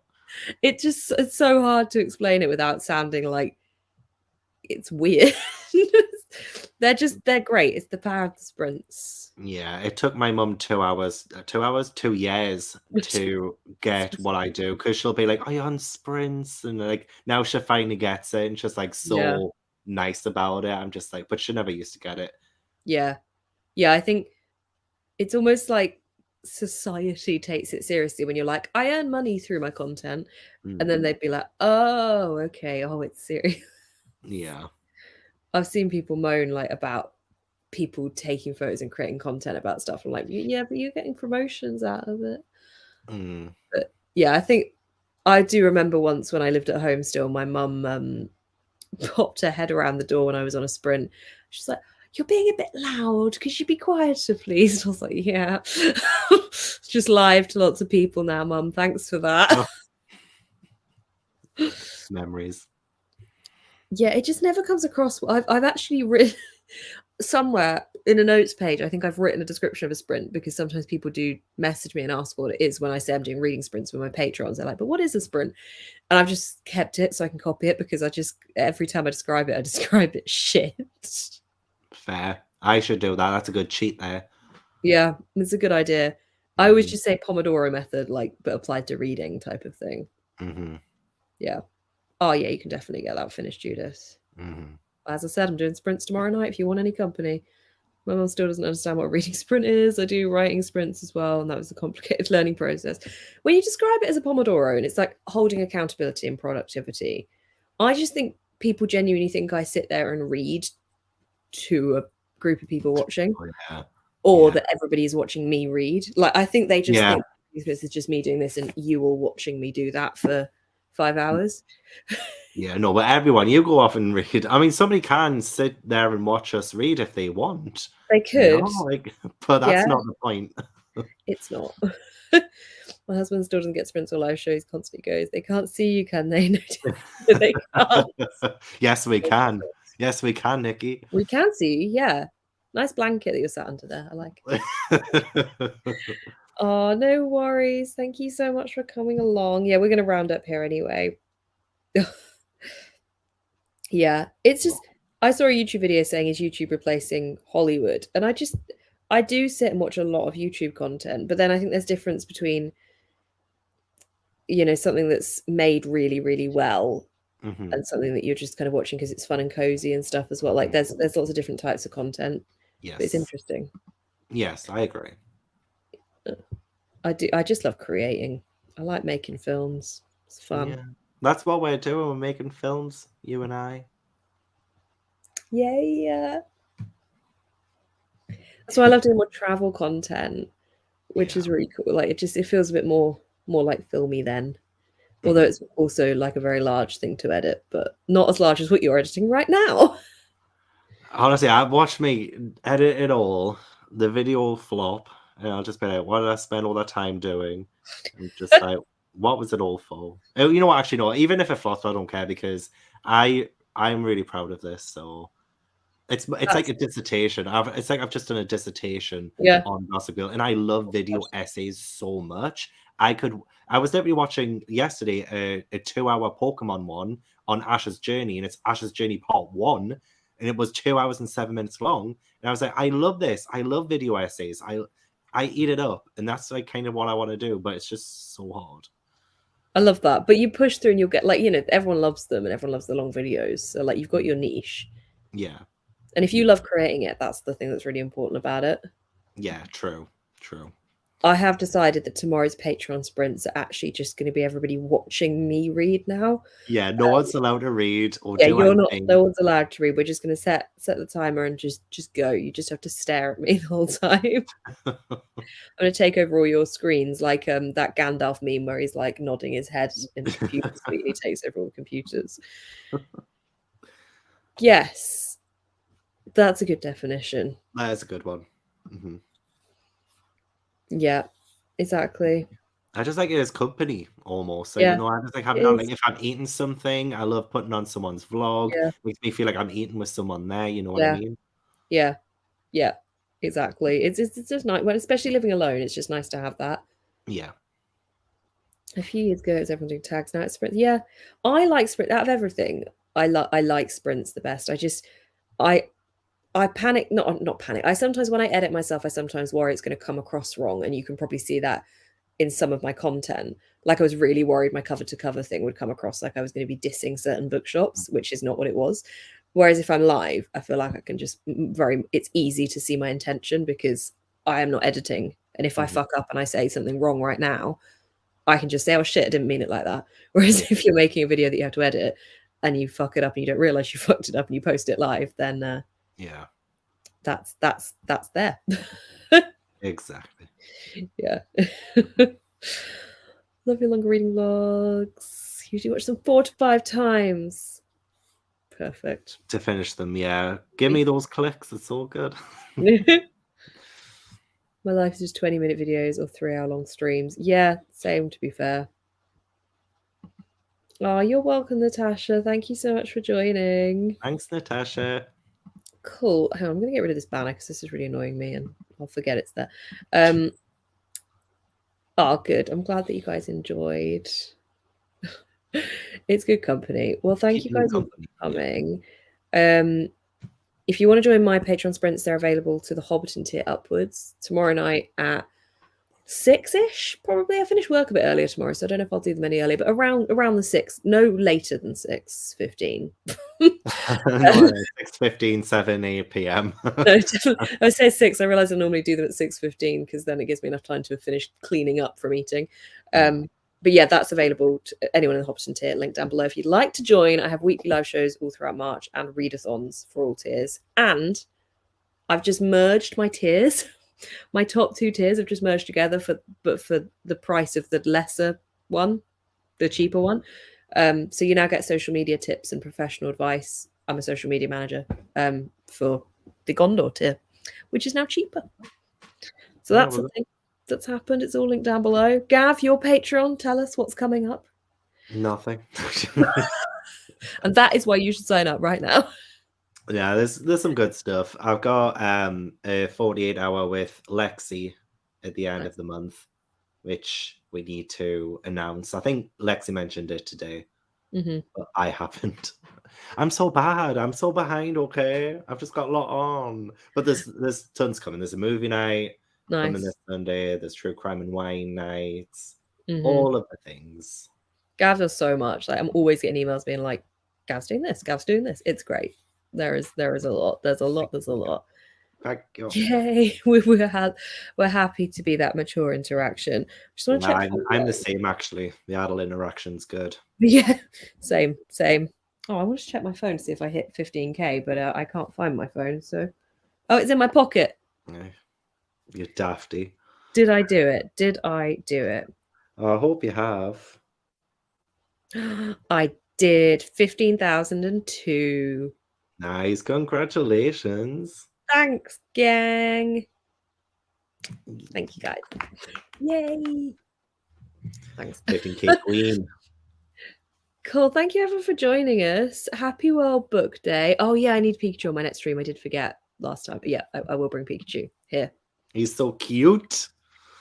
It's so hard to explain it without sounding like it's weird. They're great. It's the power of the sprints. Yeah, it took my mum 2 years to get what I do, because she'll be like, "Are you on sprints?" And like now she finally gets it, and she's like so nice about it. I'm just like, but she never used to get it. Yeah, I think it's almost like society takes it seriously when you're like, I earn money through my content, and then they'd be like, oh, okay, oh, it's serious. Yeah, I've seen people moan like about people taking photos and creating content about stuff. I'm like, yeah, but you're getting promotions out of it. But yeah, I think I do remember once when I lived at home still, my mum popped her head around the door when I was on a sprint. She's like, you're being a bit loud. Could you be quieter, please? And I was like, yeah. Just live to lots of people now, Mum. Thanks for that. Oh. Memories. Yeah, it just never comes across. I've actually written somewhere in a notes page, I think I've written a description of a sprint, because sometimes people do message me and ask what it is when I say I'm doing reading sprints with my patrons. They're like, but what is a sprint? And I've just kept it so I can copy it, because every time I describe it shit. Fair. I should do that. That's a good cheat there. Yeah, it's a good idea. I always just say Pomodoro method, like, but applied to reading type of thing. Yeah. Oh yeah, you can definitely get that finished, Judith. As I said, I'm doing sprints tomorrow night if you want any company. My mum still doesn't understand what a reading sprint is. I do writing sprints as well, and that was a complicated learning process. When you describe it as a Pomodoro, and it's like holding accountability and productivity, I just think people genuinely think I sit there and read to a group of people watching, or that everybody is watching me read. Like, I think they just think this is just me doing this and you all watching me do that for 5 hours. Yeah, no, but everyone, you go off and read. I mean, somebody can sit there and watch us read if they want. They could. But that's not the point. It's not. My husband still doesn't get sprints or live shows. Constantly goes, they can't see you, can they? No, they can't. Yes, we can. Yes, we can, Nikki. We can see you, yeah. Nice blanket that you're sat under there. I like it. Oh, no worries. Thank you so much for coming along. Yeah, we're going to round up here anyway. Yeah, it's just, I saw a YouTube video saying, is YouTube replacing Hollywood? And I do sit and watch a lot of YouTube content, but then I think there's difference between, you know, something that's made really, really well and something that you're just kind of watching because it's fun and cozy and stuff as well. Like there's lots of different types of content. Yes. But it's interesting. Yes, I agree. I just love creating. I like making films. It's fun. Yeah. That's what we're doing. We're making films, you and I. Yeah. That's why I love doing more travel content, which is really cool. Like it feels a bit more like filmy then. Although it's also like a very large thing to edit, but not as large as what you're editing right now. Honestly, I've watched me edit it all. The video will flop, and I'll just be like, what did I spend all that time doing? And just like, what was it all for? Oh, you know what? Actually, no. Even if it flops, I don't care because I'm really proud of this. So it's like a dissertation. It's like I've just done a dissertation on Gossip Girl, and I love video essays so much. I was literally watching yesterday a 2-hour Pokemon one on Ash's Journey, and it's Ash's Journey Part 1, and it was 2 hours and 7 minutes long. And I was like, I love this. I love video essays. I eat it up, and that's like kind of what I want to do, but it's just so hard. I love that. But you push through and you'll get, like, you know, everyone loves them and everyone loves the long videos. So like you've got your niche. Yeah. And if you love creating it, that's the thing that's really important about it. Yeah, true. I have decided that tomorrow's Patreon sprints are actually just going to be everybody watching me read now. Yeah, no one's allowed to read or do anything. No one's allowed to read. We're just going to set the timer and just go. You just have to stare at me the whole time. I'm going to take over all your screens, like that Gandalf meme where he's like nodding his head in the computer suite. He takes over all the computers. Yes, that's a good definition. That is a good one. Yeah, exactly. I just like it as company almost. So, you know, I just like having on, like, if I'm eating something, I love putting on someone's vlog. Makes me feel like I'm eating with someone there, you know what I mean? Yeah, exactly. It's just nice, when especially living alone, it's just nice to have that. Yeah. A few years ago, it was everyone doing tags. Now it's sprints. Yeah, I like sprint out of everything. I like sprints the best. I panic, not panic. I sometimes, when I edit myself, I sometimes worry it's going to come across wrong, and you can probably see that in some of my content. Like I was really worried my cover to cover thing would come across like I was going to be dissing certain bookshops, which is not what it was. Whereas if I'm live, I feel like I can just it's easy to see my intention because I am not editing. And if I fuck up and I say something wrong right now, I can just say, oh shit, I didn't mean it like that. Whereas if you're making a video that you have to edit and you fuck it up and you don't realize you fucked it up and you post it live, then that's there. Exactly. Yeah. Love your longer reading vlogs. Usually watch them 4 to 5 times. Perfect. To finish them, yeah. Give me those clicks. It's all good. My life is just 20-minute videos or 3-hour-long streams. Yeah, same, to be fair. Oh, you're welcome, Natasha. Thank you so much for joining. Thanks, Natasha. Cool. Hang on, I'm going to get rid of this banner because this is really annoying me and I'll forget it's there. Oh, good. I'm glad that you guys enjoyed. It's good company. Well, thank you guys for coming. If you want to join my Patreon sprints, they're available to the Hobbiton tier upwards tomorrow night at 6-ish. Probably I finish work a bit earlier tomorrow, so I don't know if I'll do them any earlier, but around the 6, no later than 6:15. 6:15, 7, 8 p.m. No, I say 6. I realize I normally do them at 6:15 because then it gives me enough time to finish cleaning up from eating. But yeah, that's available to anyone in the Hobbiton tier. Link down below if you'd like to join. I have weekly live shows all throughout March and readathons for all tiers. And I've just merged my tiers. My top 2 tiers have just merged together for the price of the lesser one, the cheaper one. So you now get social media tips and professional advice. I'm a social media manager for the Gondor tier, which is now cheaper. So that's something that's happened. It's all linked down below. Gav, your Patreon, tell us what's coming up. Nothing. And that is why you should sign up right now. Yeah, there's some good stuff. I've got a 48-hour with Lexi at the end of the month, which we need to announce. I think Lexi mentioned it today, but I haven't. I'm so bad. I'm so behind. Okay, I've just got a lot on, but there's tons coming. There's a movie night coming this Sunday. There's true crime and wine nights. All of the things. Gav does so much. Like I'm always getting emails being like, "Gav's doing this. Gav's doing this." It's great. There is a lot. There's a lot. Thank you. Yay! We're happy to be that mature interaction. Just want to check. I'm the same actually. The adult interaction's good. Yeah, same. Oh, I want to check my phone to see if I hit 15k, but I can't find my phone. So, oh, it's in my pocket. You're dafty. Did I do it? Oh, I hope you have. I did 15,002. Nice, congratulations. Thanks, gang. Thank you, guys. Yay. Thanks. 15k queen. Cool. Thank you, everyone, for joining us. Happy World Book Day. Oh, yeah, I need Pikachu on my next stream. I did forget last time. But yeah, I will bring Pikachu here. He's so cute.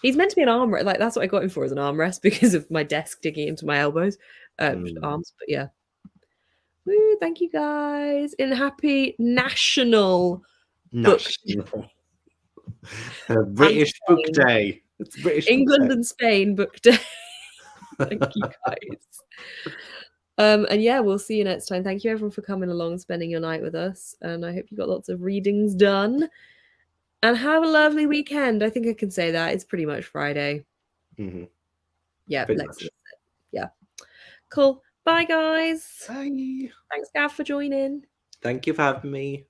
He's meant to be an armrest. Like, that's what I got him for, as an armrest because of my desk digging into my elbows, arms. But yeah. Woo, thank you, guys. And happy National British Book Day. It's British England and Spain Book Day. Thank you, guys. And yeah, we'll see you next time. Thank you, everyone, for coming along and spending your night with us. And I hope you got lots of readings done. And have a lovely weekend. I think I can say that. It's pretty much Friday. Yeah, yeah. Cool. Bye, guys. Bye. Thanks, Gav, for joining. Thank you for having me.